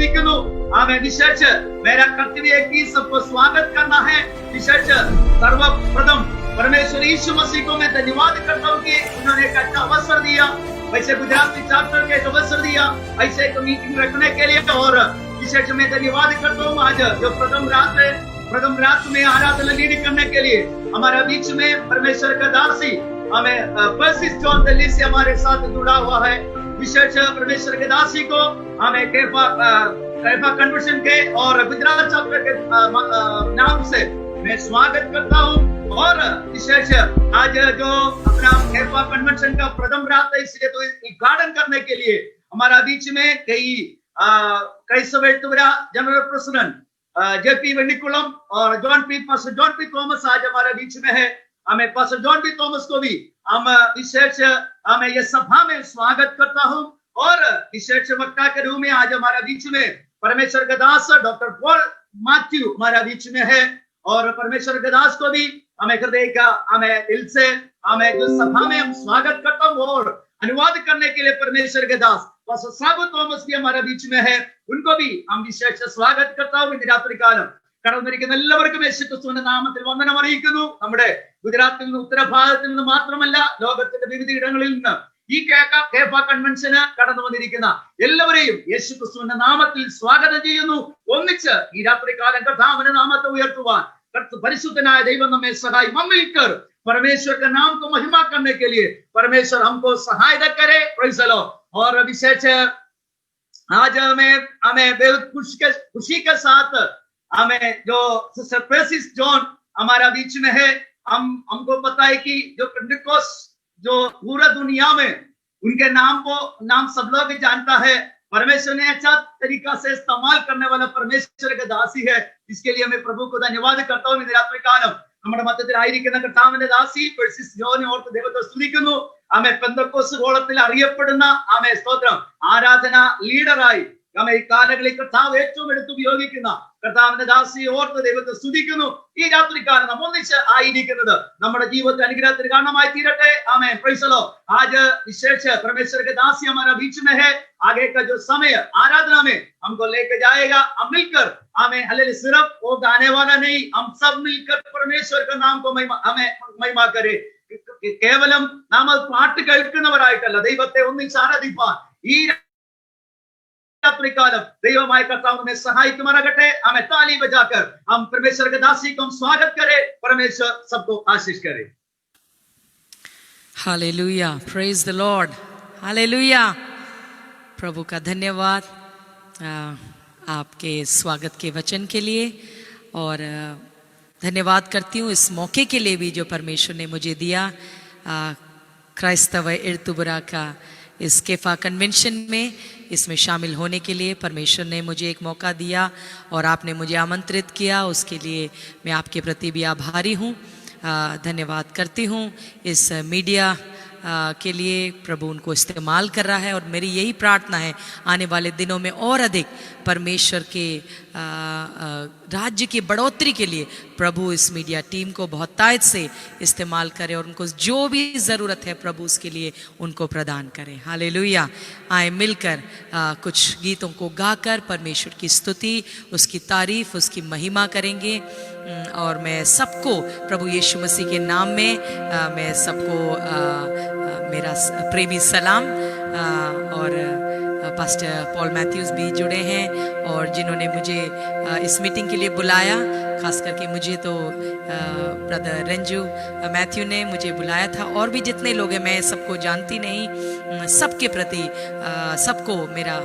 സ്തുതിക്കുന്നു. ആമേൻ. विशेष मेरा कर्तव्य है कि सबको स्वागत करना है. विशेष सर्वप्रथम परमेश्वर यीशु मसीह को मैं धन्यवाद करता हूँ कि उन्होंने एक अच्छा अवसर दिया, वैसे गुजराती चार्टर के एक अवसर दिया, ऐसे एक मीटिंग रखने के लिए. और विशेष मैं धन्यवाद करता हूँ आज जो प्रथम रात में आराधना लीड करने के लिए हमारे बीच में परमेश्वर का दासी हमें पर्सिस जॉन दिल्ली से हमारे साथ जुड़ा हुआ है. विशेष परमेश्वर के दासी को हमें कैफा कन्वेंशन के और गुजरात चैप्टर के नाम से मैं स्वागत करता हूँ. और विशेष आज जो अपना कैफा कन्वेंशन का प्रथम रात है, इसलिए तो उद्घाटन करने के लिए हमारा बीच में कई क्राइस्तव जनरल प्रेसिडेंट जेपी वेंडिकुलम और पास्टर जॉन पी थॉमस आज हमारे बीच में है. हमें पास्टर जॉन पी थॉमस को भी हम विशेष हमें ये सभा में स्वागत करता हूँ. और विशेष वक्ता के रूप में आज हमारे बीच में परमेश्वर का दास डॉक्टर पॉल मैथ्यू हमारे बीच में है. और परमेश्वर के दास को भी हमें हृदय का हमें दिल से हमें जो सभा में हम स्वागत करता हूँ. और अनुवाद करने के लिए परमेश्वर के दास पास्टर साबु थॉमस भी हमारे बीच में है, उनको भी हम विशेष स्वागत करता हूँ. ഇന്ന് രാത്രികാലം കടന്നിരിക്കുന്ന എല്ലാവർക്കും യേശുക്രിസ്തുവിന്റെ നാമത്തിൽ വന്ദനം അറിയിക്കുന്നു. നമ്മുടെ ഗുജറാത്തിൽ നിന്ന് ഉത്തരഭാഗത്തിൽ നിന്ന് മാത്രമല്ല, ലോകത്തിന്റെ വിവിധ ഇടങ്ങളിൽ നിന്ന് ഈ കേഫ കൺവെൻഷന് കടന്നു വന്നിരിക്കുന്ന എല്ലാവരെയും യേശുക്രിസ്തുവിന്റെ നാമത്തിൽ സ്വാഗതം ചെയ്യുന്നു. ഒന്നിച്ച് ഈ രാത്രികാലം കർത്താവിന്റെ നാമത്തെ ഉയർത്തുവാൻ परिशुद्धनाय दैव में सहाय हम मिलकर परमेश्वर के नाम को महिमा करने के लिए परमेश्वर हमको सहायता करे. Praise the Lord. और विशेष आज हमें बहुत खुशी के साथ हमें जो सिस्टर पर्सिस जॉन हमारा बीच में है. हमको पता है कि जो पेंटिकोस्ट जो पूरा दुनिया में उनके नाम सब लोग जानता है. परमेश्वर ने अच्छा तरीका से इस्तेमाल करने वाला परमेश्वर का दासी है. इसके लिए मैं प्रभु को धन्यवाद करता हूँ. ഇന്ന് രാത്രികാലം നമ്മുടെ മധ്യത്തിൽ ആയിരിക്കുന്ന കർത്താവിന്റെ ദാസി പെർസിസ് ജോനെ ഓർത്ത് ദൈവത്തെ സ്തുതിക്കുന്നു. ആമേ. പെന്തക്കോസ്ത് ഗോളത്തിൽ അറിയപ്പെടുന്ന ആമേ സ്തോത്രം ആരാധന ലീഡറായി ആമേ ഈ കാലങ്ങളിൽ കർത്താവ് ഏറ്റവും എടുത്ത് ഉപയോഗിക്കുന്ന കർത്താവിന്റെ ദാസിയെ ഓർത്ത് ദൈവത്തെ സ്തുതിക്കുന്നു. ഈ രാത്രികാലം നാം ഒന്നിച്ച് ആയിരിക്കുന്നത് നമ്മുടെ ജീവിതത്തിൽ അനുഗ്രഹത്തിന് कारणമായി തീരട്ടെ. ആമേൻ. Praise the Lord. आज विशेष परमेश्वर के दासी हमारा बीच में है. आगे का जो समय आराधना में हमको लेके जाएगा. हम मिलकर हमें हालेलुया सिर्फ वो गाने वाला नहीं, हम सब मिलकर परमेश्वर का नाम को महिमा करे. കേവലം നാം പാട്ട് കേൾക്കുന്നവരായിട്ടല്ല, ദൈവത്തെ ഒന്നിച്ച് ആരാധിപ്പാൻ ഈ रात्रिकालम दैवमाय कर्ताव में सहायकुमारागटे. हमें ताली बजाकर हम परमेश्वर के दासी को स्वागत करें. परमेश्वर सबको आशीष करे. Hallelujah. Praise the Lord. Hallelujah. प्रभु का धन्यवाद आपके स्वागत के वचन के लिए. और धन्यवाद करती हूँ इस मौके के लिए भी जो परमेश्वर ने मुझे दिया क्राइस्तव इर्तुबरा का इस केफा कन्वेंशन में इसमें शामिल होने के लिए. परमेश्वर ने मुझे एक मौका दिया और आपने मुझे आमंत्रित किया, उसके लिए मैं आपके प्रति भी आभारी हूँ. धन्यवाद करती हूँ. इस मीडिया के लिए प्रभु उनको इस्तेमाल कर रहा है और मेरी यही प्रार्थना है आने वाले दिनों में और अधिक परमेश्वर के राज्य की बढ़ोतरी के लिए प्रभु इस मीडिया टीम को बहुत तायत से इस्तेमाल करे और उनको जो भी ज़रूरत है प्रभु उसके लिए उनको प्रदान करे. हालेलुया. आए मिलकर कुछ गीतों को गाकर परमेश्वर की स्तुति, उसकी तारीफ, उसकी महिमा करेंगे. और मैं सबको प्रभु यीशु मसीह के नाम में मैं सबको मेरा प्रेमी सलाम. और पास्टर पॉल मैथ्यूज भी जुड़े हैं और जिन्होंने मुझे इस मीटिंग के लिए बुलाया, खास करके मुझे तो ब्रदर रंजू मैथ्यू ने मुझे बुलाया था. और भी जितने लोग हैं मैं सबको जानती नहीं, सबके प्रति सबको मेरा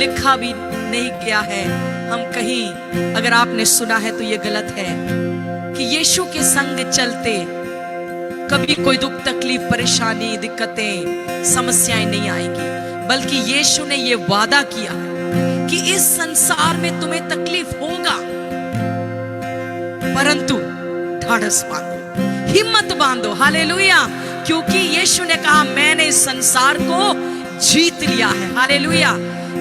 लिखा भी नहीं गया है। हम कहीं, अगर आपने सुना है तो ये गलत है कि यीशु के संग चलते कभी कोई दुख तकलीफ परेशानी दिक्कतें समस्याएं नहीं आएंगी, बल्कि यीशु ने ये वादा किया कि इस संसार में तुम्हें तकलीफ होगा, परंतु ढाढ़स बांधो, हिम्मत बांधो। हालेलुया, क्योंकि यीशु ने कहा मैंने इस संसार को जीत लिया है। हालेलुया,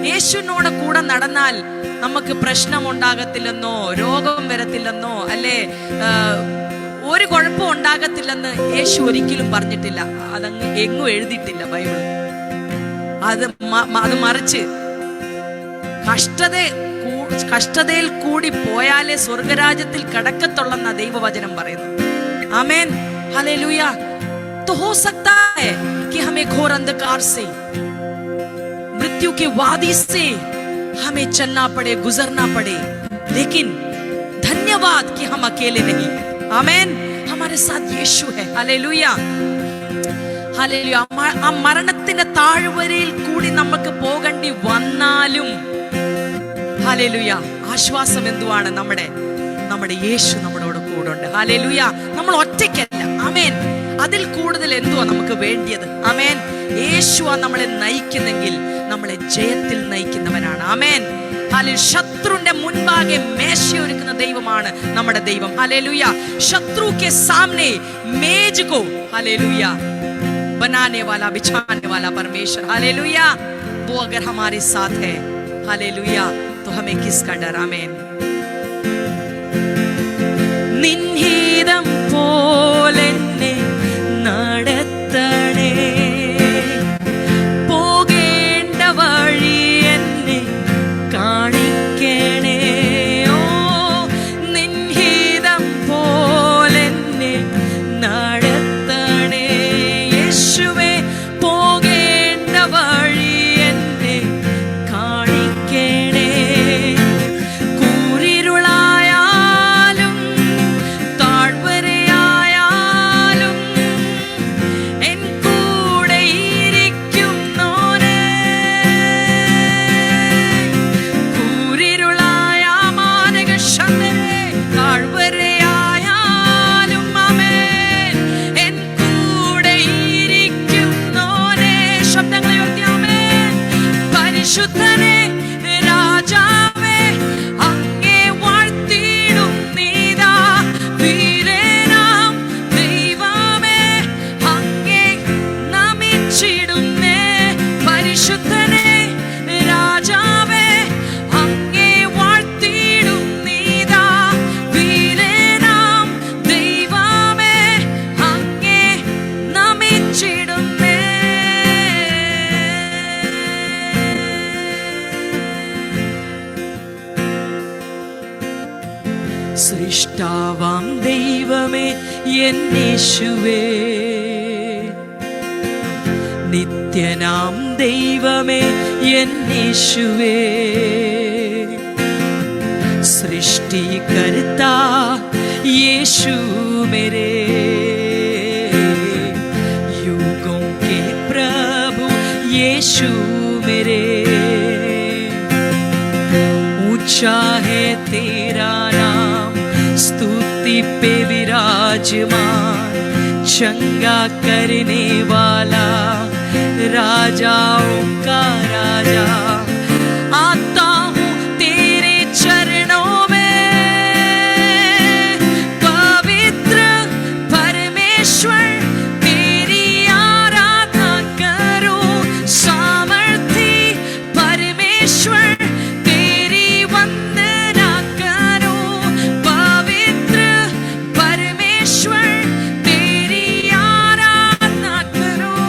യേശുവിനോട് കൂടെ നടന്നാൽ നമുക്ക് പ്രശ്നം ഉണ്ടാകത്തില്ലെന്നോ രോഗം വരത്തില്ലെന്നോ അല്ലേ ഒരു കുഴപ്പം ഉണ്ടാകത്തില്ലെന്ന് യേശു ഒരിക്കലും പറഞ്ഞിട്ടില്ല. അതങ്ങ് എങ്ങും എഴുതിയിട്ടില്ല ബൈബിൾ. അത് മറിച്ച് കഷ്ടതയിൽ കൂടി പോയാലേ സ്വർഗരാജ്യത്തിൽ കടക്കത്തുള്ളെന്ന ദൈവവചനം പറയുന്നു. ആമേൻ, हालेलुया। तो हो सकता है कि हमें घोर अंधकार से, मृत्यु के वादी से हमें चलना पड़े, गुजरना पड़े, लेकिन धन्यवाद कि हम अकेले नहीं हैं। आमेन, हमारे साथ यीशु है। Hallelujah, hallelujah. ആ മരണത്തിന്റെ താഴ്വരയിൽ കൂടി നമുക്ക് പോകേണ്ടി വന്നാലും ഹല്ലേലൂയ ആശ്വാസം എന്തുവാണ്? നമ്മുടെ യേശു നമ്മളോട് കൂടെ ഉണ്ട്. ഹല്ലേലൂയ, നമ്മൾ ഒറ്റയ്ക്കല്ല. ആമേൻ, അതിൽ കൂടുതൽ എന്തുവാ നമുക്ക് വേണ്ടിയത്? ആമേൻ, യേശുവാ നമ്മളെ നയിക്കുന്നെങ്കിൽ നമ്മളെ ജയത്തിൽ നയിക്കുന്നവനാണ്. ആമേൻ, ഹല്ലേലൂയ. ശത്രുവിന്റെ മുൻപാകെ മേശയൊരുക്കുന്ന ദൈവമാണ് നമ്മുടെ ദൈവം. ഹല്ലേലൂയ, शत्रु के सामने मेज को हालेलुया बनाने वाला, बिछाने वाला परमेश्वर। हालेलुया, वो अगर हमारे साथ है हालेलुया तो हमें किसका डर? आमेन। निन्हिदम पोलेन्ने നടത്തണേ, പോകേണ്ട വഴി എന്നെ കാണിക്കണേ. ഓ നിൻഹിതം പോലെന്നെ നടത്തണേ, യേശുവേ പോകേണ്ട വഴി എന്നെ കാണിക്കണേ. കൂരിരുളായാലും താഴ്വരയായാലും എൻ കൂടെ ഇരിക്കുന്നോനെ, കൂരിരുളായ മാനകശാന്തനെ, താഴ്വരയായാലും ആമേൻ എൻ കൂടെ ഇരിക്കുന്നോനെ. ശബ്ദങ്ങളെ ഉയർത്തി ആമേൻ. പരിശുദ്ധനെ രാജാവേ അങ്ങേ വാഴ്ത്തിയിടും നീതാ, വീരനാം ദൈവമേ അങ്ങേ നമിച്ചിടുന്നേ. പരിശുദ്ധനെ രാജാവേ അങ്ങേ വാഴ്ത്തിയിടും നീതാ, വീരനാം ദൈവമേ അങ്ങേ നമിച്ചിടുന്നേ. സൃഷ്ടാവാം ദൈവമേ എൻ യേശുവേ, നിത്യനാം ദൈവമേ എൻ യേശുവേ, സൃഷ്ടികർത്താ यीशु मेरे, युगों के प्रभु यीशु मेरे, ऊंचा है तेरा नाम, स्तुति पे विराजमान, चंगा करने वाला, राजाओं का राजा। आता हूँ तेरे चरणों में, पवित्र परमेश्वर तेरी आराधना करूं, सामर्थी परमेश्वर तेरी वंदना करूं, पवित्र परमेश्वर तेरी आराधना करूं,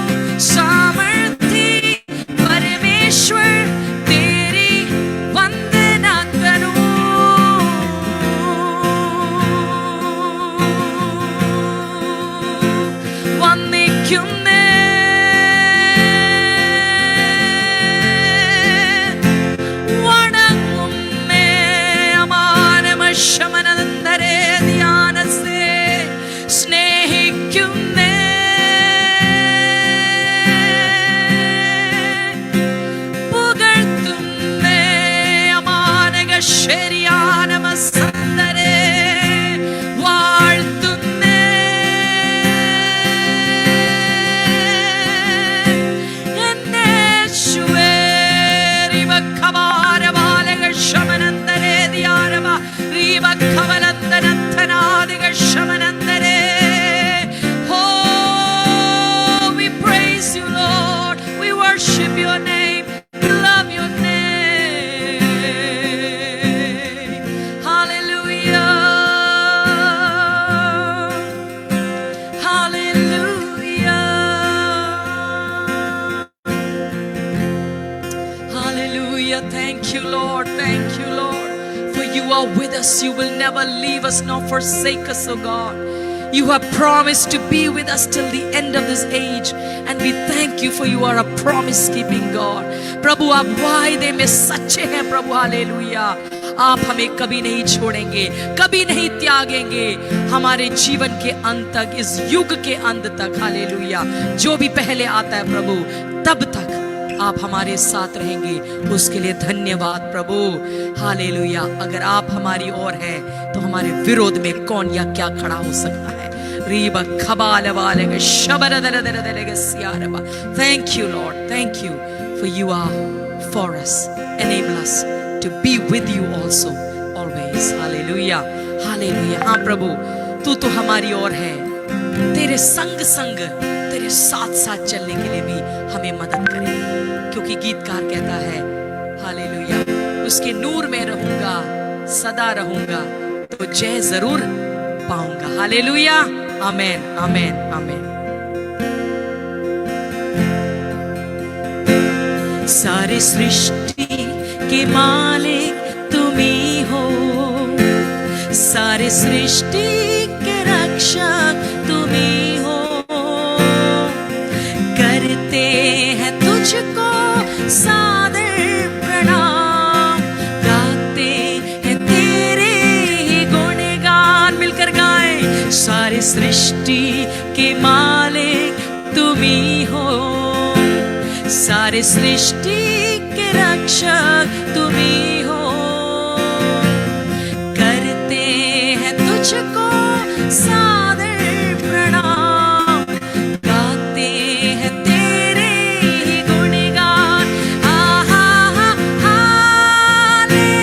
सामर्थी परमेश्वर Riva Kavanandanathanadigashamanandare. Oh, we praise you, Lord. We worship your name. We love your name. Hallelujah. Hallelujah. Hallelujah. Thank you, Lord. Thank you, Lord. For you are with us. You will never leave us nor forsake us, oh God. You have promised to be with us till the end of this age. And we thank you for you are a promise-keeping God. प्रभु आप वायदे में सच्चे हैं प्रभु. Hallelujah. आप हमें कभी नहीं छोड़ेंगे, कभी नहीं त्यागेंगे. हमारे जीवन के अंत तक, इस युग के अंत तक, हालेलुया, जो भी पहले आता है प्रभु, तब तक आप हमारे साथ रहेंगे. उसके लिए धन्यवाद प्रभु. हालेलुया. अगर आप हमारी ओर हैं तो हमारे विरोध में कौन या क्या खड़ा हो सकता है. रीबा खबाल वाले शबरदरदरदरगे सियारबा. Thank you, Lord. Thank you for you are for us. Enable us to be with you also always. Hallelujah. Hallelujah. हाँ प्रभु, तू तो हमारी ओर है. तेरे संग संग, तेरे साथ साथ चलने के लिए भी हमें मदद करे. क्योंकि गीतकार कहता है, हालेलुया, उसके नूर में रहूंगा, सदा रहूंगा, तो जय जरूर पाऊंगा. हालेलुया. आमेन, आमेन, आमेन. सारी सृष्टि के मालिक तुम ही हो, सारी सृष्टि के रक्षक तुम ही हो. करते हैं तुझको सादर प्रणाम, गाते हैं तेरे ही गुणगान. मिलकर गाएं. सारी सृष्टि के मालिक तुम ही हो, सारी सृष्टि के रक्षक तुम ही हो. करते हैं तुझको सादर प्रणाम, गाते हैं तेरे ही गुणगान. आहा हालेलुया.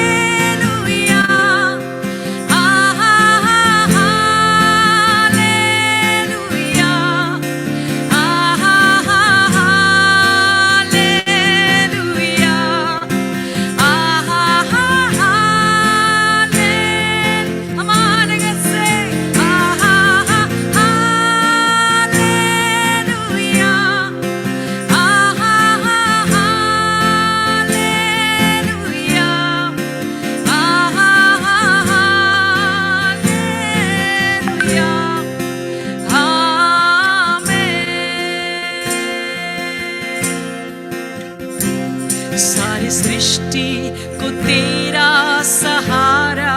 आहा हालेलुया. आहा हालेलुया. आहा हालेलुया. हमारे घर से आहा हालेलुया. आहा हालेलुया. आहा हालेलुया. आमेन. सारी सृष्टि को तेरा सहारा,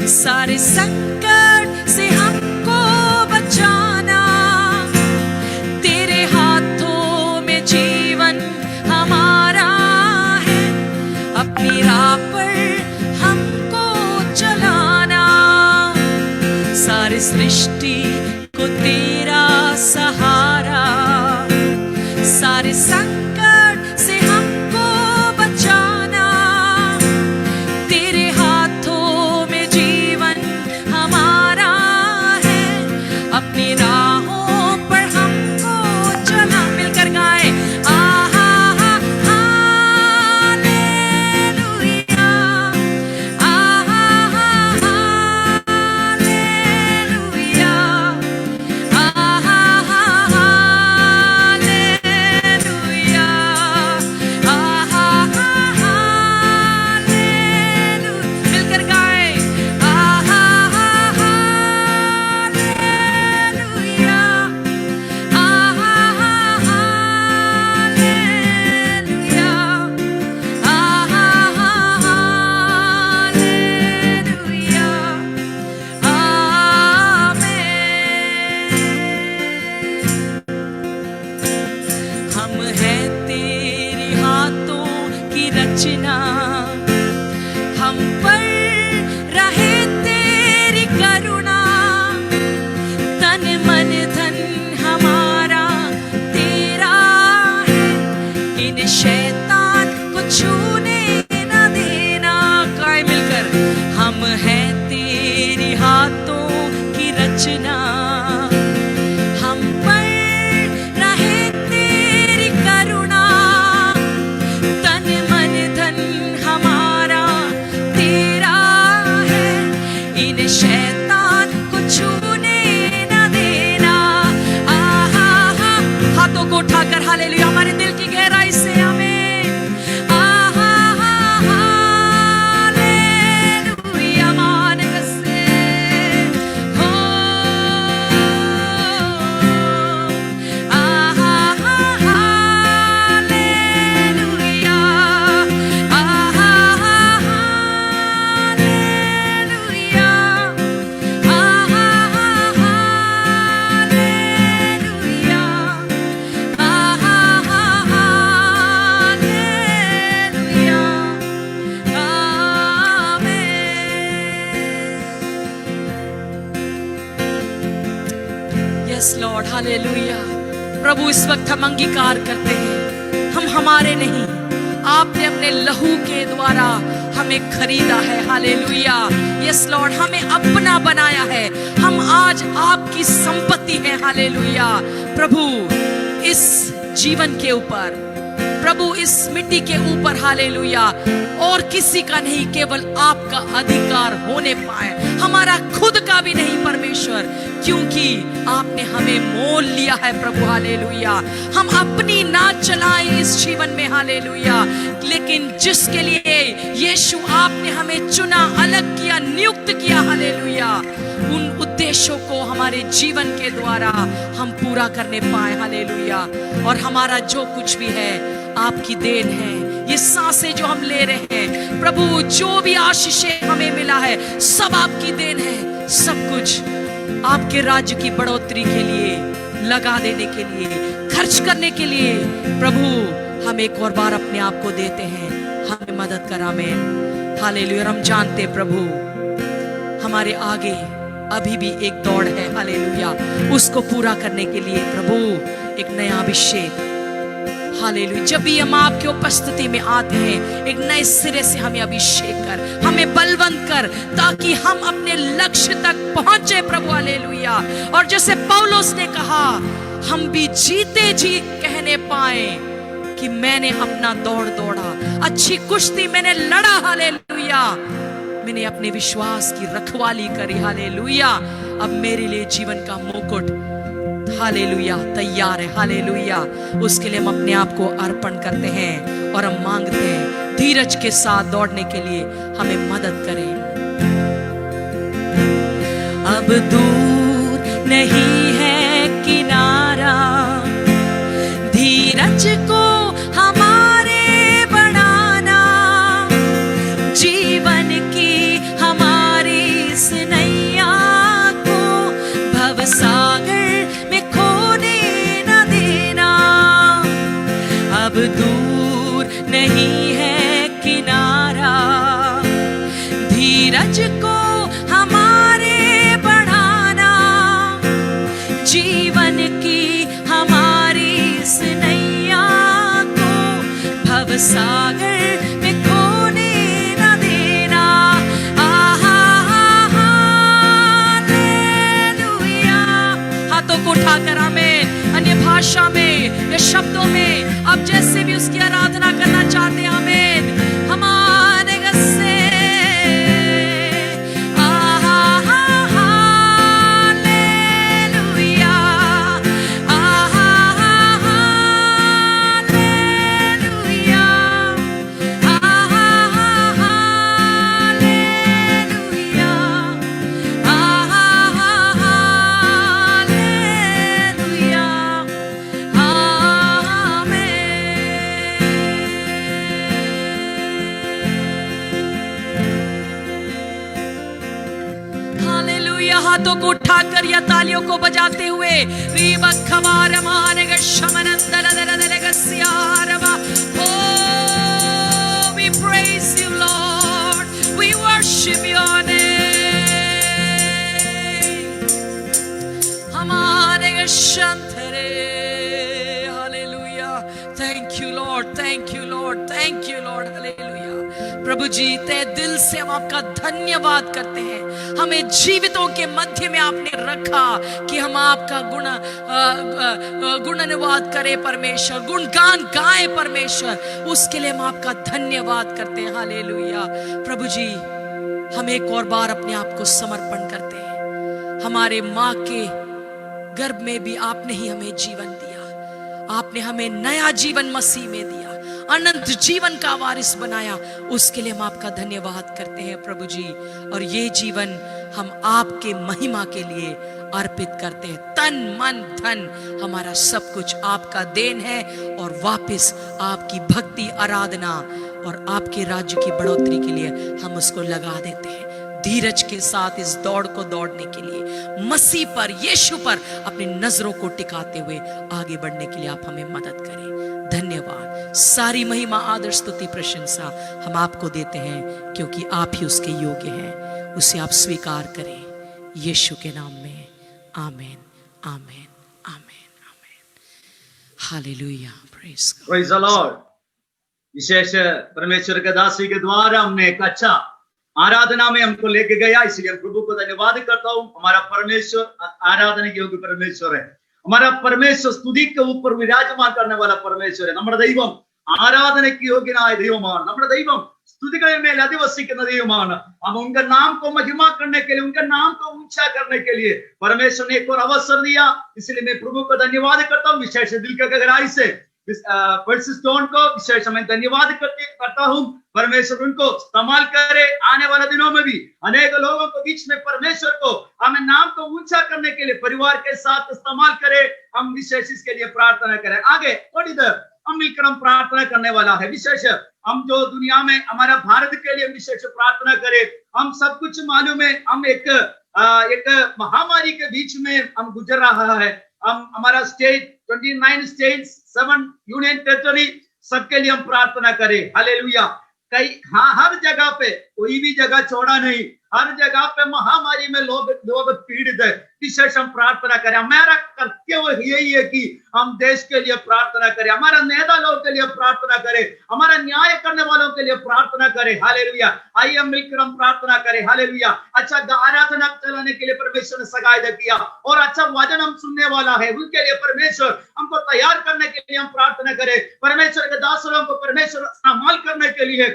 सारे संकट से हमको बचाना. तेरे हाथों में जीवन हमारा है, अपनी राह पर हमको चलाना. सारी सृष्टि को तेरा सहारा, सारे संकट से हमको बचाना. तेरे हाथों में जीवन हमारा है, अपनी राहों पर हमको चला. मिलकर गाएं. आहा हालेलुया. आहा हालेलुया. Yes Lord, hallelujah. प्रभु इस वक्त हम अंगीकार करते हैं, हम हमारे नहीं, आपने अपने लहू के द्वारा हमें खरीदा है, हालेलुया। यस लॉर्ड, हमें अपना बनाया है, हम आज आपकी संपत्ति है, हालेलुया। प्रभु इस जीवन के ऊपर, प्रभु इस मिट्टी के ऊपर, हालेलुया, और किसी का नहीं, केवल आपका अधिकार होने पाए, हमारा खुद का भी नहीं परमेश्वर, क्योंकि आपने हमें मोल लिया है प्रभु, हालेलुया। हम अपनी ना चलाएं इस जीवन में, हालेलुया, लेकिन जिसके लिए यीशु आपने हमें चुना, अलग किया, नियुक्त किया, हालेलुया, उन उद्देश्यों को हमारे जीवन के द्वारा हम पूरा करने पाए, हालेलुया। और हमारा जो कुछ भी है आपकी देन है, ये सांसें जो हम ले रहे हैं प्रभु, जो भी आशीषें हमें मिला है सब आपकी देन है, सब कुछ आपके राज्य की बढ़ोतरी के लिए, लगा देने के लिए, खर्च करने के लिए प्रभु हम एक और बार अपने आप को देते हैं, हमें मदद कर, आमीन, हालेलुया। हम जानते प्रभु हमारे आगे अभी भी एक दौड़ है, हालेलुया, उसको पूरा करने के लिए प्रभु एक नया अभिषेक, हालेलुया। जब भी हम आपकी उपस्थिति में आते हैं, एक नए सिरे से हमें अभिषेक कर, हमें बलवंत कर, ताकि हम अपने लक्ष्य तक पहुंचे प्रभु, हालेलुया। और जैसे पौलुस ने कहा, हम भी जीते जी कहने पाए कि मैंने अपना दौड़ दौड़ा, अच्छी कुश्ती मैंने लड़ा, हालेलुया, मैंने अपने विश्वास की रखवाली करी, हालेलुया। अब मेरे लिए जीवन का मुकुट, हालेलुया, तैयार है, हालेलुया। उसके लिए हम अपने आप को अर्पण करते हैं और हम मांगते हैं धीरज के साथ दौड़ने के लिए हमें मदद करें। अब दूर नहीं है किनारा, धीरज को हमारे बढ़ाना, जीवन की हमारी इस नैया को भवसागर अब दूर नहीं है किनारा, धीरज को हमारे बढ़ाना, जीवन की हमारी इस नैया को भवसागर में खोने न देना। हालेलुया। हाथों को उठाकर आमीन, अन्य भाषा में या शब्दों में आप जैसे भी उसकी आराधना करना चाहते हैं, आमीन, हमारे गस्से हाथों को उठाकर या तालियों को बजाते हुए, oh, we praise you Lord, we worship your name, हमारे शंतरे, hallelujah. Thank you Lord, thank you Lord, thank you Lord, hallelujah. प्रभु जी, तहे दिल से हम आपका धन्यवाद करते हैं, हमें जीवितों के मध्य में आपने रखा कि हम आपका गुणनुवाद करें परमेश्वर, गुणगान गाएं परमेश्वर, उसके लिए हम आपका धन्यवाद करते हैं, हालेलुया। प्रभु जी, हम एक और बार अपने आप को समर्पण करते हैं, हमारे माँ के गर्भ में भी आपने ही हमें जीवन दिया, आपने हमें नया जीवन मसीह में दिया, अनंत जीवन का वारिस बनाया, उसके लिए हम आपका धन्यवाद करते हैं प्रभु जी। और ये जीवन हम आपके महिमा के लिए अर्पित करते हैं, तन मन धन हमारा सब कुछ आपका देन है, और वापस आपकी भक्ति, आराधना और आपके राज्य की बढ़ोतरी के लिए हम उसको लगा देते हैं। धीरज के साथ इस दौड़ को दौड़ने के लिए मसीह पर, यीशु पर अपनी नजरों को टिकाते हुए आगे बढ़ने के लिए आप हमें मदद करें। धन्यवाद, सारी महिमा, आदर, स्तुति, प्रशंसा हम आपको देते हैं, क्योंकि आप ही उसके योग्य हैं। उसे आप स्वीकार करें, यीशु के नाम में, आमीन, amen, amen, amen. Hallelujah, praise God. Praise the Lord. विशेष परमेश्वर के दासी के द्वारा हमने एक अच्छा आराधना में हमको लेके गया, इसलिए हम प्रभु को धन्यवाद करता हूँ। हमारा परमेश्वर आराधना के योग्य परमेश्वर है। हमारा परमेश्वर स्तुति के ऊपर विराजमान करने वाला परमेश्वर है। നമ്മുടെ ദൈവം ആരാധനയ്ക്ക് യോഗ്യനായ ദൈവമാണ്। നമ്മുടെ ദൈവം स्तुतिகளின் மேல் अधिवसिക്കുന്ന ദൈവമാണ്। हम उनका नाम को महिमा करने के लिए, उनका नाम को ऊंचा करने के लिए परमेश्वर ने एक और अवसर दिया, इसलिए मैं प्रभु को धन्यवाद करता हूँ। विशेष दिल के गहराई से पर्सिस्टोन को विशेष मैं धन्यवाद करता हूँ। परमेश्वर उनको इस्तेमाल करे आने वाले दिनों में भी अनेक लोगों को बीच में परमेश्वर को हमें नाम को ऊंचा करने के लिए परिवार के साथ इस्तेमाल करे। हम विशेष इसके लिए प्रार्थना करें। आगे थोड़ी देर हम मिलकर हम प्रार्थना करने वाला है। विशेष हम जो दुनिया में हमारा भारत के लिए विशेष प्रार्थना करें। हम सब कुछ मालूम है, हम एक महामारी के बीच में हम गुजर रहा है। हम हमारा स्टेट 29 स्टेट्स 7 यूनियन टेरिटरी सबके लिए हम प्रार्थना करें। हालेलुया। कई हर जगह पे कोई भी जगह छोड़ा नहीं, हर जगह पे महामारी में लोग पीड़ित है। विशेष हम प्रार्थना करें। हमारा कर्तव्य यही है कि हम देश के लिए प्रार्थना करें, हमारा नेता लोगों के लिए प्रार्थना करें, हमारा न्याय करने वालों के लिए प्रार्थना करें। हालेलुया। आइए मिलकर हम प्रार्थना करें। हालेलुया। अच्छा आराधना चलाने के लिए परमेश्वर ने सहायता किया और अच्छा वचन हम सुनने वाला है, उनके लिए परमेश्वर हमको तैयार करने के लिए हम प्रार्थना करें। परमेश्वर के दासों को परमेश्वर इस्तेमाल करने के लिए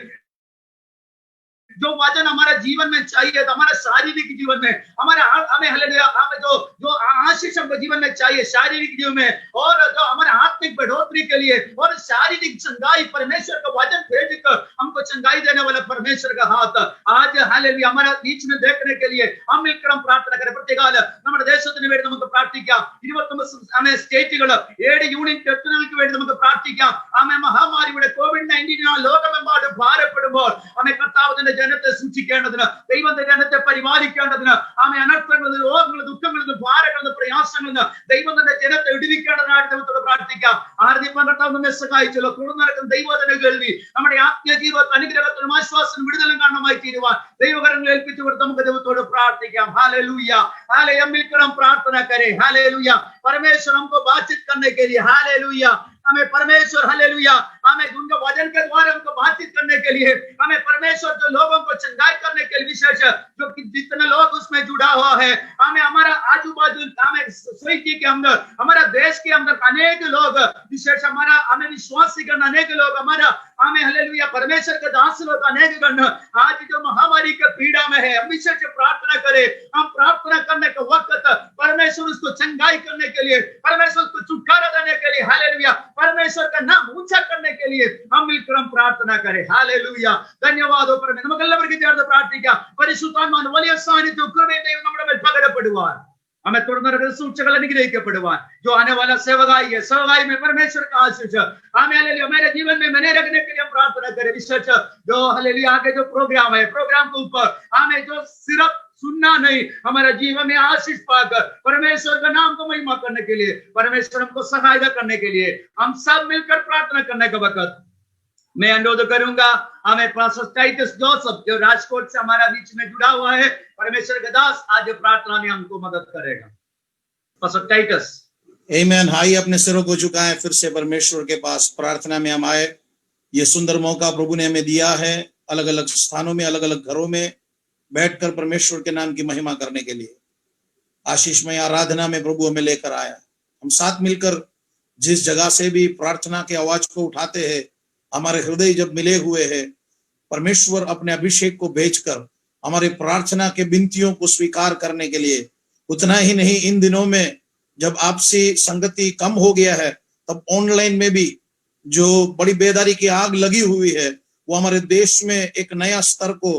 जो वचन हमारा जीवन में चाहिए, तो हमारा शारीरिक जीवन में हमें हालेलुया, हमें जो आशीष हमको जीवन में चाहिए शारीरिक जीवन में, और जो हमारे आत्मिक बढ़ोतरी के लिए और शारीरिक चंगाई परमेश्वर का वचन भेजकर हमको चंगाई देने वाला परमेश्वर का हाथ आज हालेलुया हमारा बीच में देखने के लिए हम मिलकर हम प्रार्थना करें। प्रत्येकाल നമ്മുടെ ദേശത്തിന് വേണ്ടി നമുക്ക് പ്രാർത്ഥിക്കാം। 29 സ്റ്റേറ്റുകൾ 7 യൂണിയൻ ടെറിട്ടറികൾക്ക് വേണ്ടി നമുക്ക് പ്രാർത്ഥിക്കാം। ആമേ മഹാമാരിയുടെ കോവിഡ്-19 ലോകമെമ്പാടും ഭാരപ്പെടുമ്പോൾ ആമേ കർത്താവിന്റെ ജനത്തെ സൂക്ഷിക്കേണ്ടതിന്, ദൈവത്തിന്റെ ജനത്തെ പരിപാലിക്കേണ്ടതിന്, ആമേ അനർത്ഥങ്ങളിൽ രോഗങ്ങളിൽ ദുഃഖങ്ങളിൽ ഭാരങ്ങളിൽ പ്രയാസങ്ങളിൽ ദൈവത്തിന്റെ ജനത്തെ വിടുവിക്കേണ്ടതിനായിട്ട് ദൈവത്തോട് പ്രാർത്ഥിക്കാം. ആർദ്ദിപ്പാൻ കർത്താവ് നമ്മെ സഹായിച്ചല്ലോ. തുടർന്ന് നടക്കുന്ന ദൈവവചന കേൾവി നമ്മുടെ ആത്മീയ ജീവിതത്തിൽ അനുഗ്രഹത്തിനും ആശ്വാസത്തിനും വിടുതലും കാരണമായി തീരുവാൻ ദൈവകരങ്ങളിൽ ഏൽപ്പിച്ചു കൊടുത്ത് നമുക്ക് ദൈവത്തോട് പ്രാർത്ഥിക്കാം. हालेलुया। हालेलुया। मिलकर हम प्रार्थना करें। हालेलुया। परमेश्वर हमको बातचीत करने के लिए हालेलुया हमें परमेश्वर हालेलुया हमें उनके वचन के द्वारा हमको बातचीत करने के लिए हमें परमेश्वर जो लोगों को चंगाई करने के लिए विशेष जो जितने लोग उसमें जुड़ा हुआ है, हमें हमारा आजू बाजू हमें सोसाइटी के अंदर हमारा देश के अंदर अनेक लोग विशेष हमारा हमें विश्वासी गण अनेक लोग हमारा हमें हालेलुया परमेश्वर के दास लोग अनेक गण आज जो महामारी के पीड़ा में है, हम विशेष प्रार्थना करें। हम प्रार्थना करने के वक्त परमेश्वर उसको चंगाई करने के लिए, परमेश्वर उसको छुटकारा देने के लिए हालेलुया परमेश्वर का नाम ऊंचा करने के लिए हम मिलकर हम प्रार्थना करें। हालेलुया। धन्यवाद हो परमेश्वर। നമുക്കെല്ലാവർക്കും ചേർന്ന് പ്രാർത്ഥിക്കാം. പരിശുദ്ധാത്മാവിന്റെ വലിയ സാന്നിധ്യം കൃപയും ദൈവം നമ്മുടെ മേൽ പകരപ്പെടുവാൻ, हमें തുടർന്ന് സൂക്ഷികൾ അനുഗ്രഹിക്കപ്പെടുവാൻ, जो आने वाला सेवकाई है सेवकाई में परमेश्वर का आशीष हमें हालेलुया मेरे जीवन में बने रखने के लिए हम प्रार्थना करें। विशेष जो हालेलुया आगे जो प्रोग्राम है, प्रोग्राम के ऊपर हमें जो सिर्फ सुनना नहीं, हमारा जीवन में आशीष पाकर परमेश्वर का नाम को महिमा करने के लिए, परमेश्वर हमको सहायता करने के लिए हम सब मिलकर प्रार्थना करने का वक्त मैं अनुरोध करूंगा। हमें पास्टर टाइटस जोसेफ जो राजकोट से हमारा बीच में जुड़ा हुआ है, परमेश्वर के दास आज प्रार्थना में हमको मदद करेगा। Pastor Titus. आमीन। हाई अपने सिरों को झुकाएं, फिर से परमेश्वर के पास प्रार्थना में हम आए। ये सुंदर मौका प्रभु ने हमें दिया है, अलग अलग स्थानों में अलग अलग घरों में बैठकर परमेश्वर के नाम की महिमा करने के लिए आशीषमय आराधना में प्रभु हमें लेकर आया। हम साथ मिलकर जिस जगह से भी प्रार्थना के आवाज को उठाते हैं, हमारे हृदय जब मिले हुए हैं, परमेश्वर अपने अभिषेक को भेजकर हमारे प्रार्थना के विनतियों को स्वीकार करने के लिए, उतना ही नहीं इन दिनों में जब आपसी संगति कम हो गया है, तब ऑनलाइन में भी जो बड़ी बेदारी की आग लगी हुई है, वो हमारे देश में एक नया स्तर को,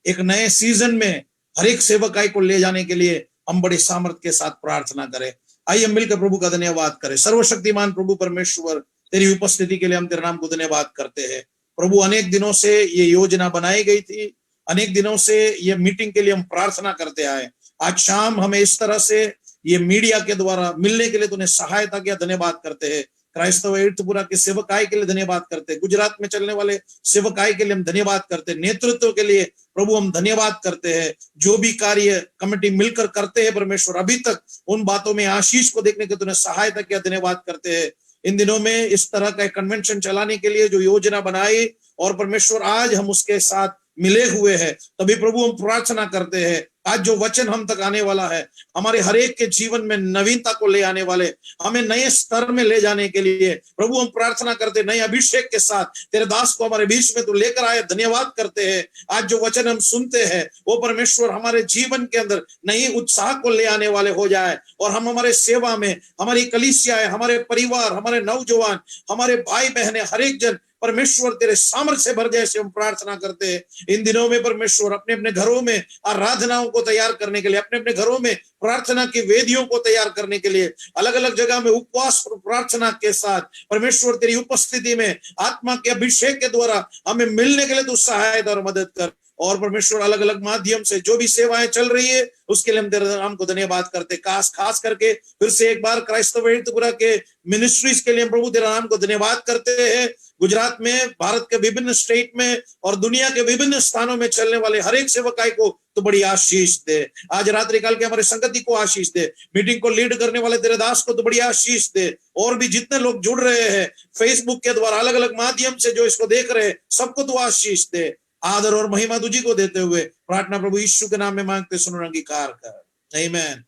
एक नए सीजन में हर एक सेवकाई को ले जाने के लिए हम बड़े सामर्थ्य के साथ प्रार्थना करें। आइए मिलकर प्रभु का धन्यवाद करें। सर्वशक्तिमान प्रभु परमेश्वर, तेरी उपस्थिति के लिए हम तेरे नाम को धन्यवाद करते हैं। प्रभु अनेक दिनों से ये योजना बनाई गई थी, अनेक दिनों से ये मीटिंग के लिए हम प्रार्थना करते आए। आज शाम हमें इस तरह से ये मीडिया के द्वारा मिलने के लिए तूने सहायता किया, धन्यवाद करते हैं। क्राइस्तव एर्तपुरा के सेवकाई के लिए धन्यवाद करते हैं, गुजरात में चलने वाले सेवकाई के लिए हम धन्यवाद करते हैं, नेतृत्व के लिए प्रभु हम धन्यवाद करते हैं। जो भी कार्य कमेटी मिलकर करते हैं परमेश्वर, अभी तक उन बातों में आशीष को देखने के तूने सहायता किया, धन्यवाद करते हैं। इन दिनों में इस तरह का कन्वेंशन चलाने के लिए जो योजना बनाई और परमेश्वर आज हम उसके साथ मिले हुए हैं, तभी प्रभु हम प्रार्थना करते हैं आज जो वचन हम तक आने वाला है, हमारे हर एक के जीवन में नवीनता को ले आने वाले, हमें नए स्तर में ले जाने के लिए प्रभु हम प्रार्थना करते हैं। नए अभिषेक के साथ तेरे दास को हमारे बीच में तू लेकर आए, धन्यवाद करते हैं। आज जो वचन हम सुनते हैं वो परमेश्वर हमारे जीवन के अंदर नई उत्साह को ले आने वाले हो जाए और हम हमारे सेवा में, हमारी कलीसियाएं, हमारे परिवार, हमारे नौजवान, हमारे भाई बहने, हर एक जन परमेश्वर तेरे सामर्थ्य से भर जाए, हम प्रार्थना करते हैं। इन दिनों में परमेश्वर अपने अपने घरों में आराधनाओं को तैयार करने के लिए, अपने अपने घरों में प्रार्थना की वेदियों को तैयार करने के लिए, अलग अलग जगह में उपवास प्रार्थना के साथ परमेश्वर तेरी उपस्थिति में आत्मा के अभिषेक के द्वारा हमें मिलने के लिए तू सहायता और मदद कर। और परमेश्वर अलग अलग माध्यम से जो भी सेवाएं चल रही है उसके लिए हम तेरे नाम को धन्यवाद करते। खास करके फिर से एक बार क्राइस्तव एर्तपुरा के मिनिस्ट्रीज के लिए प्रभु तेरा नाम को धन्यवाद करते हैं। गुजरात में, भारत के विभिन्न स्टेट में और दुनिया के विभिन्न स्थानों में चलने वाले हर एक सेवकाई को तो बड़ी आशीष दे। आज रात्रि काल के हमारे संगति को आशीष दे, मीटिंग को लीड करने वाले तेरे दास को तो बड़ी आशीष दे। और भी जितने लोग जुड़ रहे हैं फेसबुक के द्वारा, अलग अलग माध्यम से जो इसको देख रहे हैं, सबको तो आशीष दे। आदर और महिमा तुझी को देते हुए प्रार्थना प्रभु यीशु के नाम में मांगते सुनो, अंगीकार कर। आमीन,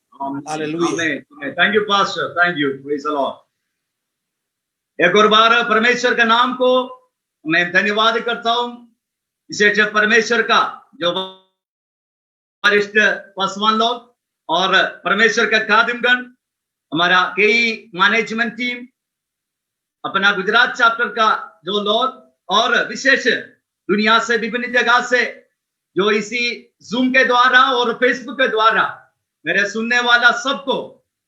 hallelujah. Thank you pastor, thank you, praise the Lord. एक और बार परमेश्वर के नाम को मैं धन्यवाद करता हूं, विशेष परमेश्वर का जो वरिष्ठ पासवान लोग और परमेश्वर का खादिमगण, हमारा कई मैनेजमेंट टीम, अपना गुजरात चैप्टर का जो लोग और विशेष दुनिया से विभिन्न जगह से जो इसी जूम के द्वारा और फेसबुक के द्वारा मेरे सुनने वाला सबको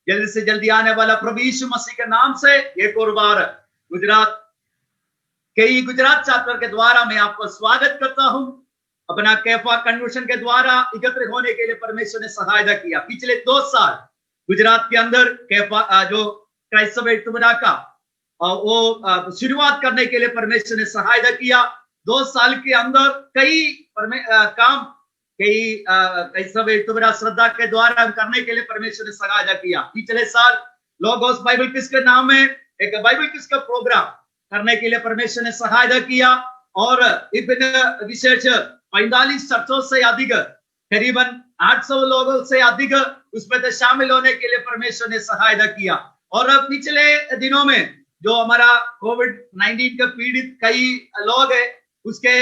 जल्दी से जल्दी आने वाला प्रभु यीशु मसीह के नाम से एक और बार गुजरात चैप्टर के द्वारा मैं आपको स्वागत करता हूं। अपना कैफा कन्वेंशन के द्वारा एकत्र होने के लिए परमेश्वर ने सहायता किया। पिछले 2 साल गुजरात के अंदर कैफा जो क्राइस्तव एर्तपुरा का वो शुरुआत करने के लिए परमेश्वर ने सहायता किया। 2 साल के अंदर कई काम क्राइस्तव एर्तपुरा श्रद्धा के द्वारा करने के लिए परमेश्वर ने सहायता किया। पिछले साल लोगोस बाइबल क्विज के नाम में एक बाइबल क्विज का प्रोग्राम करने के लिए परमेश्वर ने सहायता किया और विभिन्न विशेष 45 चर्चों से अधिक, करीबन 800 लोगों से अधिक उसमें तो शामिल होने के लिए परमेश्वर ने सहायता किया। और पिछले दिनों में जो हमारा कोविड-19 का पीड़ित कई लोग है, उसके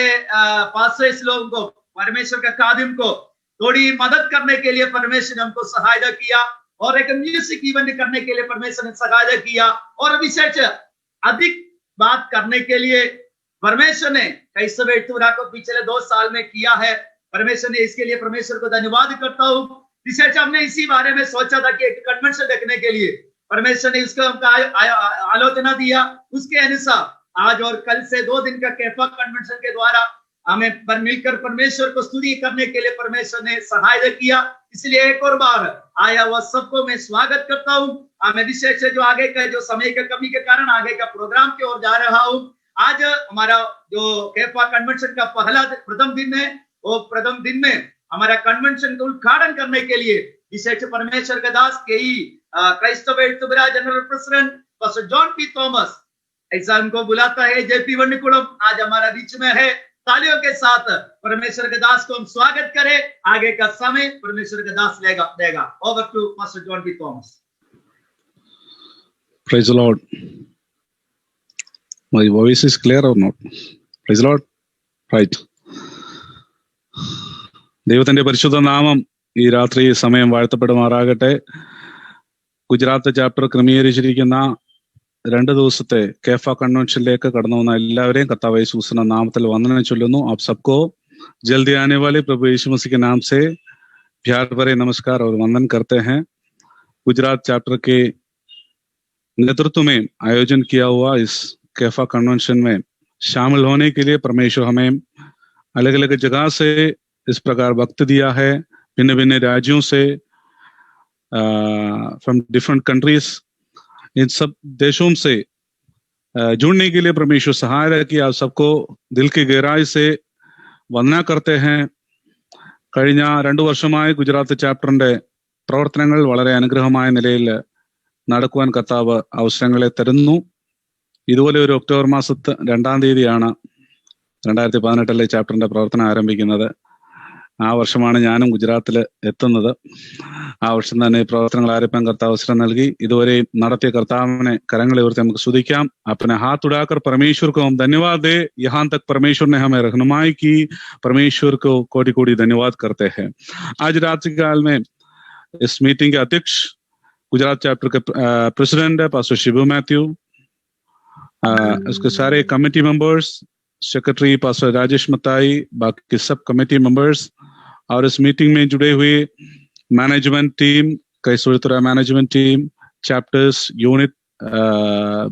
पास से इस लोगों को, परमेश्वर का खादिम को थोड़ी मदद करने के लिए परमेश्वर ने हमको सहायता किया और एक म्यूजिक इवेंट करने के लिए परमेश्वर ने सहायता किया और विशेष अधिक बात करने के लिए परमेश्वर ने क्राइस्तव एर्तपुरा को पिछले 2 साल में किया है। परमेश्वर ने इसके लिए परमेश्वर को धन्यवाद करता हूँ। विशेष हमने इसी बारे में सोचा था कि एक कन्वेंशन देखने के लिए परमेश्वर ने इसको आलोचना दिया। उसके अनुसार आज और कल से 2 दिन का कैफा कन्वेंशन के द्वारा हमें मिलकर परमेश्वर को स्तुति करने के लिए परमेश्वर ने सहायता किया। इसलिए एक और बार आया हुआ सबको मैं स्वागत करता हूँ। मैं विशेष जो आगे का जो समय की कमी के कारण आगे का प्रोग्राम की ओर जा रहा हूँ। आज हमारा जो कैफा कन्वेंशन का प्रथम दिन है, वो प्रथम दिन में हमारा कन्वेंशन का उद्घाटन करने के लिए विशेष परमेश्वर का दास कई क्राइस्तव एर्तपुरा general president pastor John P Thomas ऐसा उनको बुलाता है, जेपी वन्नीकुलम आज हमारा बीच में है। तालियों के साथ परमेश्वर के दास को हम स्वागत करें। आगे का समय परमेश्वर के दास देगा। Over to pastor John P Thomas. Praise the Lord. My voice is clear or not? Praise the Lord. Right. ദൈവത്തിന്റെ പരിശുദ്ധ നാമം ഈ രാത്രി സമയം വാഴ്ത്തപ്പെടുമാറാകട്ടെ. ഗുജറാത്ത് ചാപ്റ്റർ ക്രമീകരിച്ചിരിക്കുന്ന 2 ദിവസത്തെ കേഫ കൺവെൻഷനിലേക്ക് കടന്നു വന്ന എല്ലാവരെയും കർത്താവ് യേശുവിന്റെ നാമത്തിൽ വന്ദനം ചൊല്ലുന്നു. आप सबको जल्दी आने वाले प्रभु यीशु मसीह के नाम से प्यार भरे नमस्कार और वंदन करते हैं। गुजरात चैप्टर के नेतृत्व में आयोजन किया हुआ इस कैफा कन्वेंशन में शामिल होने के लिए परमेश्वर हमें अलग अलग जगह से इस प्रकार वक्त दिया है, भिन्न भिन्न राज्यों से, फ्रॉम डिफरेंट कंट्रीज। इन सब देशों से जुड़ने के लिए परमेश्वर सहायता किया। आप सबको दिल की गहराई से वंदना करते हैं. കഴിഞ്ഞ 2 വർഷമായി ഗുജറാത്ത് ചാപ്റ്ററിന്റെ പ്രവർത്തനങ്ങൾ വളരെ അനുഗ്രഹമായ നിലയിൽ നടക്കുവാൻ കർത്താവ് അവസരങ്ങളെ തരുന്നു. ഇതുപോലെ ഒരു ഒക്ടോബർ മാസത്തെ 2-ാം തീയതിയാണ് 2018 ചാപ്റ്ററിന്റെ പ്രവർത്തനം ആരംഭിക്കുന്നത്. ആ വർഷമാണ് ഞാനും ഗുജറാത്തിൽ എത്തുന്നത്. ആ വർഷം തന്നെ പ്രവർത്തനങ്ങൾ ആരംഭിക്കാൻ കർത്താവ് അവസരം നൽകി. ഇതുവരെ നടത്തിയ കർത്താവിനെ കരങ്ങളെ ഉയർത്തി നമുക്ക് സ്തുതിക്കാം. अपने हाथ उड़ाकर परमेश्वर को हम धन्यवाद दे. यहाँ तक परमेश्वर ने हमें रहनुमाई की. परमेश्वर को कोटि कोटि धन्यवाद करते हैं. आज रात्रि काल में इस मीटिंग के अध्यक्ष गुजरात चैप्टर के प्रेसिडेंट है पास्टर शिबू मैथ्यू, उसके सारे committee members, secretary pastor Rajesh Mathai, बाकी सब कमेटी मेंबर्स और इस मीटिंग में जुड़े हुए मैनेजमेंट टीम, ക്രൈസ്തവ മാനേജ്മെന്റ് ടീം, ചാപ്റ്റേഴ്സ്, യൂണിറ്റ്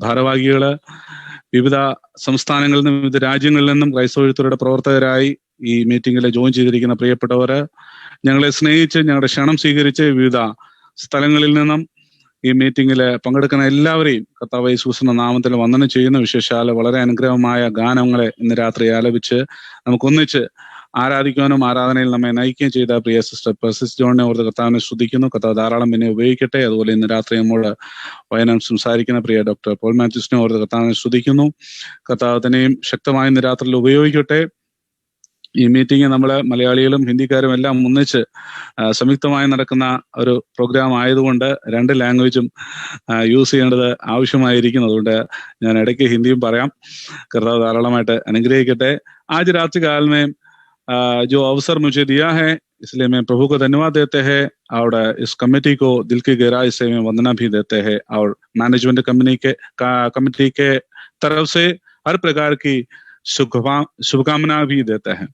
ഭാരവാഹികള്, വിവിധ സംസ്ഥാനങ്ങളിൽ നിന്നും വിവിധ രാജ്യങ്ങളിൽ നിന്നും ക്രൈസ്തവരുടെ പ്രവർത്തകരായി ഈ മീറ്റിംഗിൽ ജോയിൻ ചെയ്തിരിക്കുന്ന പ്രിയപ്പെട്ടവര്, ഞങ്ങളെ സ്നേഹിച്ച് ഞങ്ങളുടെ ക്ഷണം സ്വീകരിച്ച് വിവിധ സ്ഥലങ്ങളിൽ നിന്നും ഈ മീറ്റിംഗിൽ പങ്കെടുക്കുന്ന എല്ലാവരെയും കർത്താവ് യേശുക്രിസ്തുവിന്റെ നാമത്തിൽ വന്ദനം ചെയ്യുന്ന. വിശേഷാൽ വളരെ അനുഗ്രഹമായ ഗാനങ്ങളെ ഇന്ന് രാത്രി ആലപിച്ച് നമുക്കൊന്നിച്ച് ആരാധിക്കുവാനും ആരാധനയിൽ നമ്മെ നയിക്കുകയും ചെയ്ത പ്രിയ സിസ്റ്റർ പെർസിസ് ജോണിനെ ഓർത്ത് കർത്താവിനെ സ്തുതിക്കുന്നു. കർത്താവ് ധാരാളം പിന്നെ ഉപയോഗിക്കട്ടെ. അതുപോലെ ഇന്ന് രാത്രി നമ്മോട് വചനം സംസാരിക്കുന്ന പ്രിയ ഡോക്ടർ പോൾ മാത്യൂസിനെ ഓർത്ത് കർത്താവിനെ സ്തുതിക്കുന്നു. കർത്താവ് തന്നെയും ശക്തമായി ഇന്ന് രാത്രിയിൽ ഉപയോഗിക്കട്ടെ. ഈ മീറ്റിംഗ് നമ്മൾ മലയാളികളും ഹിന്ദിക്കാരും എല്ലാം ഒന്നിച്ച് സംയുക്തമായി നടക്കുന്ന ഒരു പ്രോഗ്രാം ആയതുകൊണ്ട് 2 ലാംഗ്വേജും യൂസ് ചെയ്യേണ്ടത് ആവശ്യമായിരിക്കുന്നു. അതുകൊണ്ട് ഞാൻ ഇടയ്ക്ക് ഹിന്ദിയും പറയാം. കർത്താവ് ധാരാളമായിട്ട് അനുഗ്രഹിക്കട്ടെ. आज रात्रि काल में जो अवसर मुझे दिया है, इसलिए मैं प्रभु को धन्यवाद देते हैं और इस कमेटी को दिल की गहराई से मैं वंदना भी देते हैं और मैनेजमेंट कमेटी के तरफ से हर प्रकार की शुभकामना भी देते हैं.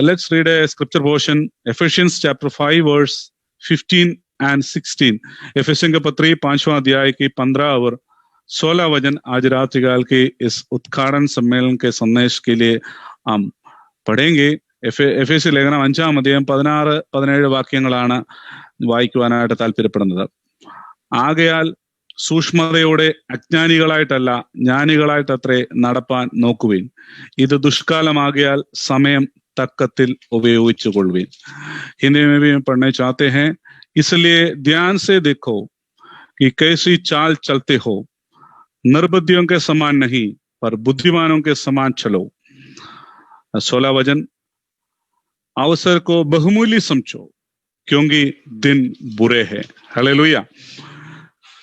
Let's read a scripture portion, Ephesians chapter 5 verse 15 and 16. एफेसियों के पत्री 5वां अध्याय की 15 और 16 वचन आज रात्रि काल के इस उद्घाटन सम्मेलन के संदेश के लिए हम പഠേങ്കി. എഫേസ്യ ലേഖനം 5-ാം അധ്യായം 16-17 വാക്യങ്ങളാണ് വായിക്കുവാനായിട്ട് താല്പര്യപ്പെടുന്നത്. ആകയാൽ സൂക്ഷ്മതയോടെ അജ്ഞാനികളായിട്ടല്ല ജ്ഞാനികളായിട്ടത്രേ നടപ്പാൻ നോക്കുവിൻ. ഇത് ദുഷ്കാലമാകയാൽ സമയം തക്കത്തിൽ ഉപയോഗിച്ചു കൊള്ളുവിൻ. हिंदी में भी पढ़ने चाहते हैं. इसलिए ध्यान से देखो कि कैसी चाल चलते हो, निर्बुद्धियों के समान नहीं पर बुद्धिमानों के समान चलो. 16 वचन, अवसर को बहुमूल्य समझो क्योंकि दिन बुरे हैं. ഹല്ലേലൂയ.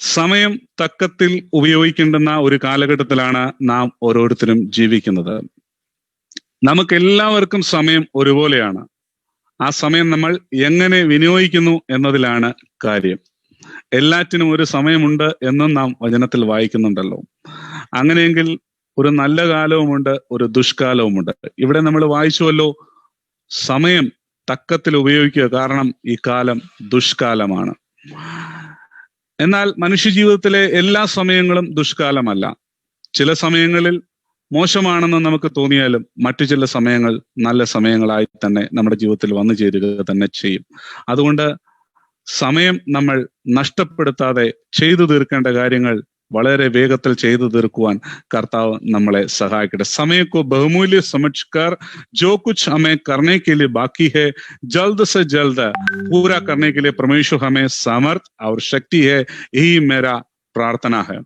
സമയം തക്കത്തിൽ ഉപയോഗിക്കേണ്ടുന്ന ഒരു കാലഘട്ടത്തിലാണ് നാം ഓരോരുത്തരും ജീവിക്കുന്നത്. നമുക്ക് എല്ലാവർക്കും സമയം ഒരുപോലെയാണ്. ആ സമയം നമ്മൾ എങ്ങനെ വിനിയോഗിക്കുന്നു എന്നതിലാണ് കാര്യം. എല്ലാറ്റിനും ഒരു സമയമുണ്ട് എന്നും നാം വചനത്തിൽ വായിക്കുന്നുണ്ടല്ലോ. അങ്ങനെയെങ്കിൽ ഒരു നല്ല കാലവുമുണ്ട്, ഒരു ദുഷ്കാലവുമുണ്ട്. ഇവിടെ നമ്മൾ വായിച്ചുവല്ലോ, സമയം തക്കത്തിൽ ഉപയോഗിക്കുക, കാരണം ഈ കാലം ദുഷ്കാലമാണ്. എന്നാൽ മനുഷ്യജീവിതത്തിലെ എല്ലാ സമയങ്ങളും ദുഷ്കാലമല്ല. ചില സമയങ്ങളിൽ മോശമാണെന്ന് നമുക്ക് തോന്നിയാലും മറ്റു ചില സമയങ്ങൾ നല്ല സമയങ്ങളായി തന്നെ നമ്മുടെ ജീവിതത്തിൽ വന്നു ചേരുക തന്നെ ചെയ്യും. അതുകൊണ്ട് സമയം നമ്മൾ നഷ്ടപ്പെടുത്താതെ ചെയ്തു തീർക്കേണ്ട കാര്യങ്ങൾ വളരെ വേഗത്തിൽ ചെയ്തു തീർക്കുവാൻ കർത്താവ് നമ്മളെ സഹായിക്കട്ടെ. समय को बहुमूल्य समझकर जो कुछ हमें करने के लिए बाकी है जल्द से जल्द पूरा करने के लिए परमेश्वर हमें सामर्थ और शक्ति है. यही मेरा പ്രാർത്ഥന है.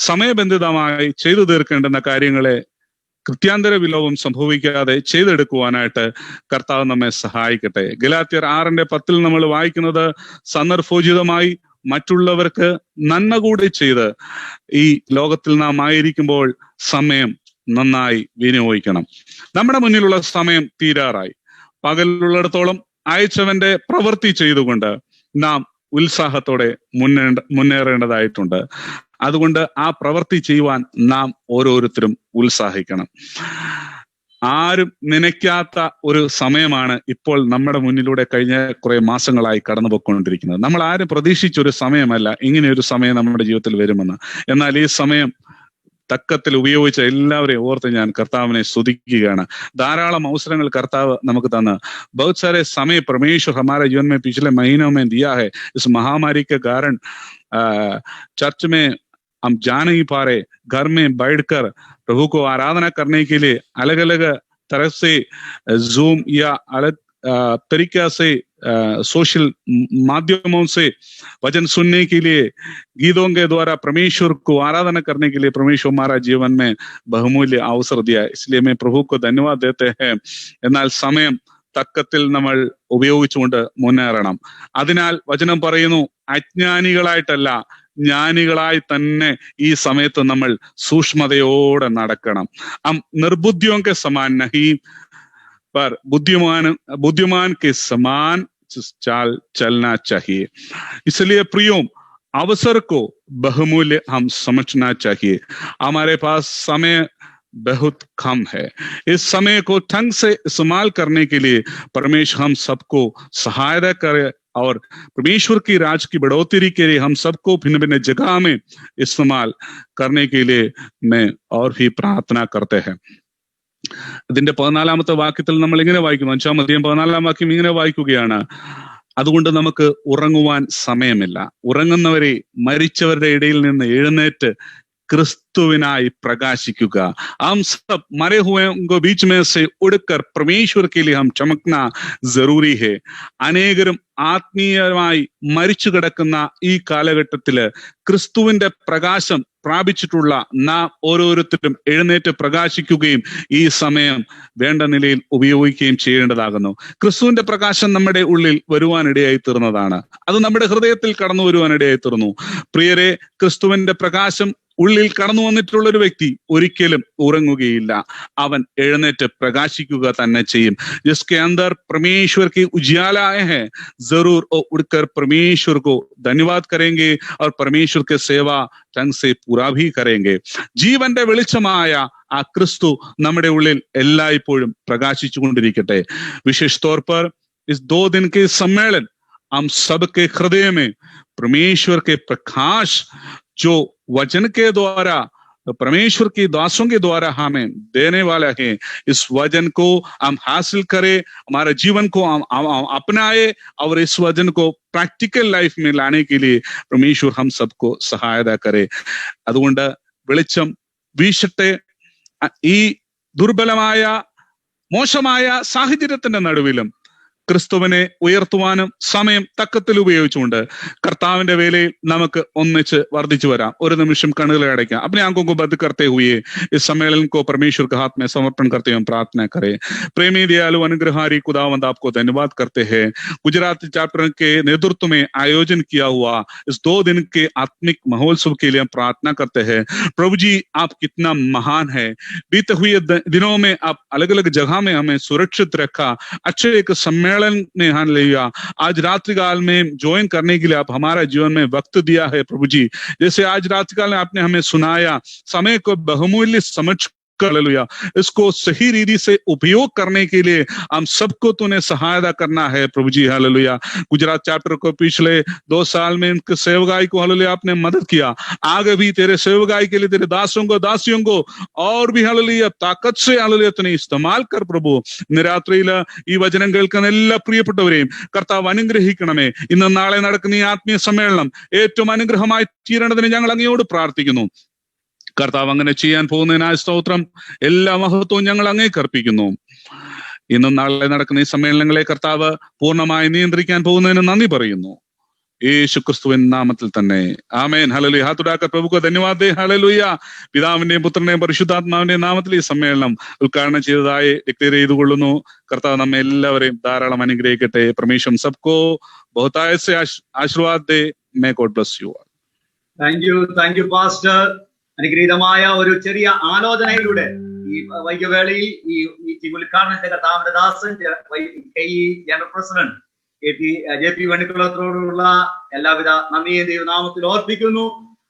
സമയബന്ധിതമായി ചെയ്തു തീർക്കേണ്ടുന്ന കാര്യങ്ങളെ കൃത്യാന്തര വിലോപം സംഭവിക്കാതെ ചെയ്തെടുക്കുവാനായിട്ട് കർത്താവ് നമ്മെ സഹായിക്കട്ടെ. ഗലാത്യർ 6:10 നമ്മൾ വായിക്കുന്നത്, സന്ദർഭോചിതമായി മറ്റുള്ളവർക്ക് നന്മ കൂടി ചെയ്ത് ഈ ലോകത്തിൽ നാം ആയിരിക്കുമ്പോൾ സമയം നന്നായി വിനിയോഗിക്കണം. നമ്മുടെ മുന്നിലുള്ള സമയം തീരാറായി. പകലുള്ളിടത്തോളം അയച്ചവന്റെ പ്രവൃത്തി ചെയ്തുകൊണ്ട് നാം ഉത്സാഹത്തോടെ മുന്നേറേണ്ടതായിട്ടുണ്ട്. അതുകൊണ്ട് ആ പ്രവൃത്തി ചെയ്യുവാൻ നാം ഓരോരുത്തരും ഉത്സാഹിക്കണം. ആരും നനയ്ക്കാത്ത ഒരു സമയമാണ് ഇപ്പോൾ നമ്മുടെ മുന്നിലൂടെ കഴിഞ്ഞ കുറെ മാസങ്ങളായി കടന്നു പോയിക്കൊണ്ടിരിക്കുന്നത്. നമ്മൾ ആരും പ്രതീക്ഷിച്ചൊരു സമയമല്ല ഇങ്ങനെയൊരു സമയം നമ്മുടെ ജീവിതത്തിൽ വരുമെന്ന്. എന്നാൽ ഈ സമയം തക്കത്തിൽ ഉപയോഗിച്ച എല്ലാവരെയും ഓർത്ത് ഞാൻ കർത്താവിനെ സ്തുതിക്കുകയാണ്. ധാരാളം അവസരങ്ങൾ കർത്താവ് നമുക്ക് തന്ന് बहुत सारे समय परमेश्वर हमारे जीवन में पिछले महीनों में दिया है. इस महामारी के कारण चर्च में हम जा नहीं पा रहे, घर में बैठकर प्रभु को आराधना करने के लिए अलग अलग तरह से जूम या अलग तरीका से सोशल माध्यमों से वचन सुनने के लिए, गीतों के द्वारा परमेश्वर को आराधना करने के लिए परमेश्वर हमारा जीवन में बहुमूल्य अवसर दिया। इसलिए मैं प्रभु को धन्यवाद देते हैं। എന്നാൽ സമയം തക്കത്തിൽ നമ്മൾ ഉപയോഗിച്ചുകൊണ്ട് മുന്നേറണം. അതിനാൽ വചനം പറയുന്നു, അജ്ഞാനികളായിട്ടല്ല ജ്ഞാനികളായി തന്നെ ഈ സമയത്ത് നമ്മൾ സൂക്ഷ്മതയോടെ നടക്കണം. നിർബുദ്ധിयों के समान नहीं पर बुद्धिमान के समान चाल चलना चाहिए. इसलिए प्रियों, अवसर को बहुमूल्य हम समझना चाहिए. हमारे पास समय बहुत कम है. इस समय को ढंग से इस्तेमाल करने के लिए परमेश्वर हम सबको सहायता करे और परमेश्वर की राज की बढ़ोतरी के लिए हम सबको भिन्न भिन्न जगह में इस्तेमाल करने के लिए मैं और भी प्रार्थना करते हैं. ഇതിന്റെ 14-ാമത്തെ വാക്യത്തിൽ നമ്മൾ ഇങ്ങനെ വായിക്കുന്നു, 5-ാം അധ്യായം 14-ാം വാക്യം ഇങ്ങനെ വായിക്കുകയാണ്, അതുകൊണ്ട് നമുക്ക് ഉറങ്ങുവാൻ സമയമില്ല. ഉറങ്ങുന്നവരെ മരിച്ചവരുടെ ഇടയിൽ നിന്ന് എഴുന്നേറ്റ് क्रिस्तुविनाई प्रकाशिकुगा. हम सब मरे हुए उनको बीच में से उड़कर परमेश्वर के लिए हम चमकना जरूरी है. അനേകരും ആത്മീയമായി മരിച്ചു കിടക്കുന്ന ഈ കാലഘട്ടത്തില് ക്രിസ്തുവിന്റെ പ്രകാശം പ്രാപിച്ചിട്ടുള്ള നാം ഓരോരുത്തരും എഴുന്നേറ്റ് പ്രകാശിക്കുകയും ഈ സമയം വേണ്ട നിലയിൽ ഉപയോഗിക്കുകയും ചെയ്യേണ്ടതാകുന്നു. ക്രിസ്തുവിന്റെ പ്രകാശം നമ്മുടെ ഉള്ളിൽ വരുവാനിടയായി തീർന്നതാണ്. അത് നമ്മുടെ ഹൃദയത്തിൽ കടന്നു വരുവാനിടയായി തീർന്നു. പ്രിയരെ, ക്രിസ്തുവിന്റെ പ്രകാശം ഉള്ളിൽ കടന്നു വന്നിട്ടുള്ള ഒരു വ്യക്തി ഒരിക്കലും ഉറങ്ങുകയില്ല. അവൻ എഴുന്നേറ്റ് പ്രകാശിക്കുക തന്നെ ചെയ്യും. जिसके अंदर परमेश्वर की उजियाला है, जरूर वो उड़कर परमेश्वर को धन्यवाद करेंगे और परमेश्वर के सेवा ढंग से पूरा भी करेंगे. ജീവന്റെ വെളിച്ചമായ ആ ക്രിസ്തു നമ്മുടെ ഉള്ളിൽ എല്ലായ്പ്പോഴും പ്രകാശിച്ചുകൊണ്ടിരിക്കട്ടെ. विशेष तौर पर इस 2 दिन के सम्मेलन हम सबके हृदय में परमेश्वर के प्रकाश जो वचन के द्वारा परमेश्वर की दासों के द्वारा हमें देने वाला है, इस वचन को हम हासिल करें, हमारे जीवन को हम अपनाए और इस वचन को प्रैक्टिकल लाइफ में लाने के लिए परमेश्वर हम सबको सहायता करे. അതുകൊണ്ട് വെളിച്ചം വീശട്ടെ. ഈ ദുർബലമായ മോശമായ സാഹചര്യത്തിന്റെ നടുവിലും ക്രിസ്തുവിനെ ഉയർത്തുവാനും സമയം തക്കത്തിൽ ഉപയോഗിച്ചുകൊണ്ട് കർത്താവിന്റെ വേലയിൽ നമുക്ക് ഒന്നിച്ച് വർദ്ധിച്ചു വരാം. ഒരു നിമിഷം കണ്ണുകളെ അടയ്ക്കാം. अपने आंखों को बंद करते हुए इस सम्मेलन को परमेश्वर के हाथ में समर्पण करते हुए प्रार्थना करें. प्रेमी दयालु अनुग्रहारी खुदावंद, आपको धन्यवाद करते हैं. गुजरात चैप्टर के नेतृत्व में आयोजन किया हुआ इस 2 दिन के आत्मिक महोत्सव के लिए हम प्रार्थना करते हैं. प्रभु जी, आप कितना महान है. बीते हुए दिनों में आप अलग अलग जगह में हमें सुरक्षित रखा. अच्छे एक सम्मेलन में हान लिया. आज रात्रि काल में ज्वाइन करने के लिए आप हमारा जीवन में वक्त दिया है प्रभु जी. जैसे आज रात्रि काल में आपने हमें सुनाया, समय को बहुमूल्य समझ हालेलुया, इसको सही रीति से उपयोग करने के लिए हम सबको तूने सहायता करना है प्रभु जी. हालेलुया. गुजरात चैप्टर को पिछले 2 साल में इनके सेवकाई को हालेलुया आपने मदद किया. आगे भी तेरे सेवकाई के लिए, तेरे दासों को दासियों को और भी हालेलुया ताकत से हालेलुया तूने इस्तेमाल कर प्रभु. ഇന്ന് രാത്രിയിൽ ഈ വചനം കേൾക്കുന്ന എല്ലാ പ്രിയപ്പെട്ടവരെയും കർത്താവ് അനുഗ്രഹിക്കണമേ. ഇന്ന് നാളെ നടക്കുന്ന ഈ ആത്മീയ സമ്മേളനം ഏറ്റവും അനുഗ്രഹമായി തീരണതിന് ഞങ്ങൾ അങ്ങയോട് പ്രാർത്ഥിക്കുന്നു. കർത്താവ് അങ്ങനെ ചെയ്യാൻ പോകുന്നതിനായ സ്തോത്രം. എല്ലാ മഹത്വവും ഞങ്ങൾ അങ്ങേക്ക് അർപ്പിക്കുന്നു. ഇന്നും നാളെ നടക്കുന്ന ഈ സമ്മേളനങ്ങളെ കർത്താവ് പൂർണ്ണമായി നിയന്ത്രിക്കാൻ പോകുന്നതിന് നന്ദി പറയുന്നു. യേശു ക്രിസ്തുവിൻ നാമത്തിൽ തന്നെ ആമേൻ. ഹല്ലേലൂയ. हाथ उठाकर प्रभु को धन्यवाद दे. हालेलुया. പിതാവിന്റെയും പുത്രന്റെയും പരിശുദ്ധാത്മാവിന്റെയും നാമത്തിൽ ഈ സമ്മേളനം ഉദ്ഘാടനം ചെയ്തതായി ഡിക്ലെയർ ചെയ്തുകൊള്ളുന്നു. കർത്താവ് നമ്മെ എല്ലാവരെയും ധാരാളം അനുഗ്രഹിക്കട്ടെ. परमेश्वर सबको बहुतायत से आशीर्वाद दे. May God bless you all. Thank you pastor. അനുഗ്രഹീതമായ ഒരു ചെറിയ ആലോചനയിലൂടെ ഈ വൈകവേളയിൽ ഈ മീറ്റിംഗ് ഉദ്ഘാടനം ചെയ്ത കർത്താവിന്റെ ദാസൻ ജനറൽ പ്രസിഡന്റ് JP വെണ്ണിക്കുളത്തോടുള്ള എല്ലാവിധ നന്ദിയും ദൈവനാമത്തിൽ ഓർപ്പിക്കുന്നു.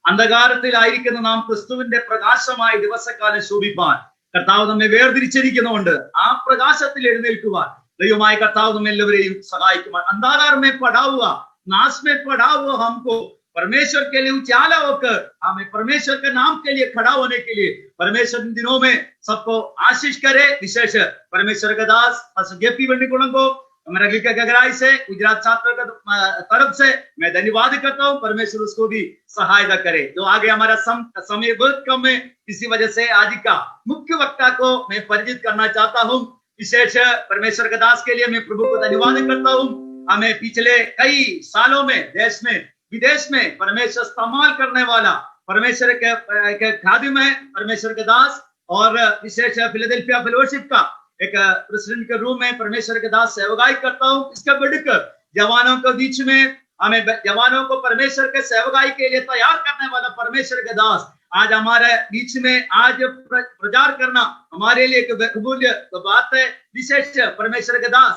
അന്ധകാരത്തിലായിരിക്കുന്ന നാം ക്രിസ്തുവിന്റെ പ്രകാശമായ ദിവസക്കാലം ശോഭിപ്പാൻ കർത്താവ് നമ്മെ വേർതിരിച്ചിരിക്കുന്നുണ്ട്. ആ പ്രകാശത്തിൽ എഴുന്നേൽക്കുവാൻ ദൈവമായ കർത്താവ് നമ്മെ എല്ലാവരെയും സഹായിക്കുവാൻ. अंधकार में पड़ा हुआ, नाश में पड़ा हुआ हमको परमेश्वर के लिए उजाला होकर हमें परमेश्वर के नाम के लिए खड़ा होने के लिए परमेश्वर इन दिनों में सबको आशीष करे. विशेष परमेश्वर का दास JP वेण्णिकुलम को मेरा के गहराई से गुजरात छात्र का तरफ से मैं धन्यवाद करता हूँ। परमेश्वर उसको भी सहायता करे। तो आगे हमारा समय बहुत कम है, इसी वजह से आज का मुख्य वक्ता को मैं परिचित करना चाहता हूँ। विशेष परमेश्वर के दास के लिए मैं प्रभु को धन्यवाद करता हूँ। हमें पिछले कई सालों में देश में विदेश में परमेश्वर इस्तेमाल करने वाला परमेश्वर के खादिम है, परमेश्वर के दास, और विशेष फिलाडेल्फिया फेलोशिप का एक प्रेसिडेंट के रूप में परमेश्वर के दास सेवकाई करता हूँ। इसका बढ़कर जवानों के बीच में हमें जवानों को परमेश्वर के सेवकाई के लिए तैयार करने वाला परमेश्वर के दास आज हमारे बीच में आज प्रचार करना हमारे लिए एक कबूल्य बात है। विशेष परमेश्वर के दास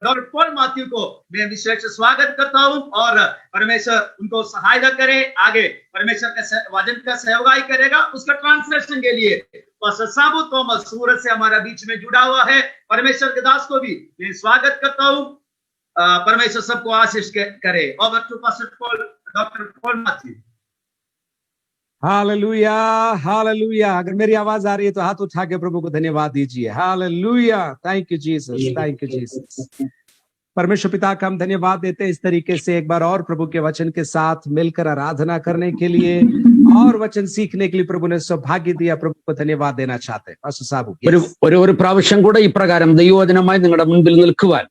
डॉक्टर पॉल मैथ्यू को मैं विशेष स्वागत करता हूँ और परमेश्वर उनको सहायता करे। आगे परमेश्वर के वचन का सेवकाई करेगा। उसका ट्रांसलेशन के लिए पास्टर साबू थॉमस सूरत से हमारा बीच में जुड़ा हुआ है। परमेश्वर के दास को भी मैं स्वागत करता हूँ। परमेश्वर सबको आशीष करे। Over to pastor Paul, doctor Paul Matthew. Hallelujah, hallelujah. अगर मेरी आवाज आ रही है तो हाथ उठा के प्रभु को धन्यवाद दीजिए। Hallelujah, thank you Jesus, thank you Jesus. परमेश्वर पिता का हम धन्यवाद देते हैं इस तरीके से एक बार और प्रभु के वचन के साथ मिलकर आराधना करने के लिए और वचन सीखने के लिए प्रभु ने सौभाग्य दिया। प्रभु को धन्यवाद देना चाहते हैं। ഒരു പ്രാവശ്യം കൂടെ ഇപ്രകാരം ദൈവവചനമായി നിങ്ങളുടെ മുൻപിൽ നിൽക്കുവാൻ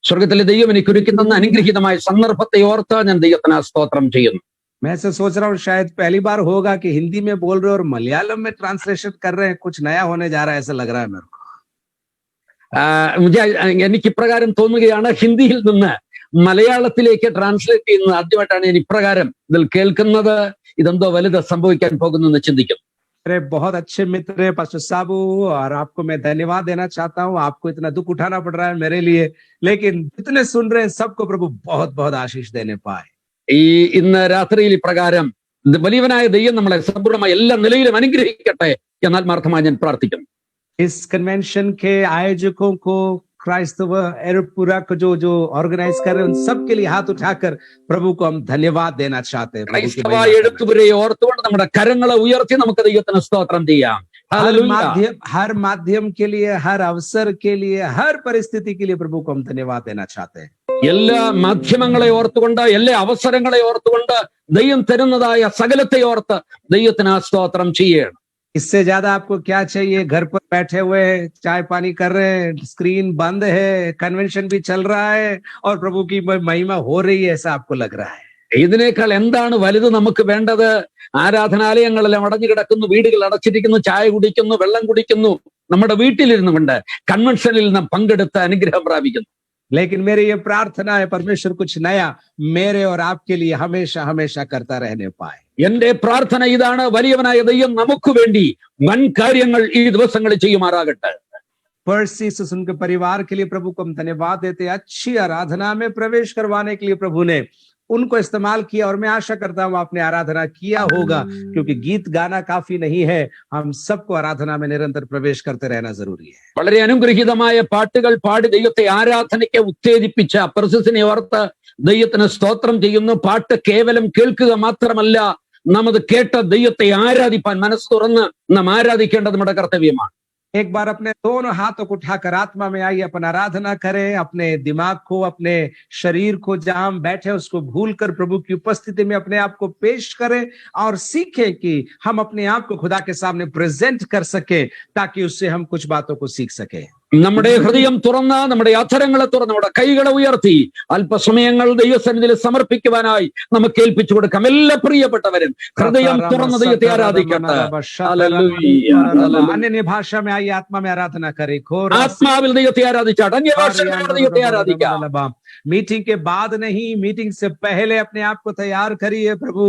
സ്വർഗത്തിലെ ദൈവം എനിക്ക് ഒരുക്കി തന്ന അനുഗ്രഹീതമായ സന്ദർഭത്തെ ഓർത്ത് ഞാൻ ദൈവത്തിന് സ്തോത്രം ചെയ്യുന്നു। मैं ऐसे सोच रहा हूँ शायद पहली बार होगा कि हिंदी में बोल रहे और मलयालम में ट्रांसलेशन कर रहे हैं। कुछ नया होने जा रहा है ऐसा लग रहा है मेरे को। എനിക്ക് ഇപ്രകാരം തോന്നുകയാണ്, ഹിന്ദിയിൽ നിന്ന് മലയാളത്തിലേക്ക് ട്രാൻസ്ലേറ്റ് ചെയ്യുന്നത് ആദ്യമായിട്ടാണ് ഞാൻ ഇപ്രകാരം ഇതിൽ കേൾക്കുന്നത്। ഇതെന്തോ വലുത് സംഭവിക്കാൻ പോകുന്നു എന്ന് ചിന്തിക്കുന്നു। अरे बहुत अच्छे मित्र है पास्टर साबू, और आपको मैं धन्यवाद देना चाहता हूँ। आपको इतना दुख उठाना पड़ रहा है मेरे लिए, लेकिन जितने सुन रहे हैं सबको प्रभु बहुत बहुत आशीष देने पाए। ഇന്ന് രാത്രിയിൽ ഇപ്രകാരം വലിയവനായ ദൈവം നമ്മളെ സമ്പൂർണ്ണമായി എല്ലാ നിലയിലും അനുഗ്രഹിക്കട്ടെ എന്ന് ആത്മാർത്ഥമായി ഞാൻ പ്രാർത്ഥിക്കുന്നു। इस कन्वेंशन के आयोजकों को, क्राइस्तव एरपुरा को जो ऑर्गेनाइज कर रहे हैं, उन सबके लिए हाथ उठाकर प्रभु को हम धन्यवाद देना चाहते हैं। ക്രൈസ്തവ എഴുത്തുപുരയെ ഓർത്തുകൊണ്ട് നമ്മുടെ കരങ്ങളെ ഉയർത്തി നമുക്ക് ദൈവത്തിന് സ്തോത്രം ചെയ്യാം। हर माध्यम के लिए, हर अवसर के लिए, हर परिस्थिति के लिए प्रभु को हम धन्यवाद देना चाहते हैं। എല്ലാ മാധ്യമങ്ങളെ ഓർത്തുകൊണ്ട്, എല്ലാ അവസരങ്ങളെ ഓർത്തുകൊണ്ട്, ദൈവം തരുന്നതായ സകലത്തെ ഓർത്ത് ദൈവത്തിന് സ്തോത്രം ചെയ്യണം। इससे ज्यादा आपको क्या चाहिए? घर पर बैठे हुए चाय पानी कर रहे हैं, स्क्रीन बंद है, कन्वेंशन भी चल रहा है और प्रभु की महिमा हो रही है, ऐसा आपको लग रहा है। ഇതിനേക്കാൾ എന്താണ് വലുത് നമുക്ക് വേണ്ടത്? ആരാധനാലയങ്ങളെല്ലാം അടഞ്ഞു കിടക്കുന്നു, വീടുകൾ അടച്ചിരിക്കുന്നു, ചായ കുടിക്കുന്നു, വെള്ളം കുടിക്കുന്നു, നമ്മുടെ വീട്ടിലിരുന്നു കൊണ്ട് കൺവെൻഷനിൽ നാം പങ്കെടുത്ത് അനുഗ്രഹം പ്രാപിക്കുന്നു। लेकिन मेरी ये प्रार्थना है परमेश्वर कुछ नया मेरे और आपके लिए हमेशा हमेशा करता रहने पाए। എന്റെ പ്രാർത്ഥന ഇതാണ്, വലിയവനായ ദൈവം നമുക്ക് വേണ്ടി വൻ കാര്യങ്ങൾ ഈ ദിവസങ്ങളിൽ ചെയ്യുമാറാകട്ടെ। पर्सिस उनके परिवार के लिए प्रभु को हम धन्यवाद देते हैं। अच्छी आराधना में प्रवेश करवाने के लिए प्रभु ने उनको इस्तेमाल किया और मैं आशा करता हूं आपने आराधना किया होगा, क्योंकि गीत गाना काफी नहीं है, हम सबको आराधना में निरंतर प्रवेश करते रहना जरूरी है। വളരെ അനുഗ്രഹീതമായ പാട്ടുകൾ പാടി ദൈവത്തെ ആരാധനയ്ക്ക് ഉത്തേജിപ്പിച്ച പെർസിസിനെ ഓർത്ത് ദൈവത്തിന് സ്തോത്രം ചെയ്യുന്നു। പാട്ട് കേവലം കേൾക്കുക മാത്രമല്ല, നാം അത് കേട്ട ദൈവത്തെ ആരാധിപ്പാൻ മനസ്സ് തുറന്ന് നാം ആരാധിക്കേണ്ടത് നമ്മുടെ കർത്തവ്യമാണ്। एक बार अपने दोनों हाथों को उठाकर आत्मा में आइए, अपन आराधना करें। अपने दिमाग को, अपने शरीर को जहां हम बैठे उसको भूलकर प्रभु की उपस्थिति में अपने आप को पेश करें और सीखें कि हम अपने आप को खुदा के सामने प्रेजेंट कर सके, ताकि उससे हम कुछ बातों को सीख सके। നമ്മുടെ ഹൃദയം തുറന്ന്, നമ്മുടെ അധരങ്ങളെ തുറന്ന്, നമ്മുടെ കൈകളെ ഉയർത്തി അല്പസമയങ്ങൾ ദൈവസന്നിധിയിൽ സമർപ്പിക്കുവാനായി നമുക്ക് ഏൽപ്പിച്ചു കൊടുക്കാം। എല്ലാ പ്രിയപ്പെട്ടവരും ഹൃദയം തുറന്ന് ദൈവത്തെ ആരാധിക്കട്ടെ। अन्य भाषा में आइए, आत्मा में आराधना करें, ആത്മാവിൽ ദൈവത്തെ ആരാധിച്ചാട്ട് അന്യഭാഷകളോട് ദൈവത്തെ ആരാധിക്കാം। मीटिंग के बाद नहीं, मीटिंग से पहले अपने आप को तैयार करिए। प्रभु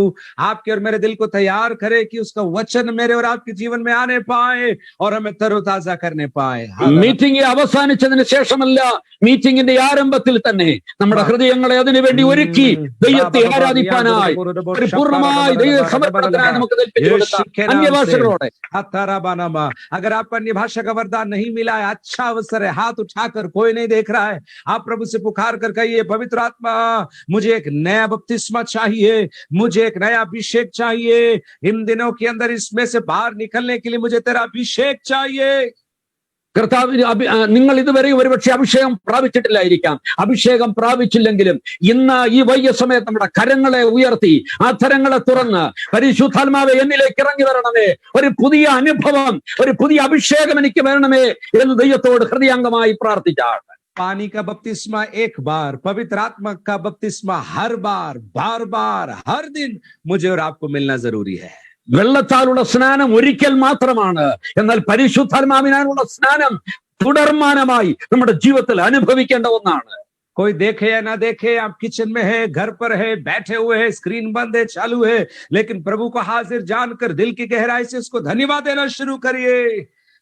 आपके और मेरे दिल को तैयार करे कि उसका वचन मेरे और आपके जीवन में आने पाए और हमें तरोताजा करने पाए। മീറ്റിംഗ് അവസാനിച്ചതിന് ശേഷമല്ല, മീറ്റിംഗിന്റെ ആരംഭത്തിൽ തന്നെ നമ്മുടെ ഹൃദയങ്ങളെ അതിനുവേണ്ടി ഒരുക്കി ദൈവത്തെ ആരാധിപ്പാനായി പരിപൂർണമായി ദൈവ സമർപ്പണത്തിനായി നമുക്ക് അന്യഭാഷകളോടെ। अगर आपको अन्य भाषा का वरदान नहीं मिला है, अच्छा अवसर है। हाथ उठाकर, कोई नहीं देख रहा है, आप प्रभु से पुकार कर कहिए, पवित्र आत्मा मुझे एक नया बपतिस्मा चाहिए, मुझे एक नया अभिषेक चाहिए। इन दिनों के अंदर इसमें से बाहर निकलने के लिए मुझे तेरा अभिषेक चाहिए। കർത്താവിന് നിങ്ങൾ ഇതുവരെ ഒരുപക്ഷെ അഭിഷേകം പ്രാപിച്ചിട്ടില്ലായിരിക്കാം. അഭിഷേകം പ്രാപിച്ചില്ലെങ്കിലും ഇന്ന് ഈ വൈകിയ സമയത്ത് നമ്മുടെ കരങ്ങളെ ഉയർത്തി ആ കരങ്ങളെ തുറന്ന് പരിശുദ്ധാത്മാവേ എന്നിലേക്ക് ഇറങ്ങി വരണമേ, ഒരു പുതിയ അനുഭവം, ഒരു പുതിയ അഭിഷേകം എനിക്ക് വരണമേ എന്ന് ദൈവത്തോട് ഹൃദയാംഗമായി പ്രാർത്ഥിച്ചാണ്. पानी का बपतिस्मा एक बार, पवित्र आत्मा का बपतिस्मा हर बार, बार बार, हर दिन मुझे और आपको मिलना जरूरी है. വെള്ളത്താലുള്ള സ്നാനം ഒരിക്കൽ മാത്രമാണ്, എന്നാൽ പരിശുദ്ധാത്മാവിനാലുള്ള സ്നാനം തുടർമാനമായി നമ്മുടെ ജീവിതത്തിൽ അനുഭവിക്കേണ്ട ഒന്നാണ്. कोई देखे या ना देखे, आप किचन में है, घर पर है, बैठे हुए हैं, स्क्रीन बंद है, चालू है, लेकिन प्रभु को हाजिर जानकर दिल की गहराई से उसको धन्यवाद देना शुरू करिए.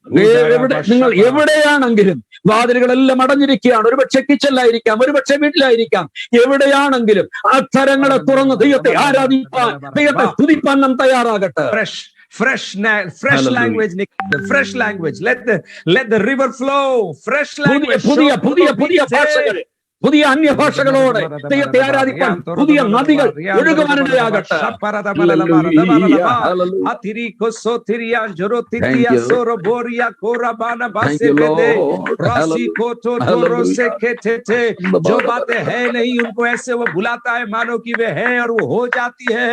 നിങ്ങൾ എവിടെയാണെങ്കിലും വാതിലുകളെല്ലാം അടഞ്ഞിരിക്കുകയാണ്. ഒരുപക്ഷെ കിച്ചണിലായിരിക്കാം, ഒരുപക്ഷെ വീട്ടിലായിരിക്കാം, എവിടെയാണെങ്കിലും ആ കരങ്ങളെ തുറന്ന് ദൈവത്തെ ആരാധിപ്പാൻ, ദൈവത്തെ സ്തുതിപ്പാൻ നാം തയ്യാറാകട്ടെ. Fresh language, fresh language. Let the river flow. Fresh language. പുതിയ ഭാഷകൾ, പുതിയ അന്യഭാഷകളോടെ ദൈവത്തെ ആരാധിക്കാൻ പുതിയ നദികൾ ഒഴുകുവാനിടയാകട്ടെ. जो बातें है नहीं उनको ऐसे वो बुलाता है मानो कि वे है और वो हो जाती है.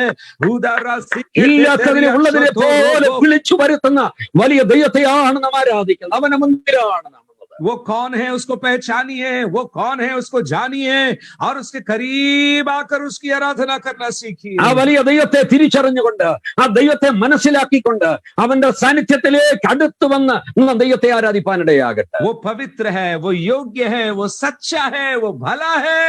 ഇല്ലാത്തതിനെ ഉള്ളതിനെ പോലെ വിളിച്ചു വരുത്തുന്ന വലിയ ദൈവത്തെയാണ് നാം ആരാധിക്കുന്നത്. അവന്റെ മുൻപിലാണ് നാം. वो कौन है उसको पहचानिए, वो कौन है उसको जानिए और उसके करीब आकर उसकी आराधना करना सीखिए. ആ വലിയ ദൈവത്തെ തിരിച്ചറിഞ്ഞുകൊണ്ട്, ആ ദൈവത്തെ മനസ്സിലാക്കിക്കൊണ്ട് അവന്റെ സാന്നിധ്യത്തിലേക്ക് അടുത്തു വന്ന് ദൈവത്തെ ആരാധിപ്പാനിടയാകട്ടെ. वो पवित्र है, वो योग्य है, वो सच्चा है, वो भला है.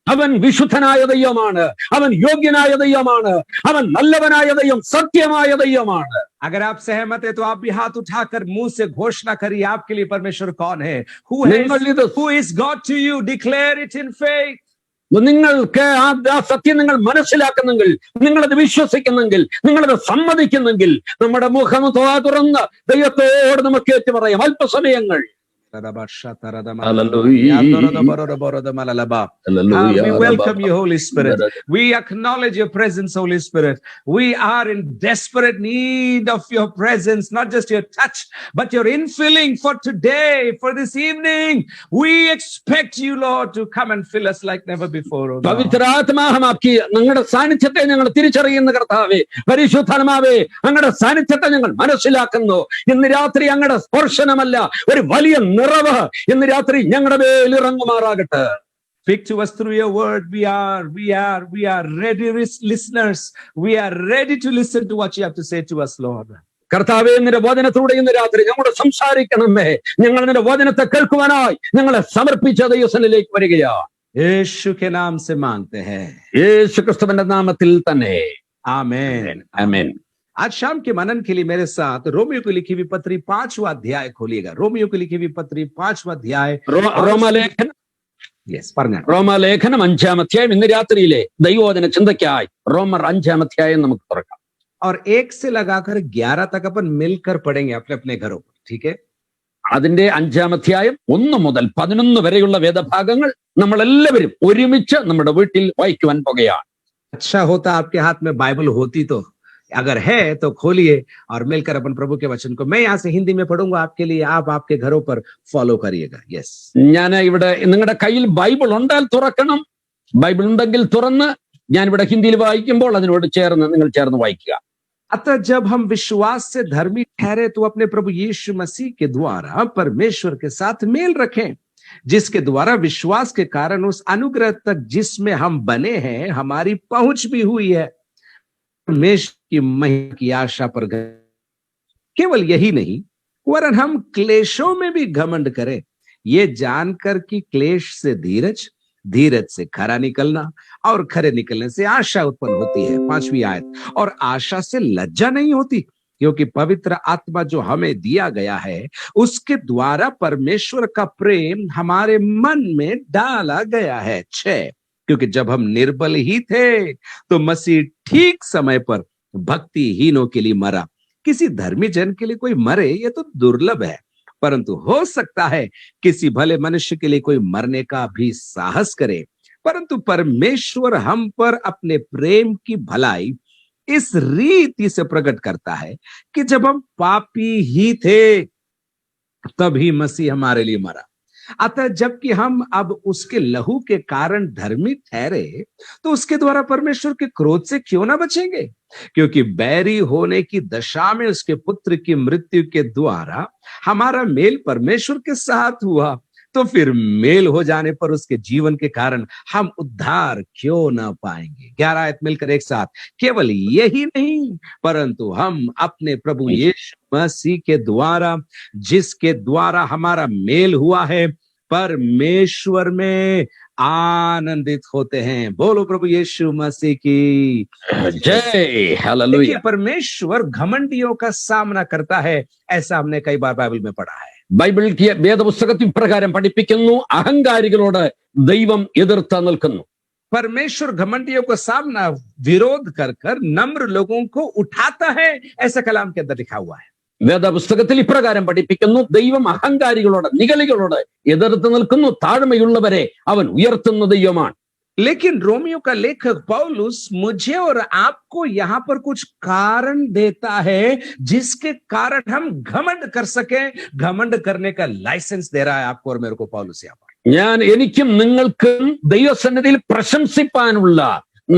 അവൻ വിശുദ്ധനായ ദൈവമാണ്, അവൻ യോഗ്യനായ ദൈവമാണ്, അവൻ നല്ലവനായ ദൈവം, സത്യമായ ദൈവമാണ്. अगर आप सहमत है तो आप भी हाथ उठाकर मुंह से घोषणा करिए आपके लिए परमेश्वर कौन है. Who is God to you? Declare it in faith. നിങ്ങൾക്ക് ആ സത്യം നിങ്ങൾ മനസ്സിലാക്കുന്നെങ്കിൽ, നിങ്ങളത് വിശ്വസിക്കുന്നെങ്കിൽ, നിങ്ങളത് സമ്മതിക്കുന്നെങ്കിൽ നമ്മുടെ മുഖം തുറന്ന് ദൈവത്തോട് നമുക്ക് ഏറ്റു പറയാം. അല്പസമയങ്ങൾ Hallelujah. We welcome you, Holy Spirit. We acknowledge your presence, Holy Spirit. We are in desperate need of your presence, not just your touch, but your infilling for today, for this evening. We expect you, Lord, to come and fill us like never before. പവിത്രാത്മാഹമാക്കി ഞങ്ങളുടെ സാന്നിധ്യത്തെ ഞങ്ങൾ തിരിച്ചറിയുന്ന കർത്താവേ, പരിശുദ്ധാത്മാവേ, അങ്ങയുടെ സാന്നിധ്യത്തെ ഞങ്ങൾ മനസ്സിലാക്കുന്നു. ഇന്ന് രാത്രി അങ്ങയുടെ സ്പർശനമല്ല, ഒരു വലിയ നിറവ് ഇന്ന് രാത്രി ഞങ്ങളുടെ മേൽ ഇറങ്ങുമാറാകട്ടെ. Speak to us through your word. We are ready listeners. We are ready to listen to what you have to say to us, Lord. കർത്താവേ, നിന്റെ വചനത്തിലൂടെ ഇന്ന് രാത്രി ഞങ്ങളോട് സംസാരിക്കണമേ. ഞങ്ങൾ നിന്റെ വചനത്തെ കേൾക്കുവാനായി ഞങ്ങളെ സമർപ്പിച്ച ദൈവസന്നിധിയിലേക്ക് വരികയാണ്. यीशु के नाम से मांगते हैं, യേശു ക്രിസ്തുവിന്റെ നാമത്തിൽ തന്നെ. आमीन, ആമേൻ. आज शाम के मनन के लिए मेरे साथ रोमियो को लिखी हुई पत्री 5वां अध्याय खोलिएगा. रोमियो को लिखी हुई पत्री 5वां अध्याय. റോമാലേഖനം 5-ാം അധ്യായം. ഇന്ന് രാത്രിയിലെ ദൈവവചന ചിന്തയ്ക്കായി റോമർ 5-ാം അധ്യായം നമുക്ക് തുറക്കാം. और 1 से लगाकर 11 तक अपन मिलकर पढ़ेंगे अपने अपने घरों पर. ठीक है? അതിന്റെ 5-ാം അധ്യായം 1 മുതൽ 11 വരെയുള്ള വേദഭാഗങ്ങൾ നമ്മൾ എല്ലാവരും ഒരുമിച്ച് നമ്മുടെ വീട്ടിൽ വായിക്കുവാൻ പോകുകയാണ്. अच्छा होता आपके हाथ में बाइबल होती, तो अगर है तो खोलिए और मिलकर अपन प्रभु के वचन को, मैं यहाँ से हिंदी में पढ़ूंगा आपके लिए, आप आपके घरों पर फॉलो करिएगा. यस, ഞാൻ ഇവിടെ നിങ്ങളുടെ കയ്യിൽ ബൈബിൾ ഉണ്ടാൽ തുറക്കണം. ബൈബിൾ ഉണ്ടെങ്കിൽ തുറന്ന് ഞാൻ ഇവിടെ ഹിന്ദിയിൽ വായിക്കുമ്പോൾ അതിനോട് ചേർന്ന് നിങ്ങൾ ചേർന്ന് വായിക്കുക. अतः जब हम विश्वास से धर्मी ठहरे तो अपने प्रभु यीशु मसीह के द्वारा परमेश्वर के साथ मेल रखें, जिसके द्वारा विश्वास के कारण उस अनुग्रह तक जिसमें हम बने हैं हमारी पहुंच भी हुई है. परमेश्वर की महिमा की आशा पर केवल यही नहीं, वरन हम क्लेशों में भी घमंड करें, ये जानकर कि क्लेश से धीरज, धीरज से खरा निकलना और खरे निकलने से आशा उत्पन्न होती है. 5वीं आयत. और आशा से लज्जा नहीं होती, क्योंकि पवित्र आत्मा जो हमें दिया गया है उसके द्वारा परमेश्वर का प्रेम हमारे मन में डाला गया है. 6. क्योंकि जब हम निर्बल ही थे तो मसीह ठीक समय पर भक्तिहीनों के लिए मरा. किसी धर्मी जन के लिए कोई मरे ये तो दुर्लभ है, परंतु हो सकता है किसी भले मनुष्य के लिए कोई मरने का भी साहस करे. परंतु परमेश्वर हम पर अपने प्रेम की भलाई इस रीति से प्रकट करता है कि जब हम पापी ही थे तभी मसीह हमारे लिए मरा। अतः जबकि हम अब उसके लहू के कारण धर्मी ठहरे, तो उसके द्वारा परमेश्वर के क्रोध से क्यों ना बचेंगे? क्योंकि बैरी होने की दशा में उसके पुत्र की मृत्यु के द्वारा हमारा मेल परमेश्वर के साथ हुआ, तो फिर मेल हो जाने पर उसके जीवन के कारण हम उद्धार क्यों ना पाएंगे? 11 आयत मिलकर एक साथ, केवल यही नहीं परंतु हम अपने प्रभु यीशु मसीह के द्वारा, जिसके द्वारा हमारा मेल हुआ है, परमेश्वर में आनंदित होते हैं। बोलो प्रभु यीशु मसीह की जय। हालेलुया। परमेश्वर घमंडियों का सामना करता है, ऐसा हमने कई बार बाइबल में पढ़ा है। ബൈബിൾ വേദപുസ്തകത്തിൽ ഇപ്രകാരം പഠിപ്പിക്കുന്നു, അഹങ്കാരികളോട് ദൈവം എതിർത്ത് നിൽക്കുന്നു. परमेश्वर घमंडियों का सामना विरोध कर कर नम्र लोगों को उठाता है, ऐसा कलाम के अंदर लिखा हुआ है। വേദപുസ്തകത്തിൽ ഇപ്രകാരം പഠിപ്പിക്കുന്നു, ദൈവം അഹങ്കാരികളോട്, നിഗളികളോട് എതിർത്ത് നിൽക്കുന്നു, താഴ്മയുള്ളവരെ അവൻ ഉയർത്തുന്ന ദൈവമാണ്. लेकिन रोमियो का लेखक पौलुस मुझे और आपको यहाँ पर कुछ कारण देता है जिसके कारण हम घमंड कर सके। घमंड करने का लाइसेंस दे रहा है आपको और मेरे को पौलुस यहाँ पर। എനിക്കും നിങ്ങൾക്കും ദൈവസന്നിധിയിൽ പ്രശംസിപ്പാനുള്ള,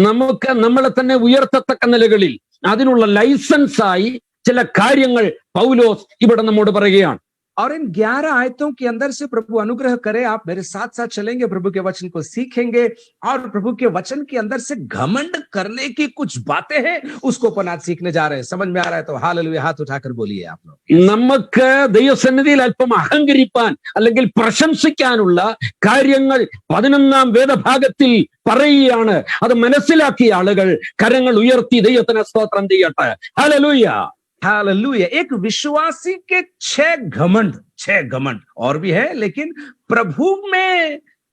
നമുക്ക് നമ്മളെ തന്നെ ഉയർത്തത്തക്ക നിലകളിൽ അതിനുള്ള ലൈസൻസായി ചില കാര്യങ്ങൾ പൗലോസ് ഇവിടെ നമ്മോട് പറയുകയാണ്. और इन 11 आयतों के अंदर से प्रभु अनुग्रह करे, आप मेरे साथ साथ चलेंगे, प्रभु के वचन को सीखेंगे और प्रभु के वचन के अंदर से घमंड करने की कुछ बातें हैं, उसको अपन आज सीखने जा रहे हैं। समझ में आ रहा है तो हालेलुया हाथ उठाकर बोलिए आप लोग। നമുക്ക് ദൈവസന്നിധിയിൽ അല്പം അഹങ്കരിപ്പാൻ അല്ലെങ്കിൽ പ്രശംസിക്കാനുള്ള കാര്യങ്ങൾ 11ാം വേദഭാഗത്തിൽ പറയുകയാണ്. അത് മനസ്സിലാക്കിയ ആളുകൾ കരങ്ങൾ ഉയർത്തി ദൈവത്തിന് സ്തോത്രം ചെയ്യട്ടെ. Hallelujah hallelujah. एक विश्वासी के 6 घमंड और भी है, लेकिन प्रभु में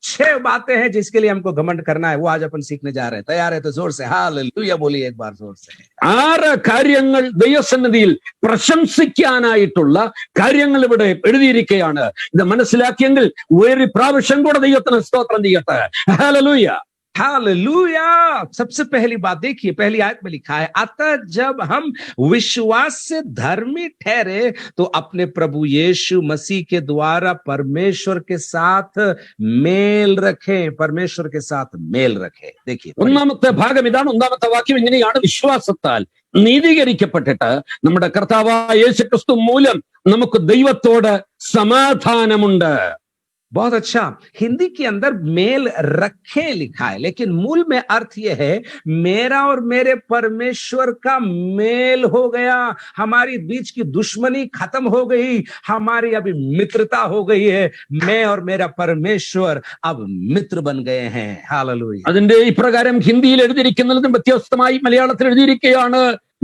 6 बातें हैं जिसके लिए हमको घमंड करना है, वो आज अपन सीखने जा रहे हैं। तैयार है तो जोर से हालेलुया बोलिए एक बार जोर से। 6 കാര്യങ്ങൾ ദൈവസന്നിധിയിൽ പ്രശംസിക്കാനായിട്ടുള്ള കാര്യങ്ങൾ ഇവിടെ എഴുതിയിരിക്കുകയാണ്. ഇത് മനസ്സിലാക്കിയെങ്കിൽ ഒരു പ്രാവശ്യം കൂടെ ദൈവത്തിന് സ്തോത്രം ചെയ്യട്ടെ. Hallelujah hallelujah. सबसे पहली बात देखिए, पहली आयत में लिखा है, अतः जब हम विश्वास से धर्मी ठहरे तो अपने प्रभु यीशु मसीह के द्वारा परमेश्वर के साथ मेल रखें। परमेश्वर के साथ मेल रखें। देखिए ഒന്നാമത്തെ ഭാഗം ഇതാണ്. ഒന്നാമത്തെ വാക്യം ഇങ്ങനെയാണ്, വിശ്വാസത്താൽ നീതീകരിക്കപ്പെട്ടിട്ട് നമ്മുടെ കർത്താവായ യേശുക്രിസ്തു മൂലം നമുക്ക് ദൈവത്തോട് സമാധാനമുണ്ട്. बहुत अच्छा। हिंदी के अंदर मेल रखे लिखा है, लेकिन मूल में अर्थ यह है, मेरा और मेरे परमेश्वर का मेल हो गया, हमारी बीच की दुश्मनी खत्म हो गई, हमारी अभी मित्रता हो गई है। मैं और मेरा परमेश्वर अब मित्र बन गए हैं। हालेलुया। അതിന്റെ ഇപ്രകാരം ഹിന്ദിയിൽ എഴുതിയിരിക്കുന്നതിനും വ്യത്യസ്തമായി മലയാളത്തിൽ എഴുതിയിരിക്കുകയാണ്,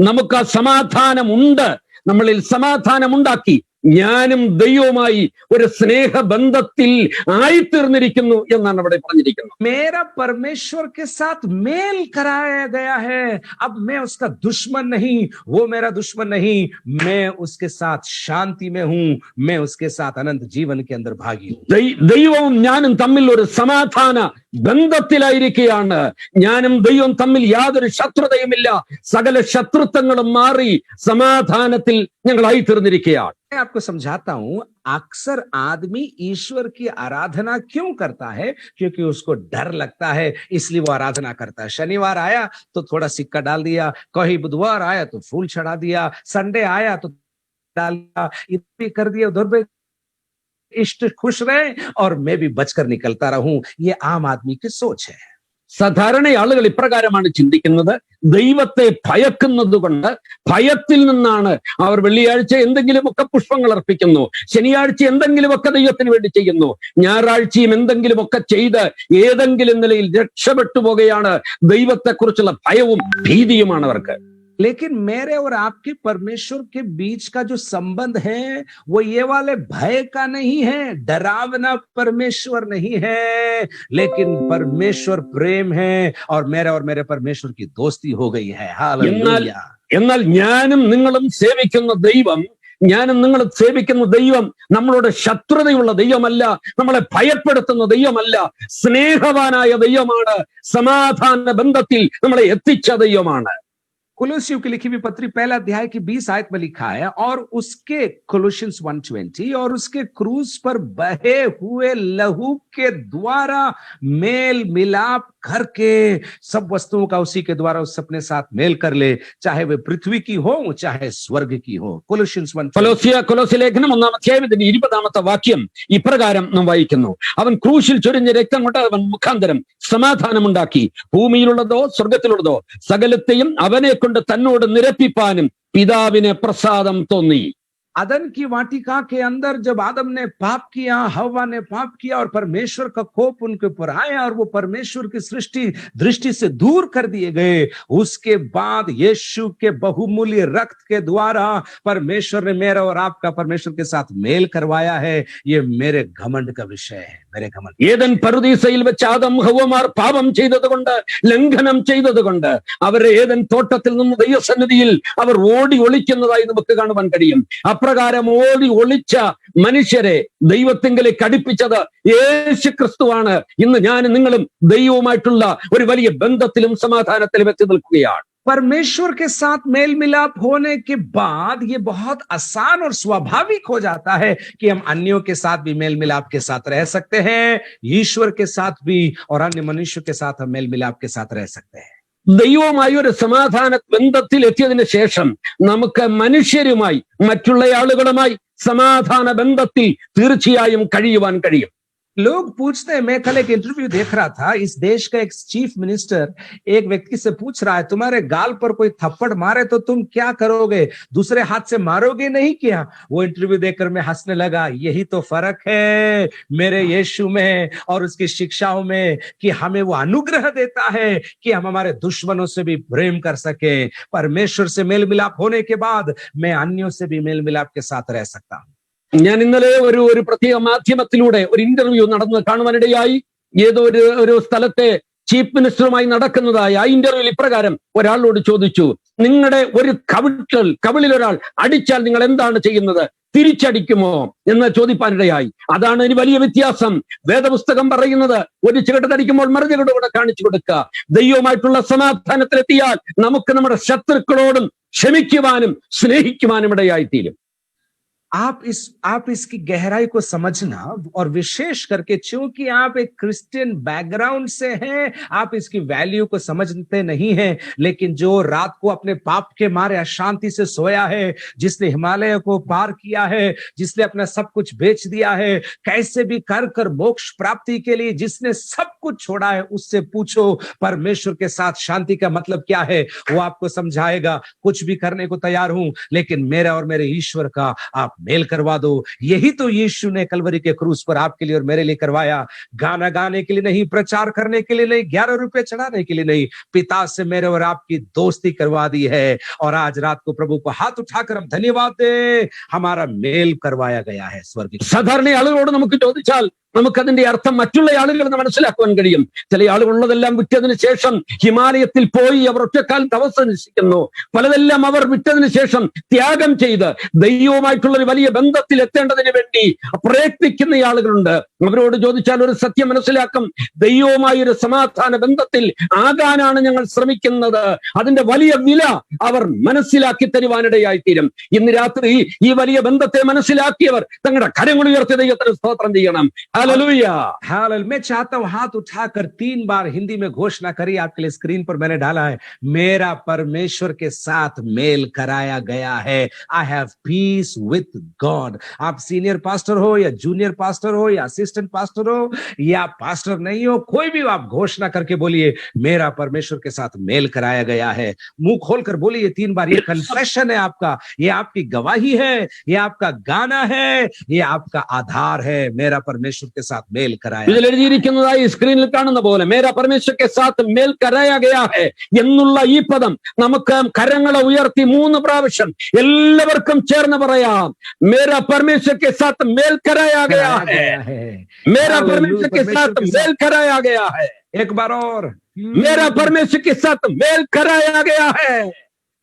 നമുക്ക് ആ സമാധാനമുണ്ട്, നമ്മളിൽ സമാധാനമുണ്ടാക്കി ഞാനും ദൈവവുമായി ഒരു സ്നേഹബന്ധത്തിൽ ആയിത്തീർന്നിരിക്കുന്നു എന്നാണ് ഇവിടെ പറഞ്ഞിരിക്കുന്നത്. मेरा परमेश्वर के साथ मेल कराया गया है। अब मैं उसका दुश्मन नहीं, वो मेरा दुश्मन नहीं, मैं उसके साथ शांति में हूं, मैं उसके साथ अनंत जीवन के अंदर भागी हूं। ദൈവവും ഞാനും തമ്മിൽ ഒരു സമാധാന ബന്ധത്തിലായിരിക്കുകയാണ്. ഞാനും ദൈവവും തമ്മിൽ യാതൊരു ശത്രുതയുമില്ല, സകല ശത്രുത്വങ്ങളും മാറി സമാധാനത്തിൽ ഞങ്ങളായി തീർന്നിരിക്കുകയാണ്. मैं आपको समझाता हूं, अक्सर आदमी ईश्वर की आराधना क्यों करता है? क्योंकि उसको डर लगता है, इसलिए वो आराधना करता है। शनिवार आया तो थोड़ा सिक्का डाल दिया, कहीं बुधवार आया तो फूल चढ़ा दिया, संडे आया तो डाल दिया, इतनी कर दिया, उधर पे इष्ट खुश रहे और मैं भी बचकर निकलता रहूं। ये आम आदमी की सोच है। സാധാരണ ആളുകൾ ഇപ്രകാരമാണ് ചിന്തിക്കുന്നത്. ദൈവത്തെ ഭയക്കുന്നത് കൊണ്ട്, ഭയത്തിൽ നിന്നാണ് അവർ വെള്ളിയാഴ്ച എന്തെങ്കിലുമൊക്കെ പുഷ്പങ്ങൾ അർപ്പിക്കുന്നു, ശനിയാഴ്ച എന്തെങ്കിലുമൊക്കെ ദൈവത്തിന് വേണ്ടി ചെയ്യുന്നു, ഞായറാഴ്ചയും എന്തെങ്കിലുമൊക്കെ ചെയ്ത് ഏതെങ്കിലും നിലയിൽ രക്ഷപ്പെട്ടു പോകുകയാണ്. ദൈവത്തെക്കുറിച്ചുള്ള ഭയവും ഭീതിയുമാണ് അവർക്ക്. लेकिन मेरे और आपके परमेश्वर के बीच का जो संबंध है वो ये वाले भय का नहीं है, डरावना परमेश्वर नहीं है, लेकिन परमेश्वर प्रेम है और मेरे परमेश्वर की दोस्ती हो गई है। हालेलुया। എന്നാൽ ഞാനും നിങ്ങളും സേവിക്കുന്ന ദൈവം, ഞാനും നിങ്ങൾ സേവിക്കുന്ന ദൈവം നമ്മളോട് ശത്രുതയുള്ള ദൈവമല്ല, നമ്മളെ ഭയപ്പെടുത്തുന്ന ദൈവമല്ല, സ്നേഹവാനായ ദൈവമാണ്, സമാധാന ബന്ധത്തിൽ നമ്മളെ എത്തിച്ച ദൈവമാണ്. कुलोसियों की लिखी हुई पत्री पहला अध्याय की 20 आयत में लिखा है, और उसके कोलोशियंस 1:20, और उसके क्रूस पर बहे हुए लहू के द्वारा मेल मिलाप करके सब वस्तुओं का उसी के द्वारा उस अपने साथ मेल कर ले, चाहे वे पृथ्वी की हो चाहे स्वर्ग की हो। कोलोशियंस 1:20। കൊലോസ്യ ലേഖനം 1-ാം അധ്യായം 20-ാമത്തെ വാക്യം ഇപ്രകാരം നാം വായിക്കുന്നു: അവൻ ക്രൂശിൽ ചൊരിഞ്ഞ രക്തം കൊണ്ട് അവൻ മുഖാന്തരം സമാധാനമുണ്ടാക്കി, ഭൂമിയിലുള്ളതോ സ്വർഗത്തിലുള്ളതോ സകലത്തെയും അവനെ കൊണ്ട് തന്നോട് നിരപ്പിപ്പാനും പിതാവിന് പ്രസാദം തോന്നി. अदन की वाटिका के अंदर जब आदम ने पाप किया, हव्वा ने पाप किया, और परमेश्वर का कोप उनके ऊपर आया और वो परमेश्वर की सृष्टि दृष्टि से दूर कर दिए गए, उसके बाद यीशु के बहुमूल्य रक्त के द्वारा परमेश्वर ने मेरा और आपका परमेश्वर के साथ मेल करवाया है। ये मेरे घमंड का विषय है, मेरे घमंड। ഏദൻ പറുദീസയിൽ വെച്ച് ആദം ഹവ്വമാർ പാപം ചെയ്തതുകൊണ്ട്, ലംഘനം ചെയ്തതുകൊണ്ട് അവരെ ഏദൻ തോട്ടത്തിൽ നിന്ന് ദൈവസന്നിധിയിൽ അവർ ഓടി ഒളിക്കുന്നതായി നമുക്ക് കാണുവാൻ കഴിയും. അപ്രകാരം ഓടി ഒളിച്ച മനുഷ്യരെ ദൈവത്തിങ്കലേക്ക് അടുപ്പിച്ചത് യേശു ക്രിസ്തുവാണ്. ഇന്ന് ഞാനും നിങ്ങളും ദൈവവുമായിട്ടുള്ള ഒരു വലിയ ബന്ധത്തിലും സമാധാനത്തിലും എത്തി നിൽക്കുകയാണ്. परमेश्वर के साथ मेल मिलाप होने के बाद ये बहुत आसान और स्वाभाविक हो जाता है कि हम अन्यों के साथ भी मेल मिलाप के साथ रह सकते हैं, ईश्वर के साथ भी और अन्य मनुष्यों के साथ हम मेल मिलाप के साथ रह सकते हैं। ദൈവവുമായി ഒരു സമാധാന ബന്ധത്തിൽ എത്തിയതിനു ശേഷം നമുക്ക് മനുഷ്യരുമായി, മറ്റുള്ള ആളുകളുമായി സമാധാന ബന്ധത്തിൽ തീർച്ചയായും കഴിയുവാൻ കഴിയും. लोग पूछते हैं, मैं कल एक इंटरव्यू देख रहा था, इस देश का एक चीफ मिनिस्टर एक व्यक्ति से पूछ रहा है, तुम्हारे गाल पर कोई थप्पड़ मारे तो तुम क्या करोगे, दूसरे हाथ से मारोगे नहीं क्या? वो इंटरव्यू देखकर मैं हंसने लगा। यही तो फर्क है मेरे यीशु में और उसकी शिक्षाओं में, कि हमें वो अनुग्रह देता है कि हम हमारे दुश्मनों से भी प्रेम कर सके। परमेश्वर से मेल मिलाप होने के बाद मैं अन्यों से भी मेल मिलाप के साथ रह सकता हूं। ഞാൻ ഇന്നലെ ഒരു പ്രത്യേക മാധ്യമത്തിലൂടെ ഒരു ഇന്റർവ്യൂ നടന്ന് കാണുവാനിടയായി. ഏതോ ഒരു സ്ഥലത്തെ ചീഫ് മിനിസ്റ്ററുമായി നടക്കുന്നതായി. ആ ഇന്റർവ്യൂവിൽ ഇപ്രകാരം ഒരാളോട് ചോദിച്ചു, നിങ്ങളുടെ ഒരു കവിളിൽ ഒരാൾ അടിച്ചാൽ നിങ്ങൾ എന്താണ് ചെയ്യുന്നത്, തിരിച്ചടിക്കുമോ എന്ന് ചോദിപ്പാനിടയായി. അതാണ് ഒരു വലിയ വ്യത്യാസം. വേദപുസ്തകം പറയുന്നത് ഒരു ചികട്ടടിക്കുമ്പോൾ മറുചികട് കൂടെ കാണിച്ചു കൊടുക്കുക. ദൈവവുമായിട്ടുള്ള സമാധാനത്തിലെത്തിയാൽ നമുക്ക് നമ്മുടെ ശത്രുക്കളോടും ക്ഷമിക്കുവാനും സ്നേഹിക്കുവാനും ഇടയായിത്തീരും. आप इसकी गहराई को समझना, और विशेष करके क्योंकि आप एक क्रिश्चियन बैकग्राउंड से हैं, आप इसकी वैल्यू को समझते नहीं हैं। लेकिन जो रात को अपने पाप के मारे अशांति से सोया है, जिसने हिमालय को पार किया है, जिसने अपना सब कुछ बेच दिया है, कैसे भी कर मोक्ष प्राप्ति के लिए जिसने सब कुछ छोड़ा है, उससे पूछो परमेश्वर के साथ शांति का मतलब क्या है। वो आपको समझाएगा। कुछ भी करने को तैयार हूं, लेकिन मेरा और मेरे ईश्वर का आप मेल करवा दो। यही तो यीशु ने कलवरी के क्रूस पर आपके लिए और मेरे लिए करवाया। गाना गाने के लिए नहीं, प्रचार करने के लिए नहीं, 11 रुपए चढ़ाने के लिए नहीं, पिता से मेरे और आपकी दोस्ती करवा दी है। और आज रात को प्रभु को हाथ उठाकर हम धन्यवाद दे, हमारा मेल करवाया गया है स्वर्ग। സാധാരണ ആളുകളോട് നമുക്ക് ചോദിച്ചാൽ നമുക്കതിന്റെ അർത്ഥം മറ്റുള്ള ആളുകൾ മനസ്സിലാക്കുവാൻ കഴിയും. ചില ആളുകൾ ഉള്ളതെല്ലാം വിറ്റതിന് ശേഷം ഹിമാലയത്തിൽ പോയി അവർ ഒറ്റക്കാലം തപസ്സനുഷ്ഠിക്കുന്നു. പലതെല്ലാം അവർ വിറ്റതിന് ശേഷം ത്യാഗം ചെയ്ത് ദൈവവുമായിട്ടുള്ള ഒരു വലിയ ബന്ധത്തിൽ എത്തേണ്ടതിന് വേണ്ടി പ്രയത്നിക്കുന്ന ആളുകളുണ്ട്. അവരോട് ചോദിച്ചാൽ ഒരു സത്യം മനസ്സിലാക്കും. ദൈവവുമായി ഒരു സമാധാന ബന്ധത്തിൽ ആകാനാണ് ഞങ്ങൾ ശ്രമിക്കുന്നത്. അതിന്റെ വലിയ വില അവർ മനസ്സിലാക്കി തരുവാനിടയായിത്തീരും. ഇന്ന് രാത്രി ഈ വലിയ ബന്ധത്തെ മനസ്സിലാക്കിയവർ തങ്ങളുടെ കരങ്ങൾ ഉയർത്തി ദൈവത്തിന് സ്തോത്രം ചെയ്യണം. हालेलुया। मैं चाहता हूं हाथ उठाकर 3 बार हिंदी में घोषणा करिए। आपके लिए स्क्रीन पर मैंने डाला है, मेरा परमेश्वर के साथ मेल कराया गया है। I have piece with God. आप सीनियर पास्टर हो या जूनियर पास्टर हो या असिस्टेंट पास्टर हो या पास्टर नहीं हो, कोई भी आप घोषणा करके बोलिए, मेरा परमेश्वर के साथ मेल कराया गया है। मुंह खोलकर बोलिए 3 बार। ये कन्फेशन है आपका, ये आपकी गवाही है, ये आपका गाना है, ये आपका आधार है। मेरा परमेश्वर के साथ मेल कराया। ഇതിൽ എഴുതിയിരിക്കുന്നതായി സ്ക്രീനിൽ കാണുന്ന പോലെ മേരാ പരമേശ്വർ കെ സാത്ത് മേൽ കരായ ഗയാ ഹെ എന്നുള്ള ഈ പദം നമുക്ക് കരങ്ങളെ ഉയർത്തി 3 പ്രാവശ്യം എല്ലാവർക്കും ചേർന്ന് പറയാം. മേരാ പരമേശ്വർ കെ സാത്ത് മേൽ കരായ ഗയാ ഹെ, മേരാ പരമേശ്വർ കെ സാത്ത് മേൽ കരായ ഗയാ ഹെ. एक बार और, मेरा परमेश्वर के साथ मेल कराया गया है।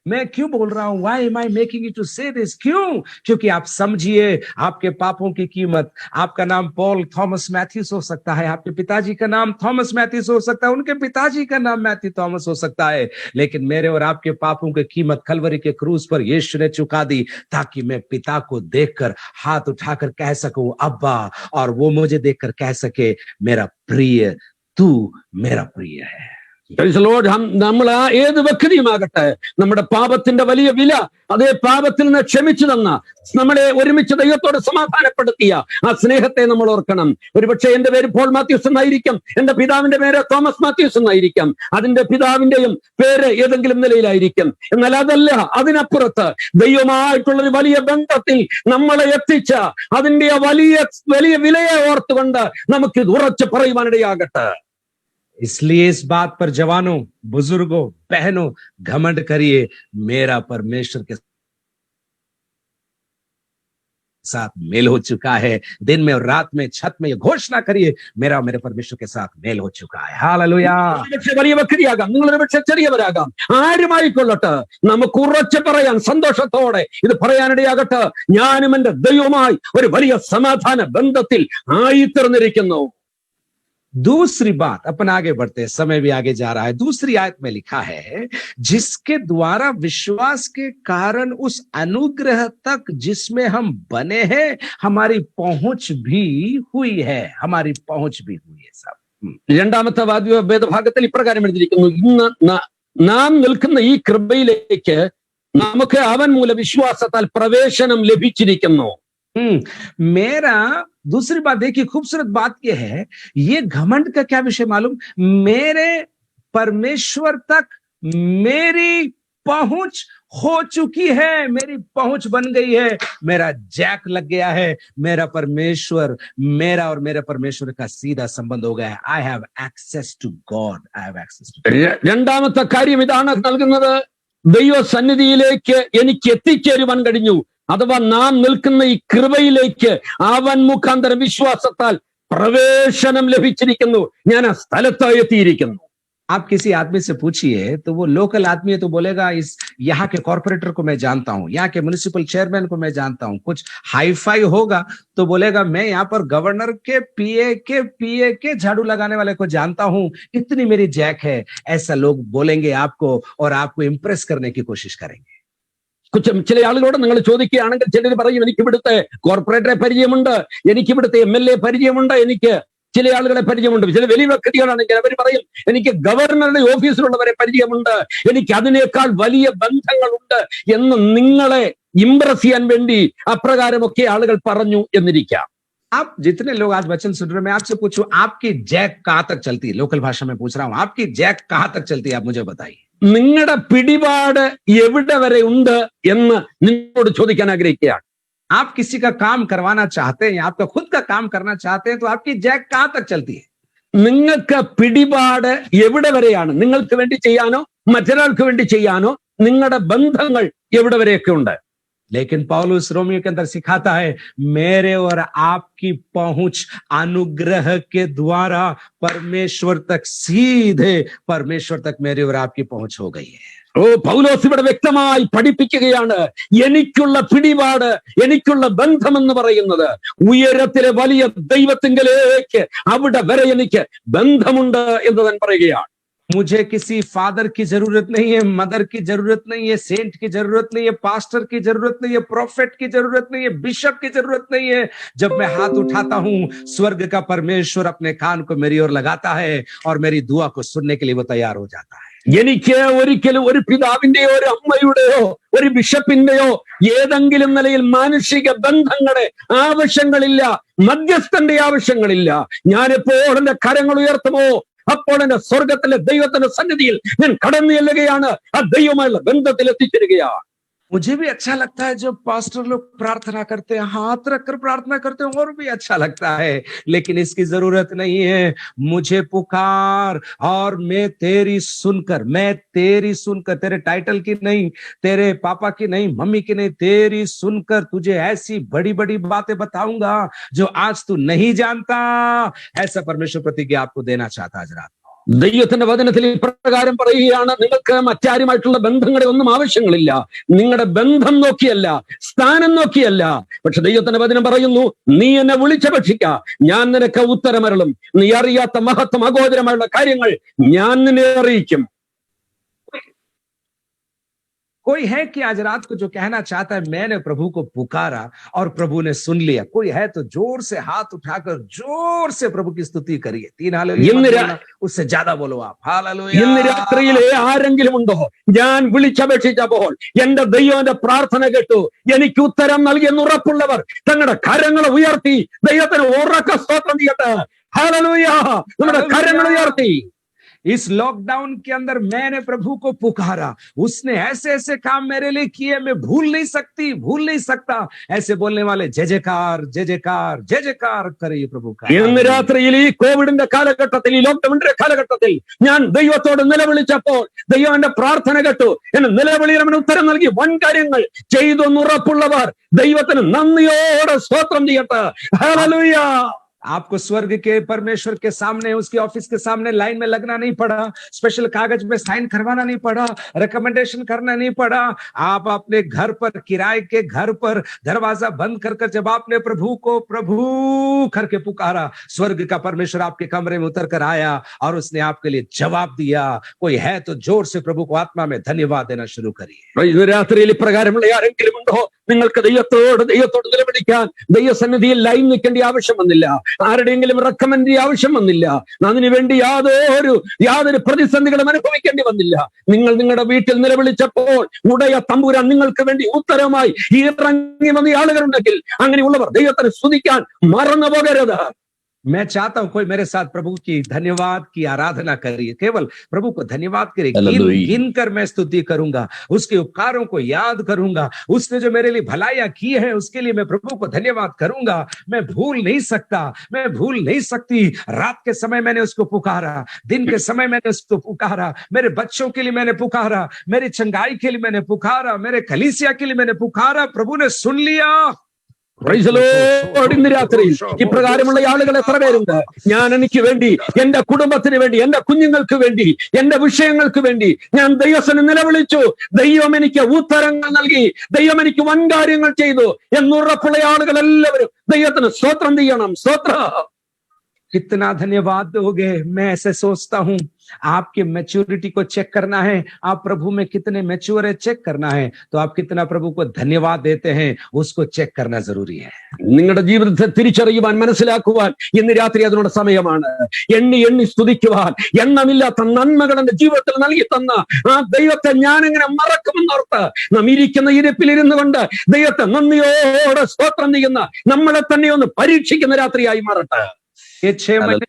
मैं क्यों बोल रहा हूं? Why am I making you to say this? क्यों? क्योंकि आप समझिए, आपके पापों की कीमत, आपका नाम पॉल थॉमस मैथ्यूस हो सकता है, आपके पिताजी का नाम थॉमस मैथ्यूस हो सकता है, उनके पिताजी का नाम मैथ्यू थॉमस हो सकता है, लेकिन मेरे और आपके पापों की कीमत कलवरी के क्रूज पर यीशु ने चुका दी, ताकि मैं पिता को देखकर हाथ उठाकर कह सकूं अब्बा, और वो मुझे देखकर कह सके मेरा प्रिय, तू मेरा प्रिय है। Praise the Lord. നമ്മൾ ഏത് വ്യക്തിയുമാകട്ടെ, നമ്മുടെ പാപത്തിന്റെ വലിയ വില, അതേ പാപത്തിൽ നിന്ന് ക്ഷമിച്ചു തന്ന, നമ്മളെ ഒരുമിച്ച് ദൈവത്തോട് സമാധാനപ്പെടുത്തിയ ആ സ്നേഹത്തെ നമ്മൾ ഓർക്കണം. ഒരുപക്ഷെ എന്റെ പേര് പോൾ മാത്യൂസ് എന്നായിരിക്കും, എന്റെ പിതാവിന്റെ പേര് തോമസ് മാത്യൂസ് എന്നായിരിക്കും, അതിന്റെ പിതാവിന്റെയും പേര് ഏതെങ്കിലും നിലയിലായിരിക്കും. എന്നാൽ അതല്ല, അതിനപ്പുറത്ത് ദൈവമായിട്ടുള്ളൊരു വലിയ ബന്ധത്തിൽ നമ്മളെ എത്തിച്ച അതിന്റെ വലിയ വലിയ വിലയെ ഓർത്തുകൊണ്ട് നമുക്ക് ഇത് ഉറച്ചു പറയുവാനിടയാകട്ടെ. इसलिए इस बात पर जवानों, बुजुर्गों, बहनों घमंड करिए, मेरा परमेश्वर के साथ मेल हो चुका है। दिन में और रात में छत में ये घोषणा करिए, मेरा मेरे परमेश्वर के साथ मेल हो चुका है। हालेलुया। വലിയ വ്യക്തിയാകാം, നിങ്ങളൊരു പക്ഷെ ചെറിയവരാകാം, ആരുമായിക്കൊള്ളട്ടെ, നമുക്ക് ഉറച്ചു പറയാൻ സന്തോഷത്തോടെ ഇത് പറയാനിടയാകട്ടെ, ഞാനും എന്റെ ദൈവവുമായി ഒരു വലിയ സമാധാന ബന്ധത്തിൽ ആയിത്തീർന്നിരിക്കുന്നു. दूसरी बात, अपन आगे बढ़ते हैं, समय भी आगे जा रहा है। दूसरी आयत में लिखा है, जिसके द्वारा विश्वास के कारण उस अनुग्रह तक जिसमें हम बने हैं हमारी पहुंच भी हुई है। हमारी पहुंच भी हुई है। सब രണ്ടാമത്തെ വേദഭാഗത്തിൽ ഇപ്രകാരം എഴുതിയിരിക്കുന്നു, ഇന്ന് നാം നിൽക്കുന്ന ഈ കൃപയിലേക്ക് നമുക്ക് അവൻ മൂലം വിശ്വാസത്താൽ പ്രവേശനം ലഭിച്ചിരിക്കുന്നു. मेरा दूसरी बात देखिए, खूबसूरत बात यह है, ये घमंड का क्या विषय मालूम, मेरे परमेश्वर तक मेरी पहुंच हो चुकी है, मेरी पहुंच बन गई है, मेरा जैक लग गया है, मेरा परमेश्वर, मेरा और मेरे परमेश्वर का सीधा संबंध हो गया है। I have access to God, I have access to. രണ്ടാമത്തെ കാര്യം ഇതാണ് നൽകുന്നത്, ദൈവ സന്നിധിയിലേക്ക് എനിക്ക് എത്തിച്ചേരുവാൻ കഴിഞ്ഞു, അഥവാ നാം നിൽക്കുന്ന ഈ കൃപയിലേക്ക് അവൻ മുഖാന്തരം വിശ്വാസത്താൽ പ്രവേശനം ലഭിച്ചിരിക്കുന്നു, ഞാൻ ആ സ്ഥലത്തായി എത്തിയിരിക്കുന്നു. आप किसी आदमी से पूछिए तो वो लोकल आदमी है तो बोलेगा इस यहाँ के कॉर्पोरेटर को मैं जानता हूँ, यहाँ के म्युनिसिपल चेयरमैन को मैं जानता हूँ। कुछ हाई फाई होगा तो बोलेगा मैं यहाँ पर गवर्नर के पीए के झाड़ू लगाने वाले को जानता हूँ, इतनी मेरी जैक है। ऐसा लोग बोलेंगे आपको और आपको इम्प्रेस करने की कोशिश करेंगे। ചില ആളുകളോട് നിങ്ങൾ ചോദിക്കുകയാണെങ്കിൽ ചിലർ പറയും എനിക്ക് ഇവിടുത്തെ കോർപ്പറേറ്ററെ പരിചയമുണ്ട്, എനിക്ക് ഇവിടുത്തെ MLA പരിചയമുണ്ട്, എനിക്ക് ചില ആളുകളെ പരിചയമുണ്ട്. ചില വലിയ വ്യക്തികളാണെങ്കിൽ അവർ പറയും എനിക്ക് ഗവർണറുടെ ഓഫീസിലുള്ളവരെ പരിചയമുണ്ട്, എനിക്ക് അതിനേക്കാൾ വലിയ ബന്ധങ്ങളുണ്ട് എന്ന് നിങ്ങളെ ഇംപ്രസ് ചെയ്യാൻ വേണ്ടി അപ്രകാരമൊക്കെ ആളുകൾ പറഞ്ഞു എന്നിരിക്കാം. आप जितने लोग आज वचन सुन रहे हैं, मैं आपसे पूछूं, आपकी जैक कहां तक चलती है? लोकल भाषा में पूछ रहा हूं, आपकी जैक कहां तक चलती है? आप मुझे बताइए। നിങ്ങളുടെ പിടിപാട് എവിടെ വരെ ഉണ്ട് എന്ന് നിങ്ങളോട് ചോദിക്കാൻ ആഗ്രഹിക്കുകയാണ്. आप किसी का काम करवाना चाहते हैं, आपका खुद का काम करना चाहते हैं, तो आपकी जैक कहां तक चलती है? നിങ്ങൾക്ക് പിടിപാട് എവിടെ വരെയാണ്? നിങ്ങൾക്ക് വേണ്ടി ചെയ്യാനോ മറ്റൊരാൾക്ക് വേണ്ടി ചെയ്യാനോ നിങ്ങളുടെ ബന്ധങ്ങൾ എവിടെ വരെയൊക്കെ ഉണ്ട്? लेकिन पौलुस रोमियो के अंदर सिखाता है, मेरे और आपकी पहुंच अनुग्रह के द्वारा परमेश्वर तक, सीधे परमेश्वर तक मेरे और आपकी पहुंच हो गई है। പൗലോസ് ഇവിടെ വ്യക്തമായി പഠിപ്പിക്കുകയാണ്, എനിക്കുള്ള പിടിപാട്, എനിക്കുള്ള ബന്ധം എന്ന് പറയുന്നത് ഉയരത്തിലെ വലിയ ദൈവത്തിങ്കലേക്ക് അവിടെ വരെ എനിക്ക് ബന്ധമുണ്ട് എന്ന് താൻ പറയുകയാണ്. मुझे किसी फादर की जरूरत नहीं है, मदर की जरूरत नहीं है, सेंट की जरूरत नहीं है, पास्टर की जरूरत नहीं है, प्रॉफिट की जरूरत नहीं है, बिशप की जरूरत नहीं है। जब मैं हाथ उठाता हूं, स्वर्ग का परमेश्वर अपने कान को मेरी ओर लगाता है और मेरी दुआ को सुनने के लिए वो तैयार हो जाता है। എനിക്ക് ഒരിക്കലും ഒരു പിതാവിന്റെയോ ഒരു അമ്മയുടെയോ ഒരു ബിഷപ്പിന്റെയോ ഏതെങ്കിലും നിലയിൽ മാനുഷിക ബന്ധങ്ങളുടെ ആവശ്യങ്ങളില്ല, മധ്യസ്ഥന്റെ ആവശ്യങ്ങളില്ല. ഞാൻ എപ്പോൾ എന്റെ കരങ്ങൾ ഉയർത്തുമോ അപ്പോൾ എന്റെ സ്വർഗത്തിലെ ദൈവത്തിന്റെ സന്നിധിയിൽ ഞാൻ കടന്നു ചെല്ലുകയാണ്, ആ ദൈവമായുള്ള ബന്ധത്തിൽ എത്തിച്ചേരുകയാണ്. मुझे भी अच्छा लगता है जब पास्टर लोग प्रार्थना करते हैं, हाथ रखकर प्रार्थना करते हैं, और भी अच्छा लगता है, लेकिन इसकी जरूरत नहीं है। मुझे पुकार और मैं तेरी सुनकर, तेरे टाइटल की नहीं, तेरे पापा की नहीं, मम्मी की नहीं, तेरी सुनकर तुझे ऐसी बड़ी बड़ी बातें बताऊंगा जो आज तू नहीं जानता। ऐसा परमेश्वर प्रतिज्ञा आपको देना चाहता आज रात। ദൈവത്തിന്റെ വചനത്തിൽ ഇപ്രകാരം പറയുകയാണ്, നിങ്ങൾക്ക് മറ്റാരുമായിട്ടുള്ള ബന്ധങ്ങളെ ഒന്നും ആവശ്യങ്ങളില്ല. നിങ്ങളുടെ ബന്ധം നോക്കിയല്ല, സ്ഥാനം നോക്കിയല്ല. പക്ഷെ ദൈവത്തിന്റെ വചനം പറയുന്നു, നീ എന്നെ വിളിച്ചപേക്ഷിക്ക, ഞാൻ നിനക്ക് ഉത്തരമരുളും. നീ അറിയാത്ത മഹത്വം അഗോചരമായുള്ള കാര്യങ്ങൾ ഞാൻ നിന്നെ അറിയിക്കും. कोई है कि आज रात को जो कहना चाहता है मैंने प्रभु को पुकारा और प्रभु ने सुन लिया? कोई है तो जोर से हाथ उठाकर जोर से प्रभु की स्तुति करिए। 3 हालेलुया, उससे ज्यादा बोलो आप। हालेलुया। ഇന്ന് രാത്രിയിലെ ആരെങ്കിലും ഉണ്ടോ, ഞാൻ വിളിച്ചപേക്ഷിച്ചപ്പോൾ എന്റെ ദൈവന്റെ പ്രാർത്ഥന കേട്ടു, എനിക്ക് ഉത്തരം നൽകിയെന്ന് ഉറപ്പുള്ളവർ തങ്ങളുടെ കരങ്ങൾ ഉയർത്തി ദൈവത്തിന് ഉറക്ക സ്തോത്രം ചെയ്യട്ടെ. ഹല്ലേലൂയ. നമ്മുടെ കരങ്ങൾ ഉയർത്തി. इस लॉकडाउन के अंदर मैंने प्रभु को पुकारा, उसने ऐसे ऐसे काम मेरे लिए किए, मैं भूल नहीं सकता। ऐसे बोलने वाले जय जयकार जय जयकार जय जयकार करिए प्रभु का। ഇന്ന് രാത്രിയിൽ ഈ കോവിഡിന്റെ കാലഘട്ടത്തിൽ, ഈ ലോക്ക്ഡൌണിന്റെ കാലഘട്ടത്തിൽ ഞാൻ ദൈവത്തോട് നിലവിളിച്ചപ്പോൾ ദൈവം എന്റെ പ്രാർത്ഥന കേട്ടു, എന്നെ നിലവിളിയിൽ ഉത്തരം നൽകി വൻ കാര്യങ്ങൾ ചെയ്തു എന്നുറപ്പുള്ളവർ ദൈവത്തിന് നന്ദിയോടെ സ്തോത്രം ചെയ്യട്ടെ. ഹല്ലേലൂയ. आपको स्वर्ग के परमेश्वर के सामने, उसके ऑफिस के सामने लाइन में लगना नहीं पड़ा, स्पेशल कागज में साइन करवाना नहीं पड़ा, रिकमेंडेशन करना नहीं पड़ा। आप अपने घर पर, किराए के घर पर दरवाजा बंद कर जब आपने प्रभु को प्रभु करके पुकारा, स्वर्ग का परमेश्वर आपके कमरे में उतर कर आया और उसने आपके लिए जवाब दिया। कोई है तो जोर से प्रभु को आत्मा में धन्यवाद देना शुरू करिए। ഇന്ന് രാത്രിയിൽ ഇപ്രകാരമുള്ള ആരെങ്കിലും ഉണ്ടോ, നിങ്ങൾക്ക് ദൈവത്തോട് നിലവിളിക്കാൻ ദൈവസന്നിധിയിൽ ലൈൻ നിൽക്കേണ്ട ആവശ്യം വന്നില്ല, ആരുടെയെങ്കിലും റെക്കമെൻഡ് ആവശ്യം വന്നില്ല, അതിനുവേണ്ടി യാതൊരു പ്രതിസന്ധികളും അനുഭവിക്കേണ്ടി വന്നില്ല. നിങ്ങൾ നിങ്ങളുടെ വീട്ടിൽ നിലവിളിച്ചപ്പോൾ ഉടയ തമ്പുരാൻ നിങ്ങൾക്ക് വേണ്ടി ഉത്തരമായി ഇറങ്ങി വന്ന ആളുകളുണ്ടെങ്കിൽ അങ്ങനെയുള്ളവർ ദൈവത്തിന് സ്തുതിക്കാൻ മറന്നു പോകരുത്. मैं चाहता हूं कोई मेरे साथ प्रभु की धन्यवाद की आराधना करिए, केवल प्रभु को धन्यवाद करिए। गिन कर मैं स्तुति करूंगा, उसके उपकारों को याद करूंगा, उसने जो मेरे लिए भलाइयां की है उसके लिए मैं प्रभु को धन्यवाद करूंगा। मैं भूल नहीं सकती। रात के समय मैंने उसको पुकारा, दिन के समय मैंने उसको पुकारा, मेरे बच्चों के लिए मैंने पुकारा, मेरी चंगाई के लिए मैंने पुकारा, मेरे कलीसिया के लिए मैंने पुकारा, प्रभु ने सुन लिया। ഇന്ന് രാത്രി ഇപ്രകാരമുള്ള ആളുകൾ എത്ര പേരുണ്ട്? ഞാൻ എനിക്ക് വേണ്ടി, എന്റെ കുടുംബത്തിന് വേണ്ടി, എന്റെ കുഞ്ഞുങ്ങൾക്ക് വേണ്ടി, എന്റെ വിഷയങ്ങൾക്ക് വേണ്ടി ഞാൻ ദൈവത്തിന് നിലവിളിച്ചു, ദൈവം എനിക്ക് ഉത്തരങ്ങൾ നൽകി, ദൈവം എനിക്ക് വൻ കാര്യങ്ങൾ ചെയ്തു എന്നുറപ്പുള്ള ആളുകൾ എല്ലാവരും ദൈവത്തിന് സ്തോത്രം ചെയ്യണം. സ്തോത്രം. कितना धन्यवाद दोगे? मैं ऐसे सोचता हूं, आपके मैच्योरिटी को चेक करना है, आप प्रभु में कितने मैच्योर है चेक करना है, तो आप कितना प्रभु को धन्यवाद देते हैं उसको चेक करना जरूरी है। നിങ്ങളുടെ ജീവിതത്തെ തിരിച്ചറിയുവാൻ, മനസ്സിലാക്കുവാൻ ഇന്ന് രാത്രി അതിനുള്ള സമയമാണ്. എണ്ണി സ്തുതിക്കുവാൻ, എണ്ണമില്ലാത്ത നന്മകൾ എന്റെ ജീവിതത്തിൽ നൽകി തന്ന ആ ദൈവത്തെ ഞാൻ എങ്ങനെ മറക്കുമെന്നോർത്ത് നാം ഇരിക്കുന്ന ഇരിപ്പിലിരുന്നു കൊണ്ട് ദൈവത്തെ നന്ദിയോടെ സ്തോത്രം ചെയ്യുന്ന നമ്മളെ തന്നെ ഒന്ന് പരീക്ഷിക്കുന്ന രാത്രിയായി മാറട്ടെ. ये 6 महीने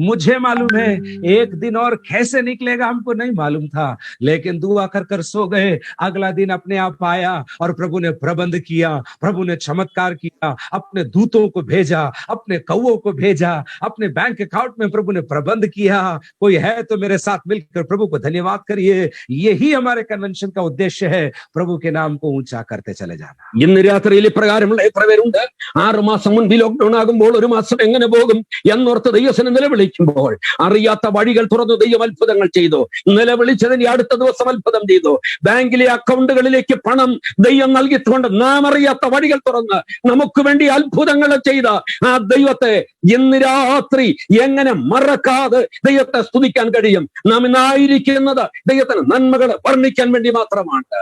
मुझे मालूम है एक दिन और कैसे निकलेगा हमको नहीं मालूम था, लेकिन दुआ कर सो गए। अगला दिन अपने आप आया और प्रभु ने प्रबंध किया, प्रभु ने चमत्कार किया, अपने दूतों को भेजा, अपने कौओं को भेजा, अपने बैंक अकाउंट में प्रभु ने प्रबंध किया। कोई है तो मेरे साथ मिलकर प्रभु को धन्यवाद करिए। यही हमारे कन्वेंशन का उद्देश्य है, प्रभु के नाम को ऊंचा करते चले जाना। ഇന്ന് രാത്രിയിൽ ഇപ്രകാരമുള്ള എത്ര പേരുണ്ട്? 6 മാസം മുൻപ് ലോക്ക്ഡൌൺ ആകുമ്പോൾ 1 മാസം എങ്ങനെ പോകും എന്നോർത്ത് ദൈവത്തിന് നിലവിളിക്കുമ്പോൾ അറിയാത്ത വഴികൾ തുറന്നു ദൈവം അത്ഭുതങ്ങൾ ചെയ്തു. നിലവിളിച്ചതിന്റെ അടുത്ത ദിവസം അത്ഭുതം ചെയ്തു. ബാങ്കിലെ അക്കൗണ്ടുകളിലേക്ക് പണം ദൈവം നൽകിക്കൊണ്ട് നാം അറിയാത്ത വഴികൾ തുറന്ന് നമുക്ക് വേണ്ടി അത്ഭുതങ്ങൾ ചെയ്ത ആ ദൈവത്തെ ഇന്ന് രാത്രി എങ്ങനെ മറക്കാതെ ദൈവത്തെ സ്തുതിക്കാൻ കഴിയും? നാം ഇന്നായിരിക്കുന്നത് ദൈവത്തിന് നന്മകൾ വർണ്ണിക്കാൻ വേണ്ടി മാത്രമാണ്.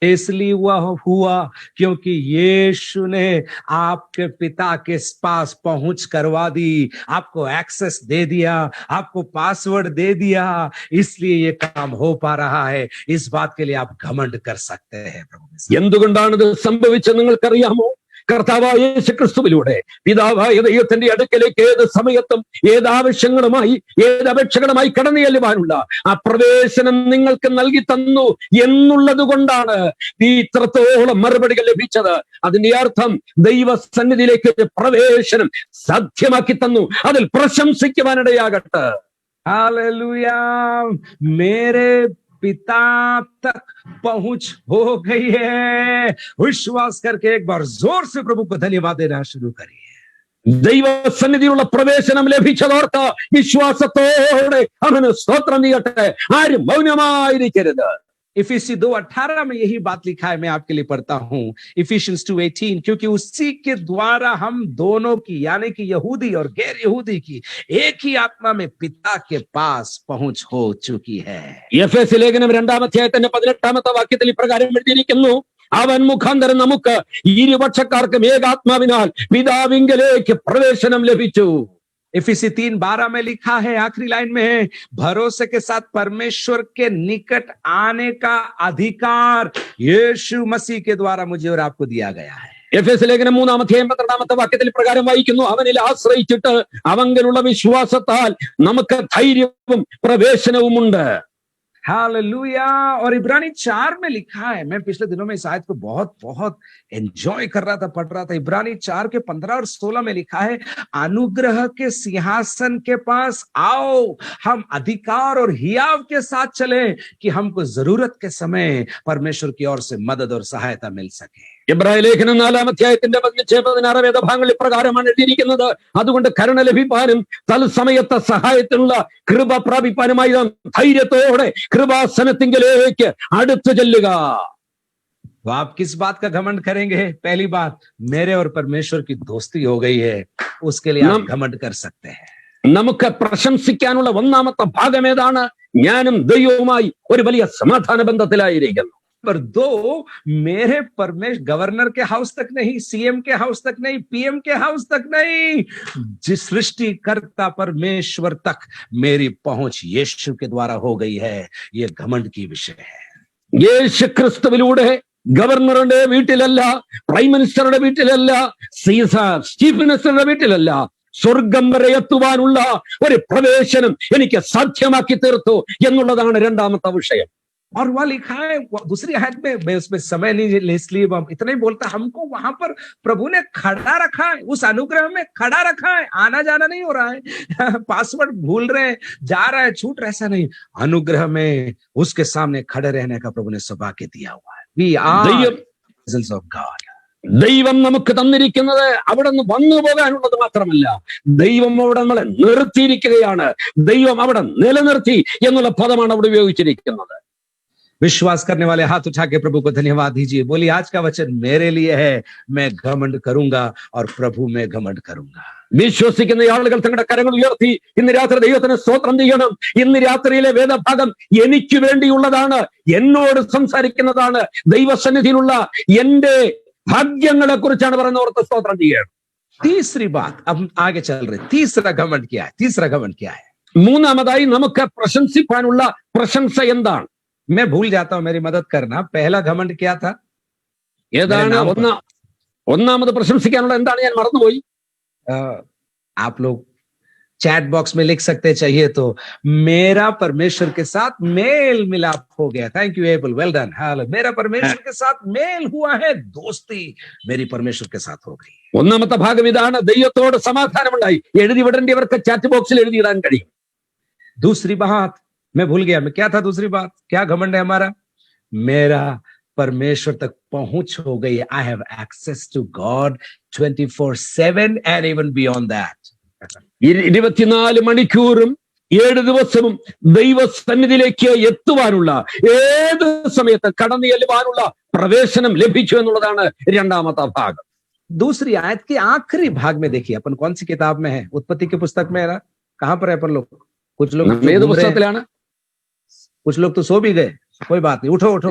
इसलिए हुआ क्योंकि यीशु ने आपके पिता के पास पहुंच करवा दी, आपको एक्सेस दे दिया, आपको पासवर्ड दे दिया, इसलिए ये काम हो पा रहा है। इस बात के लिए आप घमंड कर सकते हैं प्रभु। എന്തുകൊണ്ടാണിത് സംഭവിച്ചത് നിങ്ങൾക്കറിയാമോ? കർത്താവായ യേശുക്രിസ്തുവിലൂടെ പിതാവായ ദൈവത്തിന്റെ അടുക്കലേക്ക് ഏത് സമയത്തും ഏത് ആവശ്യങ്ങളുമായി ഏത് അപേക്ഷകളുമായി കടന്നു ചെല്ലുവാനുള്ള ആ പ്രവേശനം നിങ്ങൾക്ക് നൽകി തന്നു എന്നുള്ളത് കൊണ്ടാണ് ഈ ഇത്രത്തോളം മറുപടികൾ ലഭിച്ചത്. അതിന്റെ അർത്ഥം ദൈവസന്നിധിയിലേക്ക് പ്രവേശനം സാധ്യമാക്കി തന്നു. അതിൽ പ്രശംസിക്കുവാനിടയാകട്ടെ. हालेलुया। मेरे पिता तक पहुंच हो गई है। विश्वास करके एक बार जोर से प्रभु को धन्यवाद देना शुरू करिए। ദൈവസന്നിധിയിലുള്ള പ്രവേശനം ലഭിച്ചതോർത്ത് വിശ്വാസത്തോടെ അവന് സ്തോത്രം ചെയ്യട്ടെ. ആരും മൗനമായിരിക്കരുത്. इफिसी 2:18 में यही बात लिखा है, मैं आपके लिए पढ़ता हूं, इफिशियंस 2:18, क्योंकि उसी के द्वारा हम दोनों की यानी कि यहूदी और गैर यहूदी की एक ही आत्मा में पिता के पास पहुंच हो चुकी है. എഫേസ്യ ലേഖനം 2-ാമധ്യായത്തിന്റെ 18-ാമത്തെ വാക്യത്തിൽ ഇപ്രകാരം എഴുതിയിരിക്കുന്നു, അവൻ മുഖാന്തരം നമുക്ക് ഇരുപക്ഷക്കാർക്കും ഏകാത്മാവിനാൽ പിതാവിങ്കലേക്ക് പ്രവേശനം ലഭിച്ചു. इफिसी 3:12 में लिखा है, आखिरी लाइन में है, भरोसे के साथ परमेश्वर के निकट आने का अधिकार यीशु मसीह के द्वारा मुझे और आपको दिया गया है. എഫേസ്യ ലേഖനം 3-ാമധ്യായം 12-ാമത്തെ വാക്യത്തിൽ പ്രകാരം വായിക്കുന്നു, അവനിൽ ആശ്രയിച്ചിട്ട് അവങ്കലുള്ള വിശ്വാസത്താൽ നമുക്ക് ധൈര്യവും പ്രവേശനവുമുണ്ട്. हालेलुया. और इब्रानी 4 में लिखा है, मैं पिछले दिनों में इस आयत को बहुत बहुत एंजॉय कर रहा था, पढ़ रहा था. इब्रानी 4 के 15 और 16 में लिखा है, अनुग्रह के सिंहासन के पास आओ, हम अधिकार और हियाव के साथ चले कि हमको जरूरत के समय परमेश्वर की ओर से मदद और सहायता मिल सके. എബ്രായ ലേഖനം 4-ാമധ്യായത്തിന്റെ 15-16 വേദഭാഗങ്ങൾ ഇപ്രകാരമാണ് എഴുതിയിരിക്കുന്നത്, അതുകൊണ്ട് കരുണ ലഭിപ്പാനും തൽസമയത്തെ സഹായത്തിനുള്ള കൃപ പ്രാപിപ്പാനുമായി നാം ധൈര്യത്തോടെ കൃപാസനത്തിങ്കലേക്ക് അടുത്തു ചെല്ലുക. तो आप किस बात का घमंड करेंगे? पहली बात, मेरे और परमेश्वर की दोस्ती हो गई है, उसके लिए आप घमंड कर सकते हैं. നമുക്ക് പ്രശംസിക്കാനുള്ള ഒന്നാമത്തെ ഭാഗം ഏതാണ്? ഞാനും ദൈവവുമായി ഒരു വലിയ സമാധാന ബന്ധത്തിലായിരിക്കുന്നു. पर 2, मेरे परमेश्वर गवर्नर के हाउस तक नहीं, सीएम के हाउस तक नहीं, पीएम के हाउस तक नहीं, जिस सृष्टिकर्ता परमेश्वर तक मेरी पहुंच यीशु के द्वारा हो गई है. ये घमंड की विषय है. യേശു ക്രിസ്തുവിലൂടെ ഗവർണറുടെ വീട്ടിലല്ല, പ്രൈം മിനിസ്റ്ററുടെ വീട്ടിലല്ല, ചീഫ് മിനിസ്റ്ററുടെ വീട്ടിലല്ല, സ്വർഗം വരെ എത്തുവാനുള്ള ഒരു പ്രവേശനം എനിക്ക് സാധ്യമാക്കി തീർത്തു എന്നുള്ളതാണ് രണ്ടാമത്തെ വിഷയം. और वह लिखा है दूसरी आयत में, मैं उसमें समय नहीं इसलिए इतना ही बोलता, हमको वहां पर प्रभु ने खड़ा रखा है, उस अनुग्रह में खड़ा रखा है. आना जाना नहीं हो रहा है, पासवर्ड भूल रहे हैं, जा रहा है, छूट रहा, ऐसा नहीं. अनुग्रह में उसके सामने खड़े रहने का प्रभु ने सौभाग्य दिया हुआ है. We are the presence of God. ദൈവം നമുക്ക് തന്നിരിക്കുന്നത് അവിടെ നിന്ന് വന്നു പോകാനുള്ളത് മാത്രമല്ല, ദൈവം അവിടെ നമ്മളെ നിർത്തിയിരിക്കുകയാണ്. ദൈവം അവിടെ നിലനിർത്തി എന്നുള്ള പദമാണ് അവിടെ ഉപയോഗിച്ചിരിക്കുന്നത്. विश्वास करने वाले हाथ उठा के प्रभु को धन्यवाद दीजिए. बोलिए, आज का वचन मेरे लिए है, मैं घमंड करूंगा और प्रभु में घमंड करूंगा. വിശ്വസിക്കുന്ന ആളുകൾ തങ്ങളുടെ കരങ്ങൾ ഉയർത്തി ഇന്ന് രാത്രി ദൈവത്തിന് സ്തോത്രം ചെയ്യണം. ഇന്ന് രാത്രിയിലെ വേദഭാഗം എനിക്ക് വേണ്ടിയുള്ളതാണ്, എന്നോട് സംസാരിക്കുന്നതാണ്. ദൈവസന്നിധിയിലുള്ള എന്റെ ഭാഗ്യങ്ങളെ കുറിച്ചാണ് പറയുന്ന ഓർത്ത് സ്തോത്രം ചെയ്യണം. तीसरी बात, अब आगे चल रहे, तीसरा घमंड क्या है? तीसरा घमंड क्या है? മൂന്നാമതായി നമുക്ക് പ്രശംസിക്കാനുള്ള പ്രശംസ എന്താണ്? मैं भूल जाता हूं, मेरी मदद करना. पहला घमंड क्या था? ഏതാണ് ഒന്നാമത് പ്രശംസിക്കാനുള്ള എന്താണ്? ഞാൻ മറന്നുപോയി. आप लोग चैट बॉक्स में लिख सकते चाहिए तो. मेरा परमेश्वर के साथ मेल मिलाप हो गया. Thank you able, well done. Hallelujah. मेरा परमेश्वर के साथ मेल हुआ है, दोस्ती मेरी परमेश्वर के साथ हो गई. ഒന്നാമത്തെ ഭാഗം ഇതാണ്, ദൈവത്തോട് സമാധാനമുണ്ടായി. എഴുതി വിടേണ്ടിയവർക്ക് ചാറ്റ് ബോക്സിൽ എഴുതിയിടാൻ കഴിയും. दूसरी बात मैं भूल गया, मैं क्या था दूसरी बात? क्या घमंड है हमारा? मेरा परमेश्वर तक पहुंच हो गई. I have access to God 24/7 and even beyond that. 24 മണിക്കൂറും 7 ദിവസവും ദൈവസന്നിധിയിലേക്ക് എത്തുവാനുള്ള, ഏത് സമയത്ത് കടന്നു ചെല്ലുവാനുള്ള പ്രവേശനം ലഭിച്ചു എന്നുള്ളതാണ് രണ്ടാമത്തെ ഭാഗം. दूसरी आयत के आखिरी भाग में देखिए, अपन कौन सी किताब में है? उत्पत्ति की पुस्तक में है ना? कहां पर है अपन लोग? कुछ लोग ഏത് പുസ്തകത്തിലാണ്? कुछ लोग तो सो भी गए, कोई बात नहीं, उठो उठो.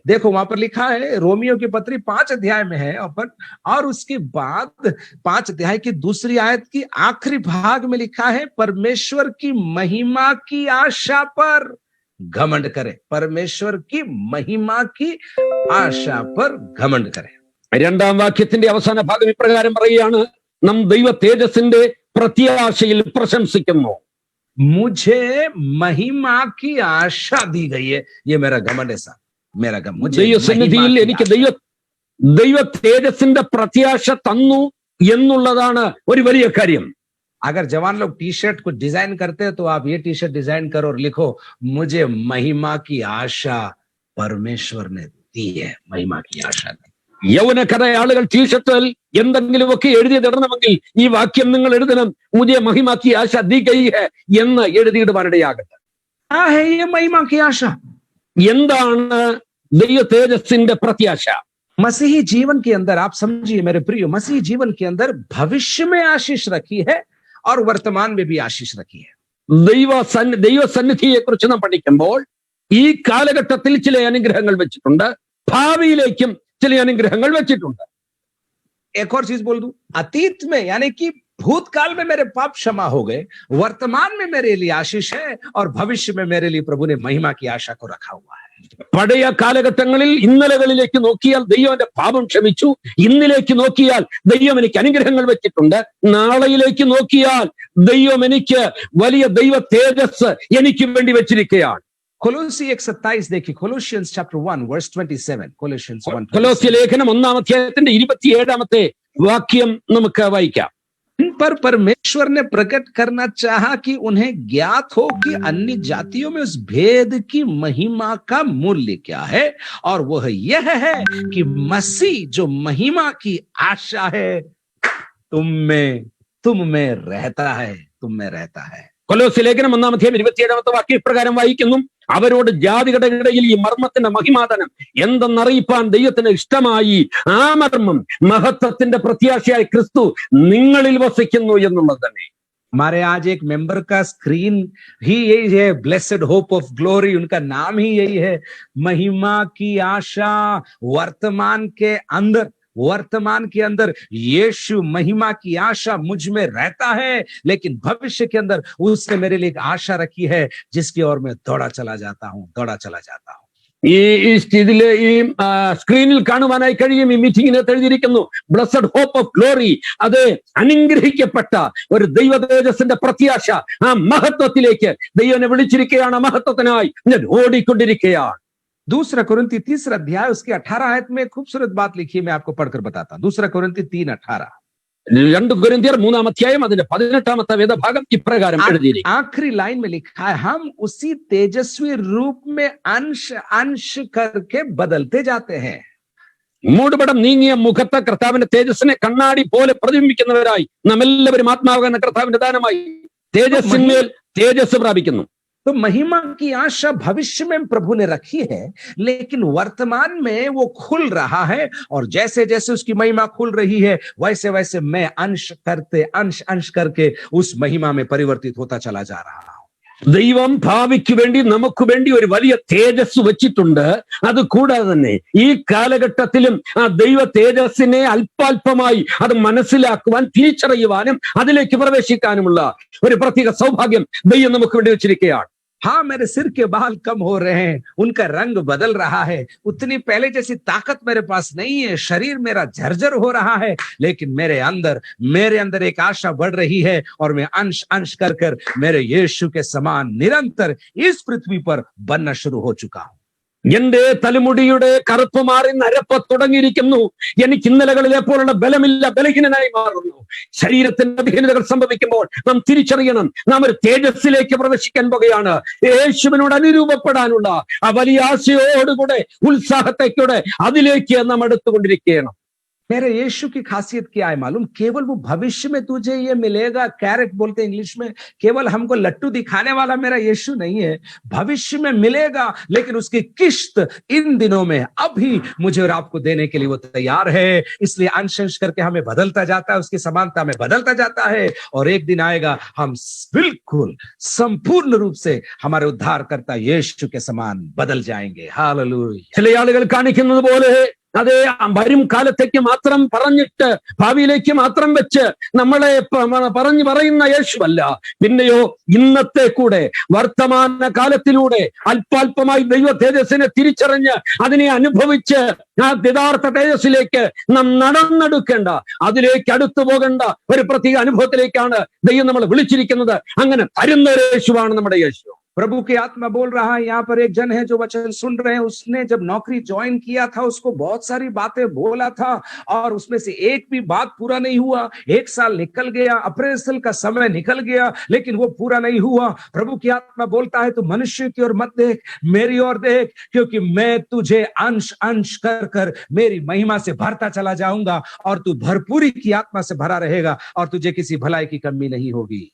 देखो वहां पर लिखा है, रोमियो की पत्री 5 अध्याय में है अपन, और उसके बाद 5 अध्याय की दूसरी आयत की आखिरी भाग में लिखा है, परमेश्वर की महिमा की आशा पर घमंड करे. परमेश्वर की महिमा की आशा पर घमंड करे. രണ്ടാം വാക്യത്തിന്റെ അവസാന ഭാഗം ഇപ്രകാരം പറയുകയാണ്, നാം ദൈവ തേജസ്സിന്റെ പ്രത്യാശയിൽ പ്രശംസിക്കുന്നു. मुझे महिमा की आशा दी गई है. ये मेरा घमंड है साहब, मेरा घमंड. मुझे ദൈവസന്നിധിയിൽ എനിക്ക് ദൈവ തേജസ്സിന്റെ പ്രത്യാശ തന്നു എന്നുള്ളതാണ് ഒരു വലിയ കാര്യം. अगर जवान लोग टी शर्ट को डिजाइन करते हैं तो आप ये टी शर्ट डिजाइन करो और लिखो, मुझे महिमा की आशा परमेश्वर ने दी है. महिमा की आशा दी. യൗവനക്കാര ആളുകൾ ടീഷർട്ടിൽ എന്തെങ്കിലുമൊക്കെ എഴുതിയിടണമെങ്കിൽ ഈ വാക്യം നിങ്ങൾ എഴുതണം, മുझे महिमा की आशा दी गई है എന്ന് എഴുതിയിടുവാനിടയാകട്ടെ. क्या है ये महिमा की आशा? എന്താണ് ദൈവ തേജസ്സിന്റെ പ്രത്യാശ? मसीही जीवन के अंदर आप समझिए मेरे प्रियो, मसीही जीवन के अंदर भविष्य में आशीष रखी है और वर्तमान में भी आशीष रखी है. ദൈവസന്നിധിയെ കുറിച്ച് നാം പഠിക്കുമ്പോൾ ഈ കാലഘട്ടത്തിൽ ചില അനുഗ്രഹങ്ങൾ വെച്ചിട്ടുണ്ട്, ഭാവിയിലേക്കും ചില അനുഗ്രഹങ്ങൾ വെച്ചിട്ടുണ്ട്. एक और चीज बोल दूं, अतीत में यानी कि भूतकाल में मेरे पाप क्षमा हो गए, वर्तमान में मेरे लिए आशीष है और भविष्य में मेरे लिए प्रभु ने महिमा की आशा को रखा हुआ है. പഴയ കാലഘട്ടങ്ങളിൽ ഇന്നലകളിലേക്ക് നോക്കിയാൽ ദൈവം എന്റെ പാപം ക്ഷമിച്ചു, ഇന്നിലേക്ക് നോക്കിയാൽ ദൈവം എനിക്ക് അനുഗ്രഹങ്ങൾ വെച്ചിട്ടുണ്ട്, നാളെയിലേക്ക് നോക്കിയാൽ ദൈവം എനിക്ക് വലിയ ദൈവ തേജസ് എനിക്ക് വേണ്ടി വെച്ചിരിക്കുകയാണ്. കൊലോസി 1:27 देखिए, Colossians chapter 1 verse 27. Colossians 1. കൊലോസ്യ ലേഖനം 1-ാം 27 വാക്യം നമുക്ക് വായിക്കാം. इन पर परमेश्वर ने प्रकट करना चाहा कि उन्हें ज्ञात हो कि अन्य जातियों में उस भेद की महिमा का मूल्य क्या है, और वह यह है कि मसीह जो महिमा की आशा है तुम में रहता है. കൊലോസ്യ ലേഖനം 1-ാം 27 വാക്യം ഇപ്രകാരം വായിക്കുന്നു: അവരോട് ജാതികളുടെ ഇടയിൽ ഈ മർമ്മത്തിന്റെ മഹിമാതനം എന്തെന്നറിയിപ്പാൻ ദൈവത്തിന് ഇഷ്ടമായി. ആ മർമ്മം മഹത്വത്തിന്റെ പ്രത്യാശയായ ക്രിസ്തു നിങ്ങളിൽ വസിക്കുന്നു എന്നുള്ളത് തന്നെ. हमारे आज एक मेंबर का स्क्रीन ही यही है, ब्लेसेड होप ऑफ ग्लोरी, उनका नाम ही यही है, महिमा की आशा. वर्तमान के अंदर यीशु महिमा की आशा मुझ में रहता है, लेकिन भविष्य के अंदर उसने मेरे लिए एक आशा रखी है जिसकी ओर मैं दौड़ा चला जाता हूं. ഈ സ്ക്രീനിൽ കാണുവാനായി കഴിയും. ഈ മീറ്റിംഗിനകത്ത് എഴുതിയിരിക്കുന്നു ബ്ലസ്സഡ് ഹോപ്പ് ഓഫ് ഗ്ലോറി. അത് അനുഗ്രഹിക്കപ്പെട്ട ഒരു ദൈവ തേജസ്സിന്റെ പ്രത്യാശ. ആ മഹത്വത്തിലേക്ക് ദൈവനെ വിളിച്ചിരിക്കുകയാണ്. ആ മഹത്വത്തിനായി ഞാൻ ഓടിക്കൊണ്ടിരിക്കുകയാണ്. दूसरा कुरिन्थी 3 उसकी 18 में खूबसूरत बात लिखी है, मैं आपको पढ़कर बताता हूं. दूसरा कुरिन्थी 3:18. 2 കൊരിന്ത്യർ 3-ാം അതിന്റെ 18-ാമത്തെ വേദഭാഗം ഇപ്രകാരം എഴുതിയിരിക്കുന്നു. आखिरी लाइन में लिखा है, हम उसी तेजस्वी रूप में अंश करके बदलते जाते हैं. മൂടുപടം നീങ്ങിയ മുഖത്ത് കർത്താവിന്റെ തേജസ്സിനെ കണ്ണാടി പോലെ പ്രതിബിംബിക്കുന്നവരായി നാം എല്ലാവരും ആത്മാവെന്ന കർത്താവിന്റെ ദാനമായി തേജസ്സിന്മേൽ തേജസ് പ്രാപിക്കുന്നു. तो महिमा की आशा भविष्य में प्रभु ने रखी है, लेकिन वर्तमान में वो खुल रहा है, और जैसे जैसे उसकी महिमा खुल रही है वैसे वैसे मैं अंश करके उस महिमा में परिवर्तित होता चला जा रहा हूं. ദൈവം ഭാവിക്ക് വേണ്ടി നമുക്ക് വേണ്ടി ഒരു വലിയ തേജസ് വെച്ചിട്ടുണ്ട്. അത് കൂടാതെ തന്നെ ഈ കാലഘട്ടത്തിലും ആ ദൈവ തേജസ്സിനെ അല്പാൽപമായി അത് മനസ്സിലാക്കുവാൻ, തിരിച്ചറിയുവാനും അതിലേക്ക് പ്രവേശിക്കാനുമുള്ള ഒരു പ്രത്യേക സൗഭാഗ്യം ദൈവം നമുക്ക് വേണ്ടി വെച്ചിരിക്കുകയാണ്. हाँ, मेरे सिर के बाल कम हो रहे हैं, उनका रंग बदल रहा है, उतनी पहले जैसी ताकत मेरे पास नहीं है, शरीर मेरा झरझर हो रहा है, लेकिन मेरे अंदर एक आशा बढ़ रही है, और मैं अंश कर मेरे यीशु के समान निरंतर इस पृथ्वी पर बनना शुरू हो चुका हूं. എന്റെ തലമുടിയുടെ കറുപ്പ് മാറി നരപ്പ് തുടങ്ങിയിരിക്കുന്നു. എനിക്ക് ഇന്നലകളിലെ പോലുള്ള ബലമില്ല, ബലഹീനനായി മാറുന്നു. ശരീരത്തിന്റെ ബലഹീനതകൾ സംഭവിക്കുമ്പോൾ നാം തിരിച്ചറിയണം, നാം ഒരു തേജസ്സിലേക്ക് പ്രവേശിക്കാൻ പോകുകയാണ്. യേശുവിനോട് അനുരൂപപ്പെടാനുള്ള ആ വലിയ ആശയോടുകൂടെ, ഉത്സാഹത്തേക്കൂടെ അതിലേക്ക് നാം അടുത്തുകൊണ്ടിരിക്കുകയാണ്. मेरे यीशु की खासियत क्या है मालूम? केवल वो भविष्य में तुझे ये मिलेगा, कैरेट बोलते हैं इंग्लिश में, केवल हमको लट्टू दिखाने वाला मेरा यीशु नहीं है. भविष्य में मिलेगा, लेकिन उसकी किश्त इन दिनों में अभी मुझे और आपको देने के लिए वो तैयार है. इसलिए अंश करके हमें बदलता जाता है, उसकी समानता में बदलता जाता है, और एक दिन आएगा हम बिल्कुल संपूर्ण रूप से हमारे उद्धारकर्ता यीशु के समान बदल जाएंगे. हालेलुया. ചില ആളുകൾ കാണിക്കുന്നത് പോലെ അതെ വരും കാലത്തേക്ക് മാത്രം പറഞ്ഞിട്ട് ഭാവിയിലേക്ക് മാത്രം വെച്ച് നമ്മളെ പറയുന്ന യേശുവല്ല, പിന്നെയോ ഇന്നത്തെ കൂടെ വർത്തമാന കാലത്തിലൂടെ അല്പാൽപമായി ദൈവ തേജസ്സിനെ തിരിച്ചറിഞ്ഞ് അതിനെ അനുഭവിച്ച് ആ യഥാർത്ഥ തേജസ്സിലേക്ക് നാം നടന്നെടുക്കേണ്ട, അതിലേക്ക് അടുത്തു പോകേണ്ട ഒരു പ്രത്യേക അനുഭവത്തിലേക്കാണ് ദൈവം നമ്മളെ വിളിച്ചിരിക്കുന്നത്. അങ്ങനെ തരുന്ന യേശുവാണ് നമ്മുടെ യേശു. प्रभु की आत्मा बोल रहा है, यहाँ पर एक जन है जो वचन सुन रहे हैं, उसने जब नौकरी ज्वाइन किया था उसको बहुत सारी बातें बोला था और उसमें से एक भी बात पूरा नहीं हुआ। 1 साल निकल गया, अप्रेजल का समय निकल गया, लेकिन वो पूरा नहीं हुआ। प्रभु की आत्मा बोलता है, तू मनुष्य की ओर मत देख, मेरी ओर देख, क्योंकि मैं तुझे अंश अंश कर कर मेरी महिमा से भरता चला जाऊंगा और तू भरपूरी की आत्मा से भरा रहेगा और तुझे किसी भलाई की कमी नहीं होगी।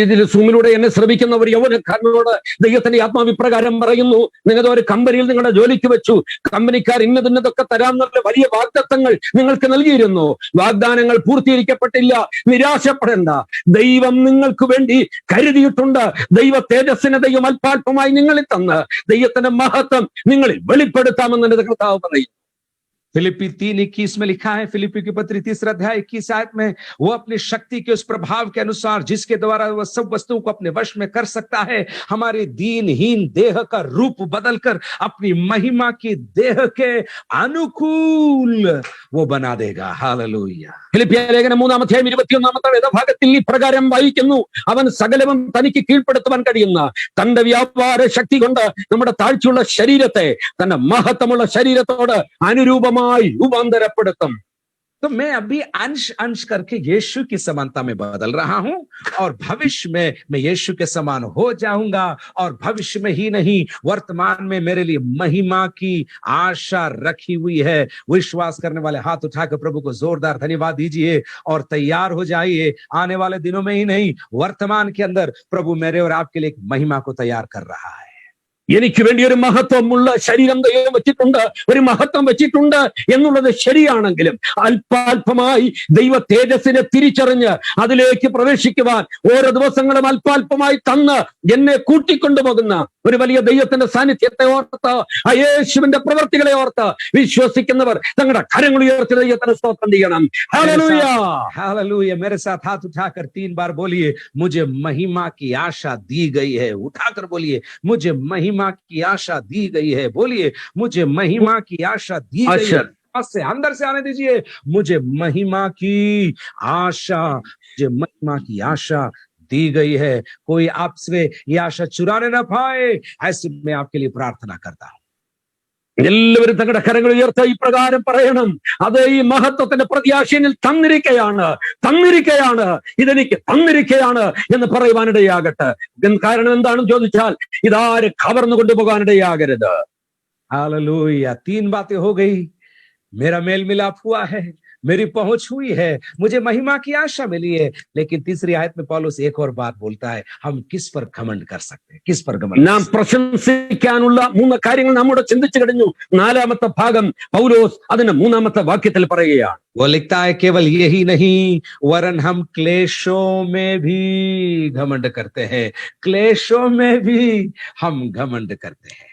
ഇതിൽ സൂമിലൂടെ എന്നെ ശ്രമിക്കുന്ന ഒരു യൗവനക്കാരനോട് ദൈവത്തിന്റെ ആത്മാവ് ഇപ്രകാരം പറയുന്നു, നിങ്ങളുടെ ഒരു കമ്പനിയിൽ നിങ്ങളുടെ ജോലിക്ക് വെച്ചു, കമ്പനിക്കാർ ഇന്നതൊക്കെ തരാമെന്നുള്ള വലിയ വാഗ്ദത്തങ്ങൾ നിങ്ങൾക്ക് നൽകിയിരുന്നു. വാഗ്ദാനങ്ങൾ പൂർത്തീകരിക്കപ്പെട്ടില്ല, നിരാശപ്പെടേണ്ട. ദൈവം നിങ്ങൾക്ക് വേണ്ടി കരുതിയിട്ടുണ്ട്. ദൈവ തേജസ്സിനെ ദൈവം അല്പാൽപമായി നിങ്ങളിൽ തന്ന് ദൈവത്തിന്റെ മഹത്വം നിങ്ങളിൽ വെളിപ്പെടുത്താമെന്ന് എന്റെ കർത്താവ് പറയും. फिलिप्पी 3:21 में लिखा है, फिलिप्पी की पत्री 3 अध्याय 21 आयत में, वो अपनी शक्ति के उस प्रभाव के अनुसार जिसके द्वारा वह सब वस्तुओं को अपने वश में कर सकता है, हमारे दीनहीन देह का रूप बदलकर अपनी महिमा की देह के अनुकूल वो बना देगा। हालेलुया। ഫിലിപ്പിയ ലേഖനം 3-ാം 21-ാമത്തെ വേദഭാഗത്തിൽ ഇപ്രകാരം വായിക്കുന്നു, അവൻ സകലവും തനിക്ക് കീഴ്പ്പെടുത്തുവാൻ കഴിയുന്ന തന്റെ വ്യാപാര ശക്തി കൊണ്ട് നമ്മുടെ താഴ്ചയുള്ള ശരീരത്തെ തന്റെ മഹത്വമുള്ള ശരീരത്തോട് അനുരൂപമായി രൂപാന്തരപ്പെടുത്തും. तो मैं अभी अंश अंश करके यीशु की समानता में बदल रहा हूं और भविष्य में मैं यीशु के समान हो जाऊंगा। और भविष्य में ही नहीं, वर्तमान में मेरे लिए महिमा की आशा रखी हुई है। विश्वास करने वाले हाथ उठाकर प्रभु को जोरदार धन्यवाद दीजिए और तैयार हो जाइए। आने वाले दिनों में ही नहीं, वर्तमान के अंदर प्रभु मेरे और आपके लिए एक महिमा को तैयार कर रहा है। എനിക്ക് വേണ്ടി ഒരു മഹത്വമുള്ള ശരീരം ദൈവം വെച്ചിട്ടുണ്ട്, ഒരു മഹത്വം വെച്ചിട്ടുണ്ട് എന്നുള്ളത് ശരിയാണെങ്കിലും അല്പാൽപമായി ദൈവ തേജസ്സിനെ തിരിച്ചറിഞ്ഞ് അതിലേക്ക് പ്രവേശിക്കുവാൻ ഓരോ ദിവസങ്ങളും അല്പാൽപമായി തന്ന് എന്നെ കൂട്ടിക്കൊണ്ടുപോകുന്ന ഒരു വലിയ ദൈവത്തിന്റെ സാന്നിധ്യത്തെ ഓർത്ത്, ആ യേശുവിന്റെ പ്രവൃത്തികളെ ഓർത്ത് വിശ്വസിക്കുന്നവർ തങ്ങളുടെ കരങ്ങൾ ഉയർത്തി ദൈവത്തിന് സ്തോത്രം ചെയ്യണം. Hallelujah, hallelujah. मेरे साथ हाथ उठाकर 3 बार बोलिए, मुझे महिमा की आशा दी गई है। उठाकर बोलिए, मुझे महिमा की आशा दी गई है। बोलिए, मुझे महिमा की आशा दी गई है। से अंदर से आने दीजिए, मुझे महिमा की आशा, मुझे महिमा की आशा दी गई है। कोई आपसे ये आशा चुराने ना पाए, ऐसे मैं आपके लिए प्रार्थना करता हूं। എല്ലാവരും തങ്ങളുടെ കരങ്ങൾ ഉയർത്ത ഇപ്രകാരം പറയണം, അത് ഈ മഹത്വത്തിന്റെ പ്രത്യാശയിൽ തന്നിരിക്കയാണ് ഇതെനിക്ക് തന്നിരിക്കയാണ് എന്ന് പറയുവാനിടയാകട്ടെ. കാരണം എന്താണെന്ന് ചോദിച്ചാൽ, ഇതാരും കവർന്നു കൊണ്ടുപോകാനിടയാകരുത്. हालेलुया। 3 बातें हो गई। मेरा मेल मिलाप हुआ है, मेरी पहुंच हुई है, मुझे महिमा की आशा मिली है। लेकिन तीसरी आयत में पौलुस एक और बात बोलता है, हम किस पर घमंड कर सकते हैं, किस पर घमंड? നാം പ്രശംസിക്കാനുള്ള 3 കാര്യങ്ങൾ നമ്മുടെ ചിന്തിച്ചു കഴിഞ്ഞു. 4-ാമത്തെ ഭാഗം പൗലോസ് അതിന്റെ 3-ാമത്തെ വാക്യത്തിൽ പറയുകയാണ്. वो लिखता है, केवल यही नहीं वरन हम क्लेशों में भी घमंड करते हैं। क्लेशों में भी हम घमंड करते हैं।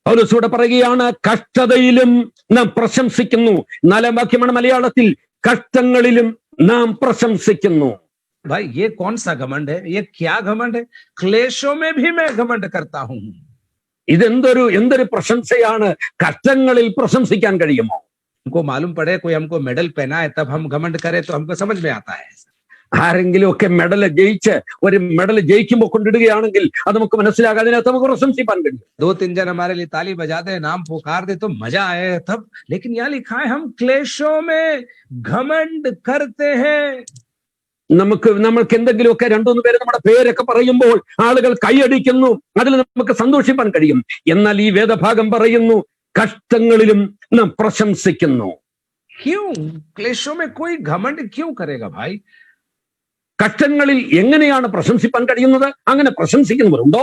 പൗലോസ് ഇവിടെ പറയുകയാണ്, കഷ്ടതയിലും നാം പ്രശംസിക്കുന്നു. 4-ാം വാക്യമാണ് മലയാളത്തിൽ, കഷ്ടങ്ങളിലും നാം പ്രശംസിക്കുന്നു. भाई ये कौन सा घमंड है? ये क्या घमंड है? क्लेशों में भी मैं घमंड करता हूं। എന്തൊരു പ്രശംസയാണ്! കഷ്ടങ്ങളിൽ പ്രശംസിക്കാൻ കഴിയുമോ? हमको मालूम पड़े कोई हमको मेडल पहना है तब हम घमंड करें तो हमको समझ में आता है। ആരെങ്കിലും ഒക്കെ ഒരു മെഡൽ ജയിക്കുമ്പോൾ കൊണ്ടിടുകയാണെങ്കിൽ അത് നമുക്ക് മനസ്സിലാകാം, അതിനകത്ത് നമുക്ക് പ്രശംസിക്കാൻ കഴിയും. 2-3 जन हमारे लिए ताली बजा दे, नाम पुकार दे तो मजा आए तब। लेकिन यहाँ लिखा है, हम क्लेशों में घमंड करते हैं। നമ്മൾക്ക് എന്തെങ്കിലുമൊക്കെ 2-3 പേര് നമ്മുടെ പേരൊക്കെ പറയുമ്പോൾ ആളുകൾ കൈയടിക്കുന്നു, അതിൽ നമുക്ക് സന്തോഷിപ്പാൻ കഴിയും. എന്നാൽ ഈ വേദഭാഗം പറയുന്നു, കഷ്ടങ്ങളിലും നാം പ്രശംസിക്കുന്നു. क्यों? क्लेशों में कोई घमंड क्यों करेगा भाई? കഷ്ടങ്ങളിൽ എങ്ങനെയാണ് പ്രശംസിപ്പാൻ കഴിയുന്നത്? അങ്ങനെ പ്രശംസിക്കുന്നവരുണ്ടോ?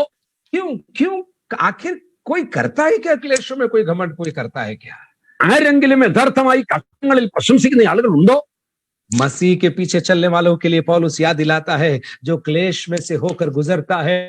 क्यों क्यों आखिर कोई करता है क्या? क्लेशों में कोई घमंड कोई करता है क्या? ആരെങ്കിലും യഥാർത്ഥമായി കഷ്ടങ്ങളിൽ പ്രശംസിക്കുന്ന ആളുകൾ ഉണ്ടോ? मसीह के पीछे चलने वालों के लिए पौलुस याद दिलाता है, जो क्लेश में से होकर गुजरता है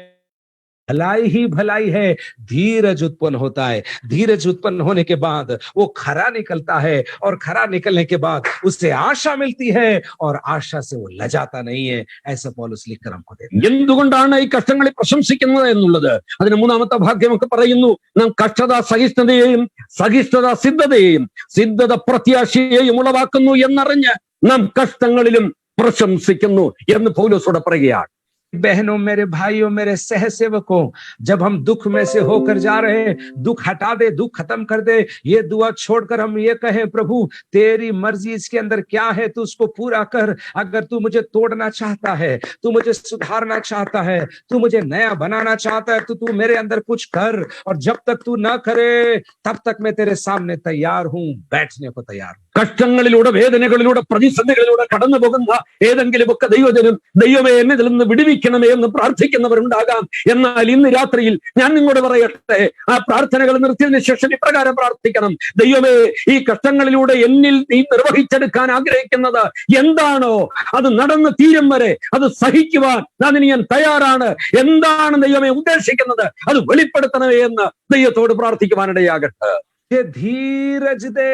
भलाई ही भलाई है, धीरज उत्पन्न होता है। धीरज उत्पन्न होने के बाद वो खरा निकलता है और खरा निकलने के बाद उससे आशा मिलती है और आशा से वो लजाता नहीं है। ऐसा पौलुस लिखकर हमको देता है। എന്തുകൊണ്ടാണ് ഈ കഷ്ടങ്ങളെ പ്രശംസിക്കുന്നത് എന്നുള്ളത് അതിന് 3-ാമത്തെ ഭാഗ്യമൊക്കെ പറയുന്നു. നാം കഷ്ടത സഹിഷ്ണുതയെയും സഹിഷ്ണുത സിദ്ധതയെയും സിദ്ധത പ്രത്യാശയെയും ഉളവാക്കുന്നു എന്നറിഞ്ഞ് നാം കഷ്ടങ്ങളിലും പ്രശംസിക്കുന്നു എന്ന് പൗലോസോട് പറയുകയാണ്. बहनों, मेरे भाइयों, मेरे सहसेवकों, जब हम दुख में से होकर जा रहे हैं, दुख हटा दे, दुख खत्म कर दे, ये दुआ छोड़कर हम ये कहें, प्रभु तेरी मर्जी इसके अंदर क्या है, तू उसको पूरा कर। अगर तू मुझे तोड़ना चाहता है, तू मुझे सुधारना चाहता है, तू मुझे नया बनाना चाहता है, तो तू मेरे अंदर कुछ कर। और जब तक तू ना करे तब तक मैं तेरे सामने तैयार हूं, बैठने को तैयार हूं। കഷ്ടങ്ങളിലൂടെ, വേദനകളിലൂടെ, പ്രതിസന്ധികളിലൂടെ കടന്നു പോകുന്ന ഏതെങ്കിലുമൊക്കെ ദൈവജനം, ദൈവമേ എന്നെ ഇതിൽ നിന്ന് വിടുവിക്കണമേ എന്ന് പ്രാർത്ഥിക്കുന്നവരുണ്ടാകാം. എന്നാൽ ഇന്ന് രാത്രിയിൽ ഞാൻ നിങ്ങളോട് പറയട്ടെ, ആ പ്രാർത്ഥനകൾ നിർത്തിയതിനു ശേഷം ഇപ്രകാരം പ്രാർത്ഥിക്കണം: ദൈവമേ, ഈ കഷ്ടങ്ങളിലൂടെ എന്നിൽ നീ നിർവഹിച്ചെടുക്കാൻ ആഗ്രഹിക്കുന്നത് എന്താണോ അത് നടന്ന് തീരും വരെ അത് സഹിക്കുവാൻ അതിന് ഞാൻ തയ്യാറാണ്. എന്താണ് ദൈവമേ ഉദ്ദേശിക്കുന്നത് അത് വെളിപ്പെടുത്തണമേ എന്ന് ദൈവത്തോട് പ്രാർത്ഥിക്കുവാനിടയാകട്ടെ. ये धीरज दे,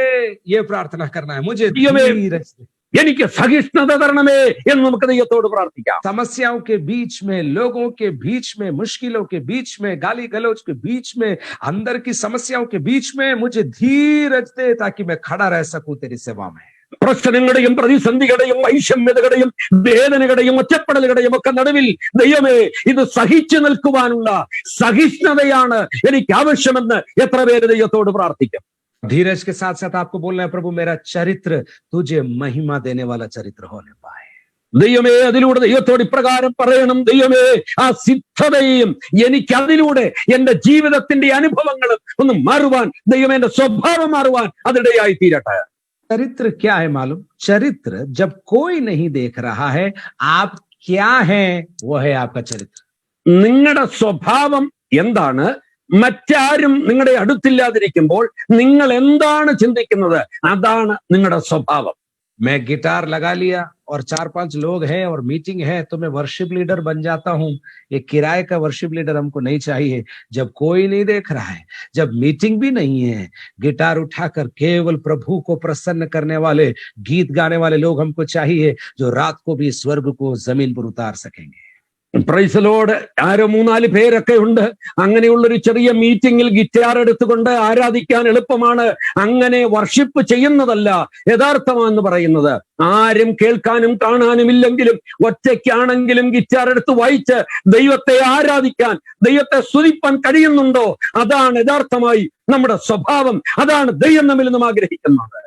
ये प्रार्थना करना है, मुझे धीरज दे, എനിക്ക് സഹിഷ്ണുത തരണമേ എന്ന് നമുക്ക് ദൈവത്തോട് പ്രാർത്ഥിക്കാം. समस्याओं के बीच में, लोगों के बीच में, मुश्किलों के बीच में, गाली गलौज के बीच में, अंदर की समस्याओं के बीच में मुझे धीरज दे ताकि मैं खड़ा रह सकूं तेरी सेवा में. പ്രശ്നങ്ങളുടെയും പ്രതിസന്ധികളുടെയും വൈഷമ്യതകളുടെയും വേദനകളുടെയും ഒറ്റപ്പെടലുകളുടെയും ഒക്കെ നടുവിൽ ദൈവമേ ഇത് സഹിച്ചു നിൽക്കുവാനുള്ള സഹിഷ്ണുതയാണ് എനിക്ക് ആവശ്യമെന്ന് എത്ര പേര് ദൈവത്തോട് പ്രാർത്ഥിക്കും? धीरज के साथ साथ आपको बोलना है, प्रभु मेरा चरित्र तुझे महिमा देने वाला चरित्र होने पाए. ദൈവമേ, അതിലൂടെ ദൈവത്തോട് ഇപ്രകാരം പറയണം: ദൈവമേ, ആ സിദ്ധതയും എനിക്ക് അതിലൂടെ എന്റെ ജീവിതത്തിന്റെ അനുഭവങ്ങളും ഒന്ന് മാറുവാൻ, ദൈവമേ എന്റെ സ്വഭാവം മാറുവാൻ അതിനിടയായി തീരട്ടെ. चरित्र क्या है मालूम? चरित्र जब कोई नहीं देख रहा है आप क्या हैं, वो है आपका चरित्र. നിങ്ങളുടെ സ്വഭാവം എന്താണ്? മറ്റാരും നിങ്ങളുടെ അടുത്തില്ലാതിരിക്കുമ്പോൾ നിങ്ങൾ എന്താണ് ചിന്തിക്കുന്നത് അതാണ് നിങ്ങളുടെ സ്വഭാവം. मैं गिटार लगा लिया और 4-5 लोग हैं और मीटिंग है तो मैं वर्शिप लीडर बन जाता हूं. एक किराए का वर्शिप लीडर हमको नहीं चाहिए. जब कोई नहीं देख रहा है, जब मीटिंग भी नहीं है, गिटार उठाकर केवल प्रभु को प्रसन्न करने वाले, गीत गाने वाले लोग हमको चाहिए, जो रात को भी स्वर्ग को जमीन पर उतार सकेंगे. Praise Lord. ആരോ 3-4 പേരൊക്കെ ഉണ്ട്. അങ്ങനെയുള്ളൊരു ചെറിയ മീറ്റിംഗിൽ ഗിറ്റാർ എടുത്തുകൊണ്ട് ആരാധിക്കാൻ എളുപ്പമാണ്. അങ്ങനെ വർഷിപ്പ് ചെയ്യുന്നതല്ല യഥാർത്ഥമെന്ന് പറയുന്നത്. ആരും കേൾക്കാനും കാണാനും ഇല്ലെങ്കിലും ഒറ്റയ്ക്കാണെങ്കിലും ഗിറ്റാർ എടുത്ത് വായിച്ച് ദൈവത്തെ ആരാധിക്കാൻ, ദൈവത്തെ സ്തുതിപ്പാൻ കഴിയുന്നുണ്ടോ? അതാണ് യഥാർത്ഥമായി നമ്മുടെ സ്വഭാവം. അതാണ് ദൈവം നമ്മിൽ നിന്നും ആഗ്രഹിക്കുന്നത്.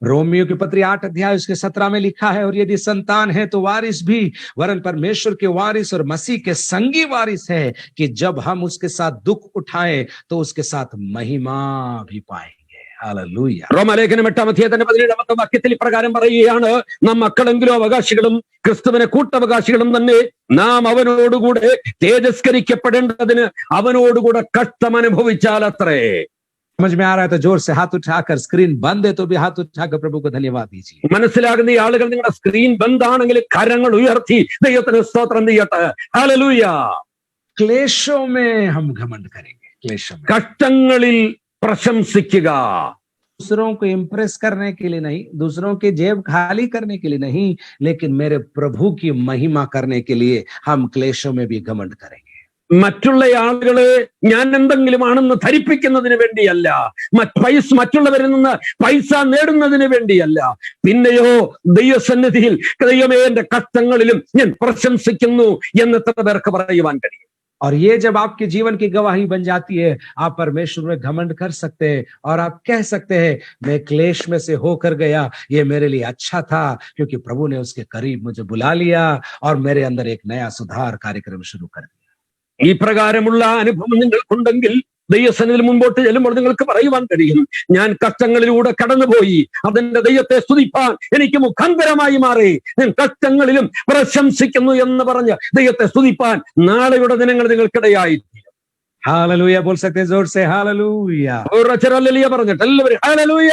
रोमियो की पत्री 8 अध्याय उसके 17 में लिखा है, और यदि संतान है तो वारिस भी, वरन परमेश्वर के वारिस और मसीह के संगी वारिस है, कि जब हम उसके साथ दुख उठाए तो उसके साथ महिमा भी पाएंगे. हालेलुया. റോമാലേഖനം 8-ാം വാക്യത്തിൽ ഇപ്രകാരം പറയുകയാണ്: നാം മക്കളെങ്കിലും അവകാശികളും ക്രിസ്തുവിനെ കൂട്ടവകാശികളും തന്നെ, നാം അവനോടുകൂടെ തേജസ്കരിക്കപ്പെടേണ്ടതിന് അവനോടുകൂടെ കഷ്ടം അനുഭവിച്ചാൽ അത്രേ. समझ में आ रहा है तो जोर से हाथ उठाकर, स्क्रीन बंद है तो भी हाथ उठाकर प्रभु को धन्यवाद दीजिए. മനസ്സിലാകുന്ന ഈ ആളുകൾ നിങ്ങളുടെ സ്ക്രീൻ ബന്ധാണെങ്കിൽ കരങ്ങൾ ഉയർത്തി ദൈവത്തിന് സ്തോത്രം ചെയ്യട്ടെ. ഹല്ലേലൂയ. क्लेशों में हम घमंड करेंगे, क्लेशों में. കഷ്ടങ്ങളിൽ പ്രശംസിക്കുക. दूसरों को इम्प्रेस करने के लिए नहीं, दूसरों के जेब खाली करने के लिए नहीं, लेकिन मेरे प्रभु की महिमा करने के लिए हम क्लेशों में भी घमंड करेंगे. മറ്റുള്ള ആളുകളെ ഞാൻ എന്തെങ്കിലും ആണെന്ന് ധരിപ്പിക്കുന്നതിന് വേണ്ടിയല്ല, മറ്റുള്ളവരിൽ നിന്ന് പൈസ നേടുന്നതിന് വേണ്ടിയല്ല, പിന്നെയോ ദൈവസന്നിധിയിൽ ദൈവമേ എന്റെ കഷ്ടങ്ങളിലും ഞാൻ പ്രശംസിക്കുന്നു എന്ന് എത്ര പേർക്ക് പറയുവാൻ കഴിയും? और ये जब आपके जीवन की गवाही बन जाती है, आप परमेश्वर में घमंड कर सकते हैं और आप कह सकते हैं, मैं क्लेश में से होकर गया, ये मेरे लिए अच्छा था, क्योंकि प्रभु ने उसके करीब मुझे बुला लिया और मेरे अंदर एक नया सुधार कार्यक्रम शुरू कर दिया. ഈ പ്രകാരമുള്ള അനുഭവം നിങ്ങൾക്കുണ്ടെങ്കിൽ ദൈവസന്നിധിയിൽ മുൻപോട്ട് ചെല്ലുമ്പോൾ നിങ്ങൾക്ക് പറയുവാൻ കഴിയും, ഞാൻ കഷ്ടങ്ങളിലൂടെ കടന്നുപോയി, അതിന്റെ ദൈവത്തെ സ്തുതിപ്പാൻ എനിക്ക് മുഖാന്തരമായി മാറി, ഞാൻ കഷ്ടങ്ങളിലും പ്രശംസിക്കുന്നു എന്ന് പറഞ്ഞ് ദൈവത്തെ സ്തുതിപ്പാൻ നാളെയുടെ ദിനങ്ങൾ നിങ്ങൾക്കിടയായി. हालेलुया बोल सकते हैं जोर से, हालेलुया. പറഞ്ഞിട്ട് എല്ലാവരും ഹല്ലേലൂയ.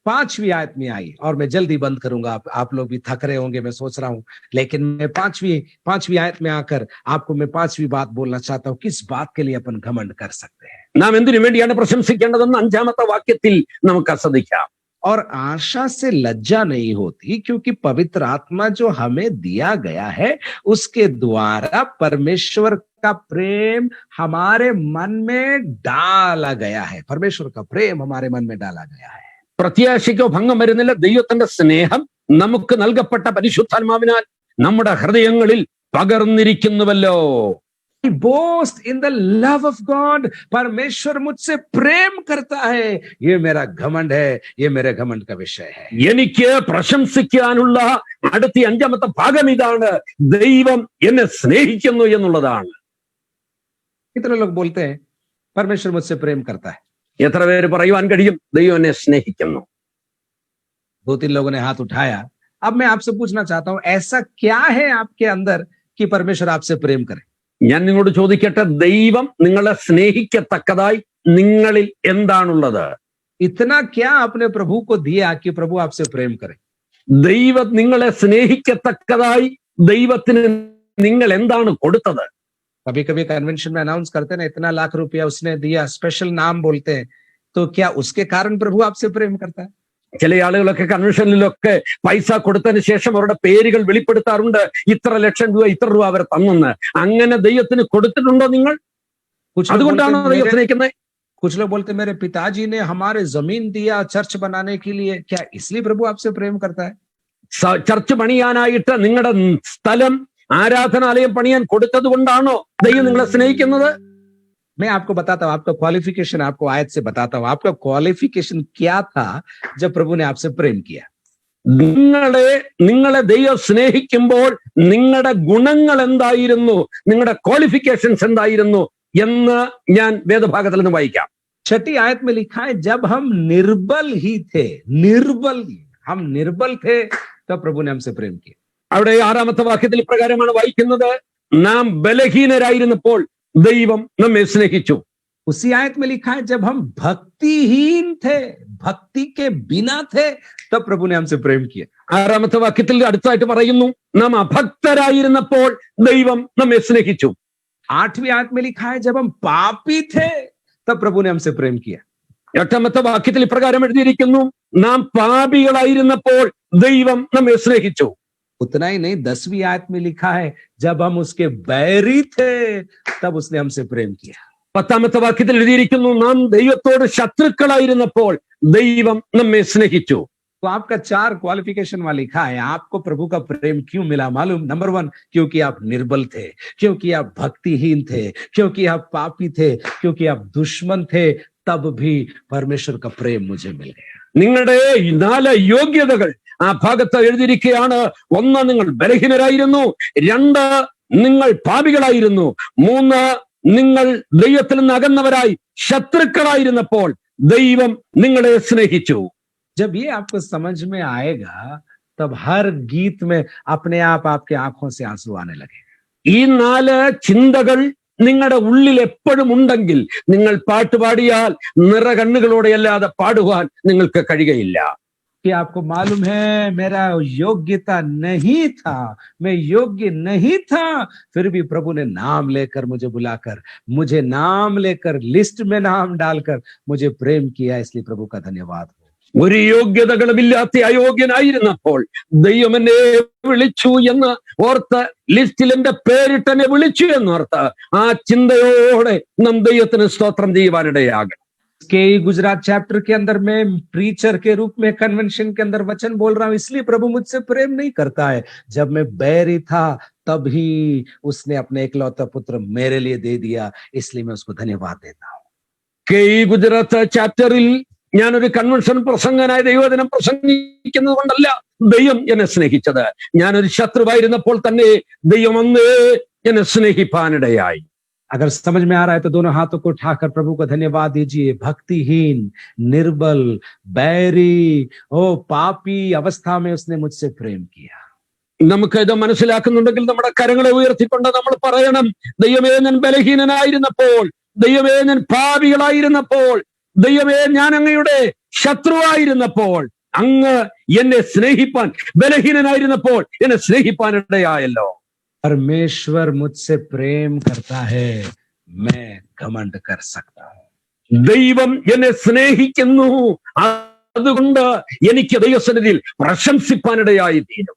5वीं आयत में आई, और मैं जल्दी बंद करूंगा, आप लोग भी थक रहे होंगे मैं सोच रहा हूं, लेकिन मैं 5वीं आयत में आकर आपको मैं 5वीं बात बोलना चाहता हूं, किस बात के लिए अपन घमंड कर सकते हैं. നാം എന്തിനു വേണ്ടിയാണ് പ്രശംസിക്കേണ്ടതെന്ന് 5ാമത്തെ വാക്യത്തിൽ നമുക്ക് ശ്രദ്ധിക്കാം. और आशा से लज्जा नहीं होती, क्योंकि पवित्र आत्मा जो हमें दिया गया है उसके द्वारा परमेश्वर का प्रेम हमारे मन में डाला गया है. परमेश्वर का प्रेम हमारे मन में डाला गया है. പ്രത്യാശയ്ക്കോ ഭംഗം വരുന്നില്ല. ദൈവത്തിന്റെ സ്നേഹം നമുക്ക് നൽകപ്പെട്ട പരിശുദ്ധാത്മാവിനാൽ നമ്മുടെ ഹൃദയങ്ങളിൽ പകർന്നിരിക്കുന്നുവല്ലോ. I boast in the love of God. परमेश्वर मुझसे प्रेम करता है. ये मेरा घमंड है. ये मेरे घमंड का विषय है. എനിക്ക് പ്രശംസിക്കാനുള്ള അടുത്ത 5ാമത്തെ ഭാഗം ഇതാണ്, ദൈവം എന്നെ സ്നേഹിക്കുന്നു എന്നുള്ളതാണ്. कितने लोग बोलते हैं परमेश्वर मुझसे प्रेम करता है? എത്ര പേര് പറയുവാൻ കഴിയും ദൈവം എന്നെ സ്നേഹിക്കുന്നു? 2-3 लोगों ने हाथ उठाया. अब मैं आपसे पूछना चाहता हूं, ऐसा क्या है आपके अंदर कि परमेश्वर आपसे प्रेम करे? ഞാൻ നിങ്ങളോട് ചോദിക്കട്ടെ, ദൈവം നിങ്ങളെ സ്നേഹിക്കത്തക്കതായി നിങ്ങളിൽ എന്താണുള്ളത്? इतना क्या आपने प्रभु को दिया कि प्रभु आपसे प्रेम करे? ദൈവം നിങ്ങളെ സ്നേഹിക്കത്തക്കതായി ദൈവത്തിന് നിങ്ങൾ എന്താണ് കൊടുത്തത്? कभी कभी कन्वेंशन में अनाउंस करते हैं ना, इतना लाख रुपया उसने दिया, स्पेशल नाम बोलते हैं, तो क्या उसके कारण प्रभु आपसे प्रेम करता है? ചില ആളുകളൊക്കെ കൺവെൻഷനിലൊക്കെ പൈസ കൊടുത്തതിന് ശേഷം അവരുടെ പേരുകൾ വെളിപ്പെടുത്താറുണ്ട്, ഇത്ര ലക്ഷം രൂപ ഇത്ര രൂപ അവർ തന്നെന്ന്. അങ്ങനെ ദൈവത്തിന് കൊടുത്തിട്ടുണ്ടോ നിങ്ങൾ? അതുകൊണ്ടാണോ ദൈവം സ്നേഹിക്കുന്നത്? कुछ लोग बोलते मेरे पिताजी ने हमारे जमीन दिया चर्च बनाने के लिए, क्या इसलिए प्रभु आपसे प्रेम करता है? ചർച്ച് പണിയാനായിട്ട് നിങ്ങളുടെ സ്ഥലം, ആരാധനാലയം പണിയാൻ കൊടുത്തത് കൊണ്ടാണോ ദൈവം നിങ്ങളെ സ്നേഹിക്കുന്നത്? मैं आपको बताता हूं, आपका क्वालिफिकेशन आपको आयत से बताता हूं. आपका क्वालिफिकेशन क्या था जब प्रभु ने आपसे प्रेम किया? നിങ്ങളെ ദൈവം സ്നേഹിക്കുമ്പോൾ നിങ്ങളുടെ ഗുണങ്ങൾ എന്തായിരുന്നു, നിങ്ങളുടെ ക്വാളിഫിക്കേഷൻസ് എന്തായിരുന്നു എന്ന് ഞാൻ വേദഭാഗത്തിൽ നിന്ന് വായിക്കാം. 6ठी आयत में लिखा है, जब हम निर्बल ही थे, हम निर्बल थे तब प्रभु ने हमसे प्रेम किया. അവിടെ 6ാമത്തെ വാക്യത്തിൽ ഇപ്രകാരമാണ് വായിക്കുന്നത്, നാം ബലഹീനരായിരുന്നപ്പോൾ ദൈവം നമ്മെ സ്നേഹിച്ചു. उसी आयत में लिखा है, जब हम भक्तिहीन थे, भक्ति के बिना थे, तब प्रभु ने हमसे प्रेम किया. 6ാമത്തെ വാക്യത്തിൽ അടുത്തായിട്ട് പറയുന്നു, നാം അഭക്തരായിരുന്നപ്പോൾ ദൈവം നമ്മെ സ്നേഹിച്ചു. 8वीं आयत में लिखा है, जब हम पापी थे तब प्रभु ने हमसे प्रेम किया. 8ാമത്തെ വാക്യത്തിൽ ഇപ്രകാരം എഴുതിയിരിക്കുന്നു, നാം പാപികളായിരുന്നപ്പോൾ ദൈവം നമ്മെ സ്നേഹിച്ചു. उतना ही नहीं, 10वीं आयत में लिखा है, जब हम उसके बैरी थे तब उसने हमसे प्रेम किया. 10ാമത്തെ വാക്യത്തിൽ എഴുതിയിരിക്കുന്നു, നാം ദൈവത്തോട് ശത്രുക്കളായിരുന്നപ്പോൾ ദൈവം നമ്മെ സ്നേഹിച്ചു. तो आपका 4 क्वालिफिकेशन वाला लिखा है. आपको प्रभु का प्रेम क्यों मिला मालूम? नंबर 1, क्योंकि आप निर्बल थे, क्योंकि आप भक्तिहीन थे, क्योंकि आप पापी थे, क्योंकि आप दुश्मन थे, तब भी परमेश्वर का प्रेम मुझे मिल गया. നിങ്ങളുടെ 4 യോഗ്യതകൾ ആ ഭാഗത്ത് എഴുതിയിരിക്കുകയാണ്. 1, നിങ്ങൾ ബലഹീനരായിരുന്നു. 2, നിങ്ങൾ പാപികളായിരുന്നു. 3, നിങ്ങൾ ദൈവത്തിൽ നിന്ന് അകന്നവരായി ശത്രുക്കളായിരുന്നപ്പോൾ ദൈവം നിങ്ങളെ സ്നേഹിച്ചു. जब ये आपको समझ में आएगा, तब हर गीत में अपने आप आपके आंखों से आंसू आने लगे. ഈ 4 ചിന്തകൾ നിങ്ങളുടെ ഉള്ളിൽ എപ്പോഴും ഉണ്ടെങ്കിൽ നിങ്ങൾ പാട്ടുപാടിയാൽ നിറകണ്ണുകളോടെ അല്ലാതെ പാടുവാൻ നിങ്ങൾക്ക് കഴിയുകയില്ല. कि आपको मालूम है, मेरा योग्यता नहीं था, मैं योग्य नहीं था, फिर भी प्रभु ने नाम लेकर मुझे बुलाकर, मुझे नाम लेकर, लिस्ट में नाम डालकर मुझे प्रेम किया. इसलिए प्रभु का धन्यवाद हो. ഒരു യോഗ്യതകളുമില്ലാത്ത അയോഗ്യനായിരുന്നപ്പോൾ ദൈവം എന്നെ വിളിച്ചു എന്ന് ഓർത്ത്, ലിസ്റ്റിൽ എന്റെ പേരിട്ടെന്നെ വിളിച്ചു എന്നോർത്ത് ആ ചിന്തയോടെ നാം ദൈവത്തിന് സ്തോത്രം ചെയ്യുവാനിടയാകണം. के गुजरात चैप्टर के अंदर में प्रीचर के रूप में कन्वेंशन के अंदर वचन बोल रहा हूं, इसलिए प्रभु मुझसे प्रेम नहीं करता है. जब मैं बैरी था तब ही उसने अपने इकलौता पुत्र मेरे लिए दे दिया, इसलिए मैं उसको धन्यवाद देता हूं. के गुजरात ചാപ്റ്ററിൽ ഞാനൊരു കൺവെൻഷൻ പ്രസംഗനായ ദൈവവചനം പ്രസംഗിക്കുന്നത് കൊണ്ടല്ല ദൈവം എന്നെ സ്നേഹിച്ചത്. ഞാനൊരു ശത്രുവായിരുന്നപ്പോൾ തന്നെ ദൈവം അന്നേ എന്നെ സ്നേഹിപ്പാനിടയായി. अगर समझ में आ रहा है तो दोनों हाथों को उठाकर प्रभु को धन्यवाद दीजिए. भक्तिहीन, निर्बल, बैरी, ओ पापी अवस्था में उसने मुझसे प्रेम किया. നമുക്ക് ഇത് മനസ്സിലാക്കുന്നുണ്ടെങ്കിൽ നമ്മുടെ കരങ്ങളെ ഉയർത്തിക്കൊണ്ട് നമ്മൾ പറയണം, ദൈവമേ ഞാൻ ബലഹീനനായിരുന്നപ്പോൾ, ദൈവമേ ഞാൻ പാപികളായിരുന്നപ്പോൾ, ദൈവമേ ഞാൻ അങ്ങയുടെ ശത്രുവായിരുന്നപ്പോൾ അങ്ങ് എന്നെ സ്നേഹിപ്പാൻ, ബലഹീനനായിരുന്നപ്പോൾ എന്നെ സ്നേഹിപ്പാനിടയായല്ലോ. परमेश्वर मुझसे प्रेम करता है, मैं घमंड कर सकता हूं. ദൈവം എന്നെ സ്നേഹിക്കുന്നു, അതുകൊണ്ട് എനിക്ക് ദൈവസന്നിധിയിൽ പ്രശംസിപ്പാനിടയായി തീരും.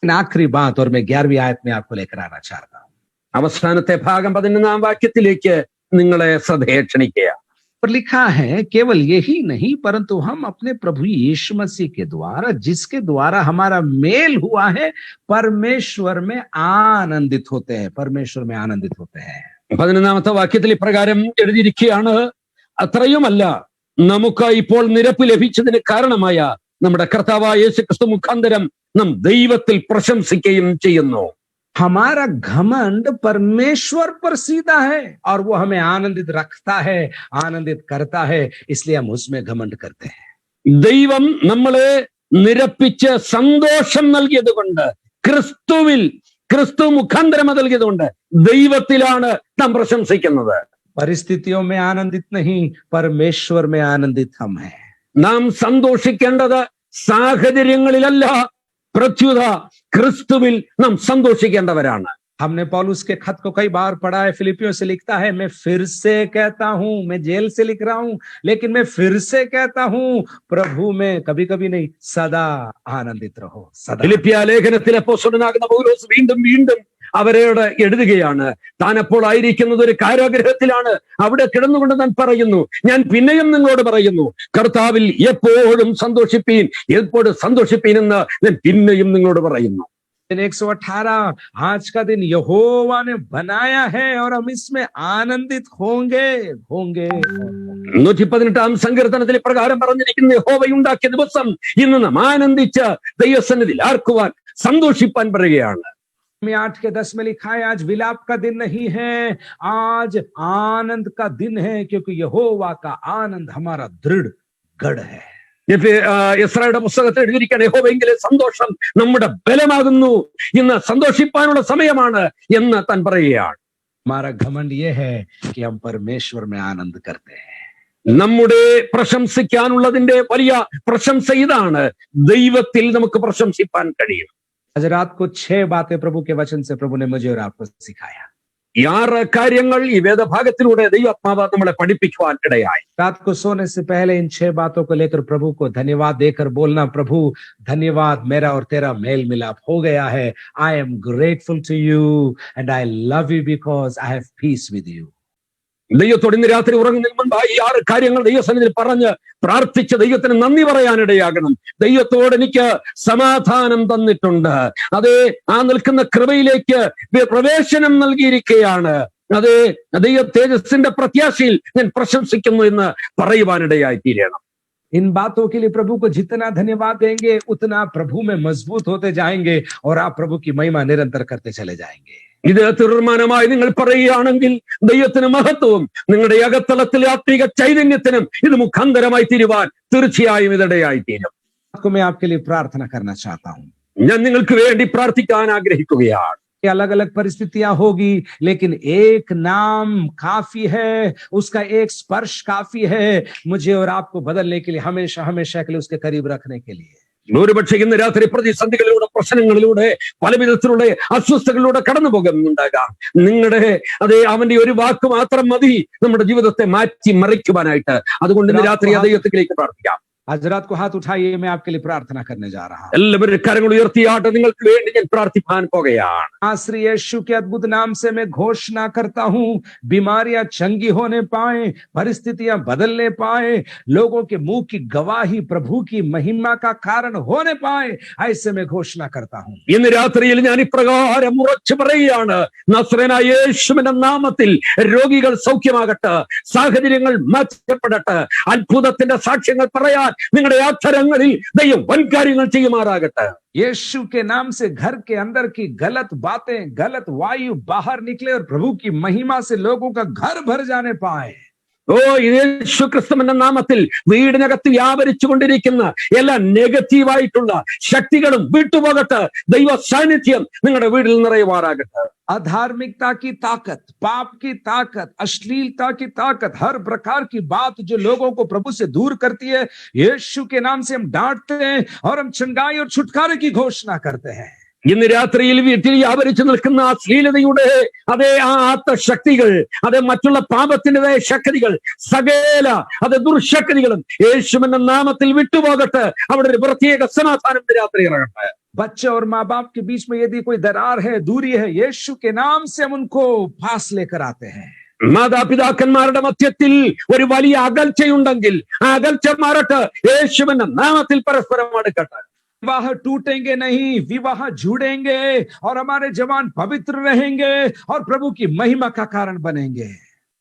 आखिरी बात, और मैं 11वीं आयत में आपको लेकर आना चाहता हूं. അവസാനത്തെ ഭാഗം 11ാം വാക്യത്തിലേക്ക് നിങ്ങളെ ശ്രദ്ധയെ ക്ഷണിക്കുക. पर लिखा है केवल यही नहीं परंतु हम अपने प्रभु यीशु मसीह के द्वारा जिसके द्वारा हमारा मेल हुआ है परमेश्वर में आनंदित होते हैं, परमेश्वर में आनंदित होते हैं। 11ാമത്തെ വാക്യത്തിൽ ഇപ്രകാരം എഴുതിയിരിക്കുകയാണ്, അത്രയുമല്ല നമുക്ക് ഇപ്പോൾ നിരപ്പ് ലഭിച്ചതിന് കാരണമായ നമ്മുടെ കർത്താവായ യേശുക്രിസ്തു മുഖാന്തരം നാം ദൈവത്തിൽ പ്രശംസിക്കുകയും ചെയ്യുന്നു. हमारा घमंड परमेश्वर पर सीधा है और वो हमें आनंदित रखता है, आनंदित करता है, इसलिए हम उसमें घमंड करते हैं। ദൈവം നമ്മളെ നിരപ്പിച്ച് സന്തോഷം നൽകിയത് കൊണ്ട്, ക്രിസ്തു മുഖാന്തരം നൽകിയത് കൊണ്ട് ദൈവത്തിലാണ് നാം പ്രശംസിക്കുന്നത്. परिस्थितियों में आनंदित नहीं, परमेश्वर में आनंदित हम हैं। നാം സന്തോഷിക്കേണ്ടത് സാഹചര്യങ്ങളിലല്ല, പ്രത്യുത ക്രിസ്തുവിൽ നാം സന്തോഷിക്കേണ്ടവരാണ്. हमने पौलुस के खत को कई बार पढ़ा है। फिलिपियों से लिखता है, मैं फिर से कहता हूं, मैं जेल से लिख रहा हूं लेकिन मैं फिर से कहता हूं प्रभु में कभी कभी नहीं सदा आनंदित रहो, सदा। ഫിലിപ്പിയ ലേഖനത്തിലെ അപ്പോസ്തലനാകുന്ന പൗലോസ് വീണ്ടും വീണ്ടും അവരോട് എഴുതുകയാണ്, താൻ അപ്പോൾ ആയിരിക്കുന്നത് ഒരു കാരാഗൃഹത്തിലാണ്, അവിടെ കിടന്നുകൊണ്ട് താൻ പറയുന്നു, ഞാൻ പിന്നെയും നിങ്ങളോട് പറയുന്നു, കർത്താവിൽ എപ്പോഴും സന്തോഷിപ്പീൻ, എപ്പോഴും സന്തോഷിപ്പീൻ എന്ന് ഞാൻ പിന്നെയും നിങ്ങളോട് പറയുന്നു. 118 आज का दिन यहोवा ने बनाया है और हम इसमें आनंदित होंगे होंगे। 118ാം സങ്കീർത്തനത്തിൽ പ്രകാരം പറഞ്ഞിരിക്കുന്ന യഹോവയുണ്ടാക്കിയ ദിവസം ഇന്ന് നാം ആനന്ദിച്ച് ദൈവസന്നിധിയിൽ ആർക്കുവാൻ സന്തോഷിപ്പാൻ പറയുകയാണ്. 8 के 10 में लिखा है, आज विलाप का दिन नहीं है, आज आनंद का दिन है क्योंकि यहोवा का आनंद हमारा दृढ़ गढ़ है। യെസ്രായുടെ പുസ്തകത്തിൽ എഴുതിയിരിക്കുകയാണ്, യഹോവയെങ്കിലെ സന്തോഷം നമ്മുടെ ബലമാകുന്നു, ഇന്ന് സന്തോഷിപ്പാനുള്ള സമയമാണ് എന്ന് താൻ പറയുകയാണ്. हमारा घमंड ये है कि हम परमेश्वर में आनंद करते हैं। നമ്മുടെ പ്രശംസിക്കാനുള്ളതിന്റെ വലിയ പ്രശംസ ഇതാണ്, ദൈവത്തിൽ നമുക്ക് പ്രശംസിപ്പാൻ കഴിയും. आज रात को 6 बातें प्रभु के वचन से प्रभु ने मुझे और आपको सिखाया। 6 കാര്യങ്ങൾ ഈ വേദഭാഗത്തിലൂടെ ദൈവാത്മാവ് നമ്മളെ പഠിപ്പിക്കുവാൻ ഇടയായി. रात को सोने से पहले इन 6 बातों को लेकर प्रभु को धन्यवाद देकर बोलना, प्रभु धन्यवाद, मेरा और तेरा मेल मिलाप हो गया है। I am grateful to you and I love you because I have peace with you. ദൈവത്തോട് ഇന്ന് രാത്രി ഉറങ്ങുന്നതിന് മുൻപ് ഈ 6 കാര്യങ്ങൾ ദൈവസന്നിധിയിൽ പറഞ്ഞ് പ്രാർത്ഥിച്ച് ദൈവത്തിന് നന്ദി പറയാനിടയാകണം. ദൈവത്തോട് എനിക്ക് സമാധാനം തന്നിട്ടുണ്ട്, അതേ ആ നിൽക്കുന്ന കൃപയിലേക്ക് പ്രവേശനം നൽകിയിരിക്കുകയാണ്, അതേ ദൈവ തേജസ്സിന്റെ പ്രത്യാശയിൽ ഞാൻ പ്രശംസിക്കുന്നു എന്ന് പറയുവാനിടയായി തീരണം. इन बातों के लिए प्रभु को जितना धन्यवाद देंगे उतना प्रभु में मजबूत होते जाएंगे और आप प्रभु की महिमा निरंतर करते चले जाएंगे। ഇത് തീർമാനമായി നിങ്ങൾ പറയുകയാണെങ്കിൽ ദൈവത്തിന് മഹത്വവും നിങ്ങളുടെ അകത്തളത്തിലെ ആത്മീക ചൈതന്യത്തിനും ഇത് മുഖാന്തരമായി തീരുവാൻ തീർച്ചയായും ഇതിടയായി തീരും. मैं आपके लिए प्रार्थना करना चाहता हूँ। ഞാൻ നിങ്ങൾക്ക് വേണ്ടി പ്രാർത്ഥിക്കാൻ ആഗ്രഹിക്കുകയാണ്. अलग अलग परिस्थितियां होगी लेकिन एक नाम काफी है, उसका एक स्पर्श काफी है मुझे और आपको बदलने के लिए, हमेशा हमेशा के लिए उसके करीब रखने के लिए। ഒരുപക്ഷെ ഇന്ന് രാത്രി പ്രതിസന്ധികളിലൂടെ, പ്രശ്നങ്ങളിലൂടെ, പല വിധത്തിലുള്ള അസ്വസ്ഥകളിലൂടെ കടന്നു പോകുന്നുണ്ടാകാം. നിങ്ങളുടെ അതേ അവന്റെ ഒരു വാക്ക് മാത്രം മതി നമ്മുടെ ജീവിതത്തെ മാറ്റി മറിക്കുവാനായിട്ട്. അതുകൊണ്ട് ഇന്ന് രാത്രി ദൈവത്തിലേക്ക് പ്രാർത്ഥിക്കാം. आज रात को हाथ उठाइए, मैं आपके लिए प्रार्थना करने जा रहा हूँ। എല്ലാവരും കരങ്ങൾ ഉയർത്തിയാട്ട് നിങ്ങൾക്ക് വേണ്ടി ഞാൻ പ്രാർത്ഥിപ്പാൻ പോകുകയാണ്. श्री यीशु के अद्भुत नाम से मैं घोषणा करता हूँ, बीमारियां चंगी होने पाए, परिस्थितियां बदलने पाए, लोगों के मुंह की गवाही प्रभु की महिमा का कारण होने पाए, ऐसे मैं घोषणा करता हूँ। ഇന്ന് രാത്രിയിൽ ഞാൻ ഇപ്രകാരം ഉറച്ചു പറയുകയാണ്, നസ്രേനായ യേശുവിന്റെ നാമത്തിൽ രോഗികൾ സൗഖ്യമാകട്ടെ, സാഹചര്യങ്ങൾ മാറ്റപ്പെടട്ടെ, അത്ഭുതത്തിന്റെ സാക്ഷ്യങ്ങൾ പറയാൻ നിങ്ങളുടെ അധരങ്ങളിൽ ദൈവം വൻകാര്യങ്ങൾ ചെയ്യുമാറാകട്ടെ. यीशु के नाम से घर के अंदर की गलत बातें, गलत वायु बाहर निकले और प्रभु की महिमा से लोगों का घर भर जाने पाए। ഓ യേശു ക്രിസ്തുവിന്റെ നാമത്തിൽ വീടിനകത്ത് വ്യാപരിച്ചു കൊണ്ടിരിക്കുന്ന എല്ലാ നെഗറ്റീവായിട്ടുള്ള ശക്തികളും വിട്ടുപോകട്ടെ. ദൈവ സാന്നിധ്യം നിങ്ങളുടെ വീട്ടിൽ നിറയുമാറാകട്ടെ. अधार्मिकता की ताकत, पाप की ताकत, अश्लीलता की ताकत, हर प्रकार की बात जो लोगों को प्रभु से दूर करती है, यीशु के नाम से हम डांटते हैं और हम चंगाई और छुटकारे की घोषणा करते हैं। ഇന്ന് രാത്രിയിൽ വീട്ടിൽ വ്യാപരിച്ചു നിൽക്കുന്ന അശ്ലീലതയുടെ അതേ ആ ആത്മശക്തികൾ, അതേ മറ്റുള്ള പാപത്തിൻ്റെതായ ശക്തികൾ, സകല അതേ ദുർശക്തികളും യേശുവിന്റെ നാമത്തിൽ വിട്ടുപോകട്ടെ. അവിടെ ഒരു പ്രത്യേക സമാധാനം രാത്രി ഇറങ്ങട്ടെ. बच्चे और माँ बाप के बीच में यदि कोई दरार है, दूरी है, यीशु के नाम से हम उनको पास लेकर आते हैं। മാതാപിതാക്കന്മാരുടെ മധ്യത്തിൽ ഒരു വലിയ അകൽച്ചയുണ്ടെങ്കിൽ ആ അകൽച്ച മാറട്ടെ, യേശുവിന്റെ നാമത്തിൽ പരസ്പരം അടുക്കട്ടെ. विवाह टूटेंगे नहीं, विवाह जुड़ेंगे और हमारे जवान पवित्र रहेंगे और प्रभु की महिमा का कारण बनेंगे.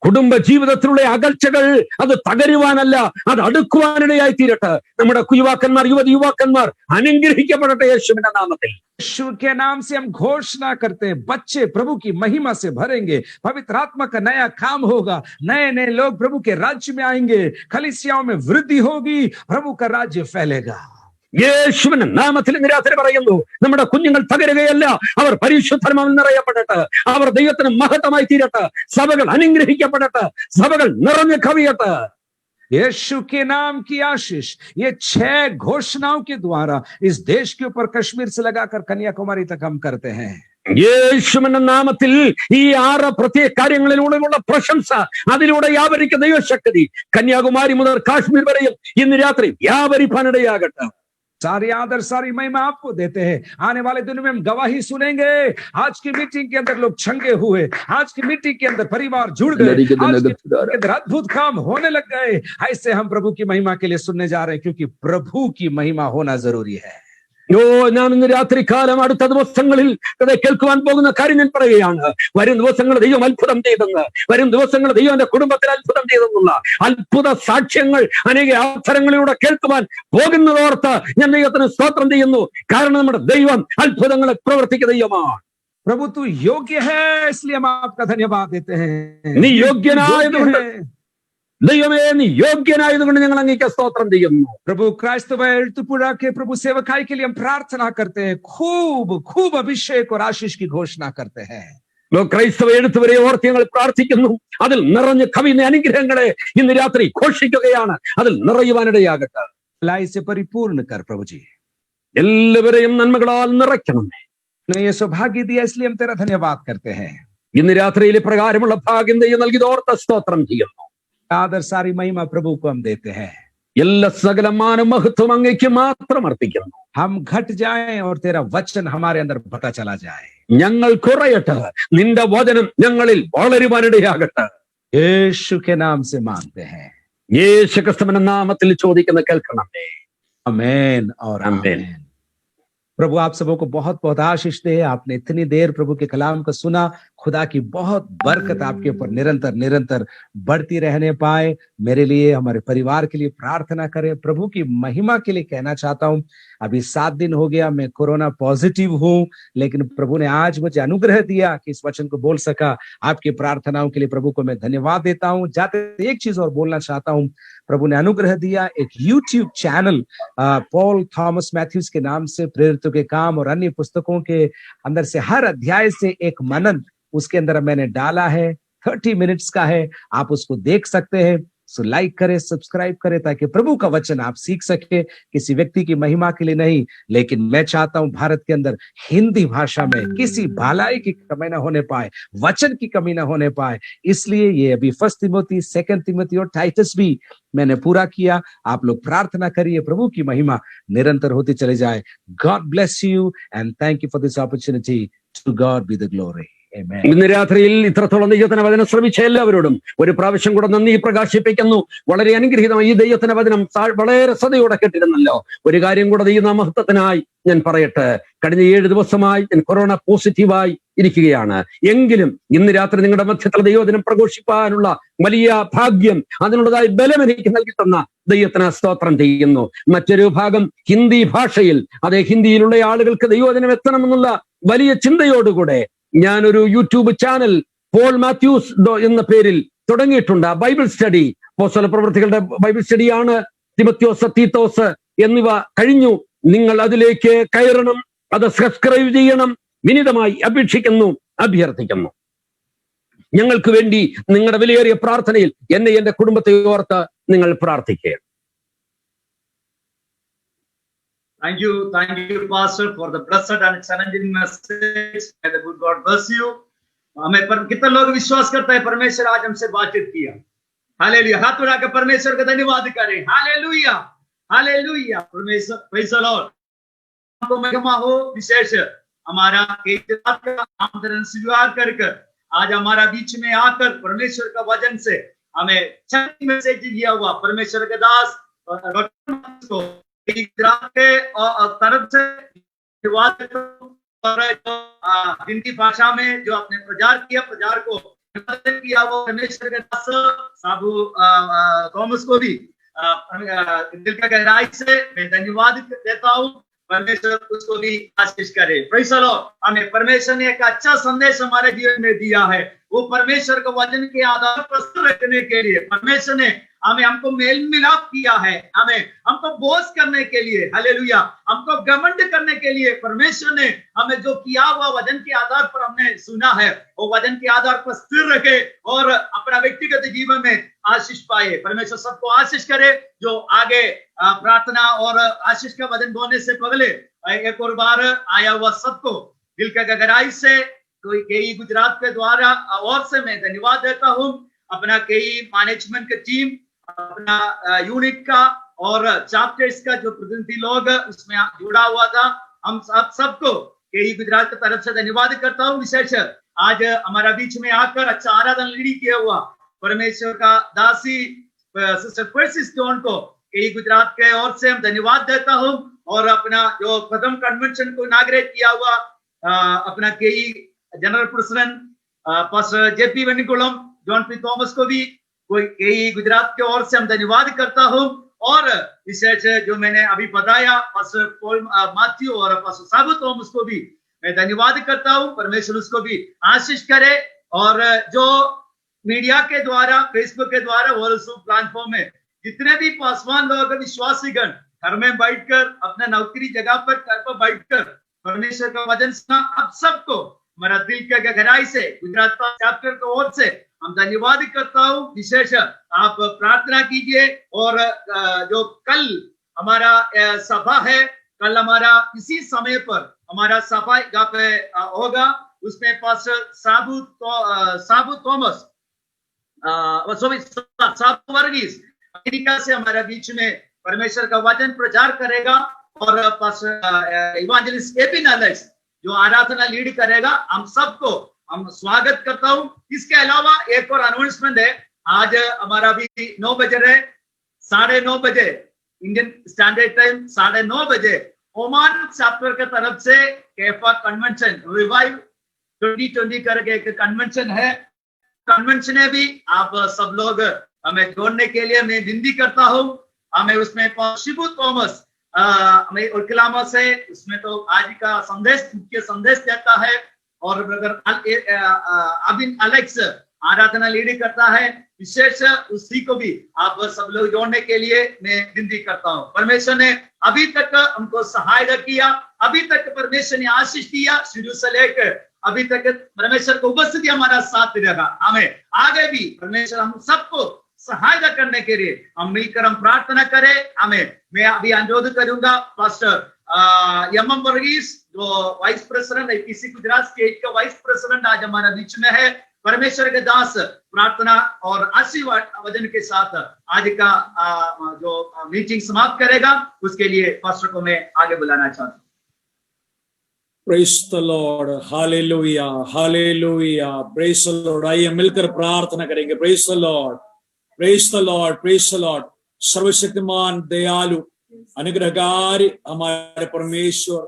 കുടുംബ ജീവിതത്തിലുള്ള അകൽച്ചകൾ അത് തകരുവാനല്ല, അത് അടുക്കുവാനിടയായി തീരട്ടെ. നമ്മുടെ യുവാക്കന്മാർ, യുവാക്കന്മാർ അനുഗ്രഹിക്കപ്പെടട്ടെ യേശുവിന്റെ നാമത്തിൽ. यीशु के नाम से हम घोषणा करते हैं, बच्चे प्रभु की महिमा से भरेंगे, पवित्र आत्मा का नया काम होगा, नए नए लोग प्रभु के राज्य में आएंगे, कलीसियाओं में वृद्धि होगी, प्रभु का राज्य फैलेगा. യേശുവിന്റെ നാമത്തിൽ ഇന്ന് രാത്രി പറയുന്നു, നമ്മുടെ കുഞ്ഞുങ്ങൾ തകരുകയല്ല, അവർ പരിശുദ്ധാത്മാവിൽ നിറയപ്പെടട്ടെ, അവർ ദൈവത്തിന് മഹത്വമായി തീരട്ടെ, സഭകൾ അനുഗ്രഹിക്കപ്പെടട്ടെ, സഭകൾ നിറഞ്ഞു കവിയട്ടെ. यीशु के नाम की आशीष ये 6 घोषणाओं के द्वारा इस देश के ऊपर कश्मीर से लगाकर कन्याकुमारी तक हम करते हैं. യേശുവിന്റെ നാമത്തിൽ ഈ 6 പ്രത്യേക കാര്യങ്ങളിലൂടെയുള്ള പ്രശംസ, അതിലൂടെ വ്യാപരിക്കുന്ന ദൈവശക്തി കന്യാകുമാരി മുതൽ കാശ്മീർ വരെയും ഇന്ന് രാത്രി വ്യാപരിപ്പാനിടയാകട്ടെ. सारी आदर सारी महिमा आपको देते हैं. आने वाले दिनों में हम गवाही सुनेंगे. आज की मीटिंग के अंदर लोग छंगे हुए, आज की मीटिंग के अंदर परिवार जुड़ गए, आज के अंदर अद्भुत काम होने लग गए. ऐसे हम प्रभु की महिमा के लिए सुनने जा रहे हैं, क्योंकि प्रभु की महिमा होना जरूरी है. ഞാൻ ഇന്ന് രാത്രികാലം അടുത്ത ദിവസങ്ങളിൽ കേൾക്കുവാൻ പോകുന്ന കാര്യം ഞാൻ പറയുകയാണ്. വരും ദിവസങ്ങൾ ദൈവം അത്ഭുതം ചെയ്തെന്ന്, വരും ദിവസങ്ങൾ ദൈവം എന്റെ കുടുംബത്തിൽ അത്ഭുതം ചെയ്തെന്നുള്ള അത്ഭുത സാക്ഷ്യങ്ങൾ അനേക അവസരങ്ങളിലൂടെ കേൾക്കുവാൻ പോകുന്നതോർത്ത് ഞാൻ ദൈവത്തിന് സ്തോത്രം ചെയ്യുന്നു. കാരണം നമ്മുടെ ദൈവം അത്ഭുതങ്ങളെ പ്രവർത്തിക്കുന്ന ദൈവമാണ്. प्रभु तू योग्य है, इसलिए हम आपका धन्यवाद देते हैं. നീ യോഗ്യനായതുകൊണ്ട്, ദൈവമേ നീ യോഗ്യനായതുകൊണ്ട് ഞങ്ങൾ അങ്ങേക്ക് സ്തോത്രം ചെയ്യുന്നു. प्रभु क्राइस्तव एर्तुपुरा के प्रभु सेवकाई के लिए हम प्रार्थना करते हैं, खूब खूब अभिषेक और आशीष की घोषणा करते हैं. ക്രൈസ്തവ എഴുത്തുവരെ ഓർത്ത് ഞങ്ങൾ പ്രാർത്ഥിക്കുന്നു. അതിൽ നിറഞ്ഞ കവിയുന്ന അനുഗ്രഹങ്ങളെ ഇന്ന് രാത്രി ഘോഷിക്കുകയാണ്. അതിൽ നിറയുവാനിടയാകട്ടെ. लाई से परिपूर्ण कर प्रभु जी. എല്ലാവരെയും നന്മകളാൽ നിറയ്ക്കണമേ. ये सौभाग्य दिया, इसलिए हम तेरा धन्यवाद करते हैं. ഇന്ന് രാത്രിയിലെ പ്രകാരമുള്ള ഭാഗ്യം ദൈവം നൽകിയതോർത്ത് സ്തോത്രം ചെയ്യുന്നു. आदर सारी महिमा प्रभु को हम देते हैं. എല്ലാ സകല മാനം മഹത്വം അങ്ങേക്ക് മാത്രം അർപ്പിക്കുന്നു. हम घट जाएं और तेरा वचन हमारे अंदर बढ़ता चला जाए. ഞങ്ങൾ കുറയട്ടെ, നിന്റെ വചനം ഞങ്ങളിൽ വളരുവാനിടയാകട്ടെ. यीशु के नाम से मांगते हैं. യേശു ക്രിസ്തുവിന്റെ നാമത്തിൽ ചോദിക്കുന്ന കേൾക്കണമേ. आमेन और आमेन. आमेन. प्रभु आप सबों को बहुत बहुत आशीष दे. आपने इतनी देर प्रभु के कलाम को सुना. खुदा की बहुत बरकत आपके ऊपर निरंतर निरंतर बढ़ती रहने पाए. मेरे लिए, हमारे परिवार के लिए प्रार्थना करें. प्रभु की महिमा के लिए कहना चाहता हूं, अभी 7 दिन हो गया मैं कोरोना पॉजिटिव हूं, लेकिन प्रभु ने आज मुझे अनुग्रह दिया कि इस वचन को बोल सका. आपकी प्रार्थनाओं के लिए प्रभु को मैं धन्यवाद देता हूं. जाते एक चीज और बोलना चाहता हूं. प्रभु ने अनुग्रह दिया, एक यूट्यूब चैनल पॉल थॉमस मैथ्यूज के नाम से प्रेरितों के काम और अन्य पुस्तकों के अंदर से हर अध्याय से एक मनन उसके अंदर मैंने डाला है. 30 मिनट्स का है, आप उसको देख सकते हैं. सो लाइक करें, सब्सक्राइब करें, ताकि प्रभु का वचन आप सीख सके. किसी व्यक्ति की महिमा के लिए नहीं, लेकिन मैं चाहता हूं भारत के अंदर हिंदी भाषा में किसी भलाई की कमी ना होने पाए, वचन की कमी ना होने पाए. इसलिए ये अभी 1 तिमोथी, 2 तिमोथी और टाइटस भी मैंने पूरा किया. आप लोग प्रार्थना करिए, प्रभु की महिमा निरंतर होती चली जाए. God bless you and thank you for this opportunity. To God be the glory. ഇന്ന് രാത്രിയിൽ ഇത്രത്തോളം ദൈവത്തിന്റെ വചനം ശ്രമിച്ച എല്ലാവരോടും ഒരു പ്രാവശ്യം കൂടെ നന്ദി പ്രകാശിപ്പിക്കുന്നു. വളരെ അനുഗ്രഹീതമായി ഈ ദൈവത്തിന്റെ വചനം വളരെ ശ്രദ്ധയോടെ കേട്ടിരുന്നല്ലോ. ഒരു കാര്യം കൂടെ ദൈവനാമഹത്വത്തിനായി ഞാൻ പറയട്ടെ. കഴിഞ്ഞ 7 ദിവസമായി ഞാൻ കൊറോണ പോസിറ്റീവായി ഇരിക്കുകയാണ്. എങ്കിലും ഇന്ന് രാത്രി നിങ്ങളുടെ മധ്യത്തിൽ ദൈവവചനം പ്രഘോഷിപ്പാനുള്ള വലിയ ഭാഗ്യം, അതിനുള്ളതായ ബലം എനിക്ക് നൽകി തന്ന ദൈവത്തിന് സ്തോത്രം ചെയ്യുന്നു. മറ്റൊരു ഭാഗം ഹിന്ദി ഭാഷയിൽ, അതേ ഹിന്ദിയിലുള്ള ആളുകൾക്ക് ദൈവവചനം എത്തണമെന്നുള്ള വലിയ ചിന്തയോടുകൂടെ ഞാനൊരു യൂട്യൂബ് ചാനൽ പോൾ മാത്യൂസ് എന്ന പേരിൽ തുടങ്ങിയിട്ടുണ്ട്. ബൈബിൾ സ്റ്റഡി, അപ്പോസ്തല പ്രവൃത്തികളുടെ ബൈബിൾ സ്റ്റഡിയാണ്. തിമോത്തിയോസ്, തീത്തോസ് എന്നിവ കഴിഞ്ഞു. നിങ്ങൾ അതിലേക്ക് കയറണം, അത് സബ്സ്ക്രൈബ് ചെയ്യണം. വിനീതമായി അപേക്ഷിക്കുന്നു, അഭ്യർത്ഥിക്കുന്നു. ഞങ്ങൾക്ക് വേണ്ടി നിങ്ങളുടെ വിലയേറിയ പ്രാർത്ഥനയിൽ എന്നെ, എന്റെ കുടുംബത്തെ ഓർത്ത് നിങ്ങൾ പ്രാർത്ഥിക്കുക. Thank you, Pastor, for the blessed and challenging message. May the good God bless you. हमें पर कितना लोग विश्वास करता है परमेश्वर आज हमसे बातचीत किया. हालेलुया. हाथ उठा के परमेश्वर का धन्यवाद करें. Hallelujah, hallelujah. परमेश्वर, प्रेज़ द लॉर्ड. आपको महिमा हो विशेष. हमारा एक रात का आमंत्रण स्वीकार कर आज हमारा बीच में आकर परमेश्वर का वचन से हमें मैसेज दिया हुआ परमेश्वर के दास को के तरफ से धन्यवाद और हिंदी भाषा में जो आपने प्रचार किया, प्रचार को किया वो परमेश्वर के दास साबू थॉमस को भी दिल का गहराई से मैं धन्यवाद देता हूँ। परमेश्वर उसको भी आशीष करे। Praise the Lord. हमें परमेश्वर ने एक अच्छा संदेश हमारे जीवन में दिया है। वो परमेश्वर के वचन के आधार पर स्थिर रखने के लिए परमेश्वर ने हमको मेल मिलाप किया है, हमको बोझ करने के लिए, हालेलुया, हमको घमंड करने के लिए परमेश्वर ने हमें जो किया हुआ वचन के आधार पर हमने सुना है, वो वचन के आधार पर स्थिर रखे और अपना व्यक्तिगत जीवन में आशीष पाए। परमेश्वर सबको आशीष करे। जो आगे प्रार्थना और आशीष का वचन बोलने से पहले एक और बार आया हुआ सबको दिल के गहराई से केई गुजरात के द्वारा और से मैं धन्यवाद देता हूँ। अपना केई मैनेजमेंट का टीम, अपना यूनिट का और चैप्टर्स का जो प्रतिनिधि लोग उसमें जुड़ा हुआ था, हम सबको केई गुजरात की तरफ से धन्यवाद करता हूँ। विशेष आज हमारा बीच में आकर अच्छा आराधना लीड किया हुआ परमेश्वर का दासी सिस्टर पर्सी स्टोन को केई गुजरात के ओर से हम धन्यवाद देता हूँ। और अपना जो प्रथम कन्वेंशन को इनाग्रेट किया हुआ अपना केई जनरल प्रेसिडेंट पास्टर जेपी वेणुगोलम, जॉन पी थॉमस को भी केई गुजरात के ओर से हम धन्यवाद करता हूँ। और विशेष जो मैंने अभी बताया पास्टर पॉल मैथ्यू और पास्टर साबू थॉमस को भी मैं धन्यवाद करता हूँ। परमेश्वर उसको भी आशीष करे। और जो मीडिया के द्वारा, फेसबुक के द्वारा और प्लेटफॉर्म में जितने भी पासवान लोग, विश्वासीगण घर में बैठकर अपना नौकरी जगह पर घर पर बैठकर परमेश्वर का वचन सुना, अब सबको हमारा दिल के गहराई से गुजरात चैप्टर की ओर से हम धन्यवाद करता हूँ। विशेष आप प्रार्थना कीजिए। और जो कल हमारा सभा है, कल हमारा इसी समय पर हमारा सभा यहाँ पे होगा, उसमें पास्टर साबू थॉमस साबू वर्गीस अमेरिका से हमारा बीच में परमेश्वर का वचन प्रचार करेगा। और पास्टर इवांजेलिस्ट एपिन एलेक्स जो आराधना लीड करेगा। हम सबको हम स्वागत करता हूँ। इसके अलावा एक और अनाउंसमेंट है। आज हमारा भी 9 बजे है, 9:30 बजे इंडियन स्टैंडर्ड टाइम, 9:30 बजे ओमान चैप्टर के तरफ से कैफा कन्वेंशन रिवाइव 2020 करके एक कन्वेंशन है। कन्वेंशन है भी आप सब लोग हमें जोड़ने के लिए मैं विनती करता हूँ। हमें उसमें शिबू थॉमस हमें उर्किलामा से उसमें तो आज का संदेश, मुख्य संदेश देता है। और ब्रदर अबिन एलेक्स आराधना लीड करता है। विशेष उसी को भी आप सब लोग जोड़ने के लिए मैं विनती करता हूँ। परमेश्वर ने अभी तक हमको सहायता किया, अभी तक परमेश्वर ने आशीष दिया, शुरू से लेकर अभी तक परमेश्वर को उपस्थिति हमारा साथ रहेगा। हमें आगे भी परमेश्वर हम सबको सहायता करने के लिए हम मिलकर हम प्रार्थना करें। मैं अभी अनुरोध करूंगा पास्टर एम वर्गीस जो vice president APC Gujarat state का वाइस प्रेसिडेंट आज हमारा बीच में है। परमेश्वर के दास प्रार्थना और आशीर्वाद वचन के साथ आज का जो मीटिंग समाप्त करेगा, उसके लिए पास्टर को मैं आगे बुलाना चाहता हूँ। Praise the Lord, Hallelujah, Hallelujah, Praise the Lord। आइए मिलकर प्रार्थना करेंगे। Praise the Lord, Praise the Lord, Praise the Lord। सर्वशक्तिमान, दयालु, अनुग्रहकारी हमारे परमेश्वर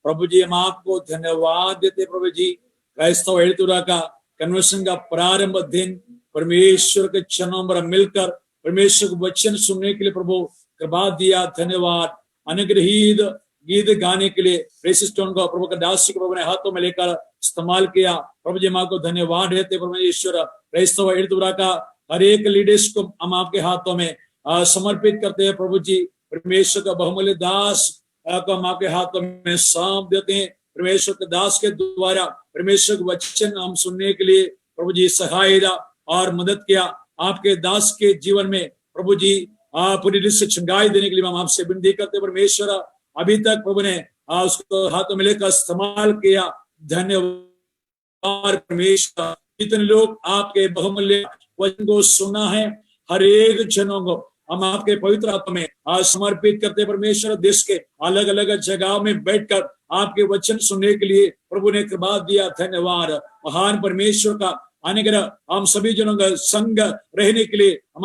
प्रभु जी, हम आपको धन्यवाद देते। प्रभु जी, क्राइस्तव एड़तुरा का कन्वेंशन का प्रारंभ दिन परमेश्वर के चरणों पर मिलकर परमेश्वर को वचन सुनने के लिए प्रभु कृपा दिया। धन्यवाद। अनुग्रहीत गीत गाने के लिए प्रेसिस्टोन को प्रभु का दास को प्रभु ने हाथों में लेकर इस्तेमाल किया। प्रभु जी, माँ को धन्यवाद देते। परमेश्वर क्राइस्तव एड़तुरा का हर एक लीडर्स को हम आपके हाथों में समर्पित करते हैं। प्रभु जी, परमेश्वर का बहुमूल्य दास को हम आपके हाथों में सौंप देते हैं। परमेश्वर के दास के द्वारा परमेश्वर के वचन हम सुनने के लिए प्रभु जी सहायता और मदद किया। आपके दास के जीवन में प्रभु जी पूरी रीति से चंगाई देने के लिए हम आपसे विनती करते। परमेश्वर अभी तक प्रभु ने उसको हाथों में लेकर इस्तेमाल किया। धन्यवाद परमेश्वर। जितने लोग आपके बहुमूल्य वचन को सुना है, हर एक जनों को हम आपके पवित्र आत्मा में आज समर्पित करते परमेश्वर। देश के अलग अलग जगहों में बैठकर आपके वचन सुनने के लिए प्रभु ने कृपा दिया, धन्यवाद। महान परमेश्वर का अनुग्रह हम सभी जनों का संग रहने के लिए हम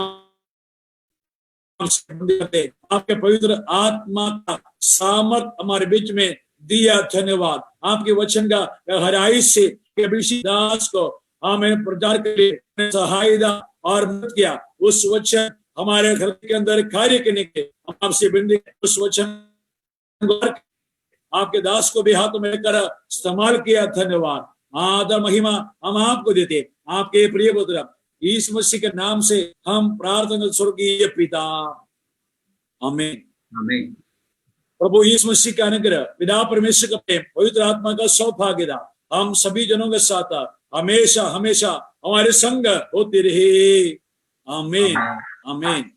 आपके पवित्र आत्मा का सामर्थ हमारे बीच में दिया, धन्यवाद। आपके वचन का गहराई से दास को हमें प्रचार के लिए सहायता और मदद किया। उस वचन हमारे घर के अंदर कार्य करने के हम आपसे विनती, उस वचन आपके दास को भी हाथों में लेकर इस्तेमाल किया, धन्यवाद। आदर महिमा हम आपको देते, आपके प्रिय पुत्र यीशु मसीह के नाम से हम प्रार्थना, स्वर्गीय पिता, आमीन आमीन। प्रभु यीशु मसीह का अनुग्रह, पिता परमेश्वर का प्रेम, पवित्र आत्मा का सौभाग्यता हम सभी जनों के साथ हमेशा हमेशा हमारे संग होते रहे, आमीन आमीन।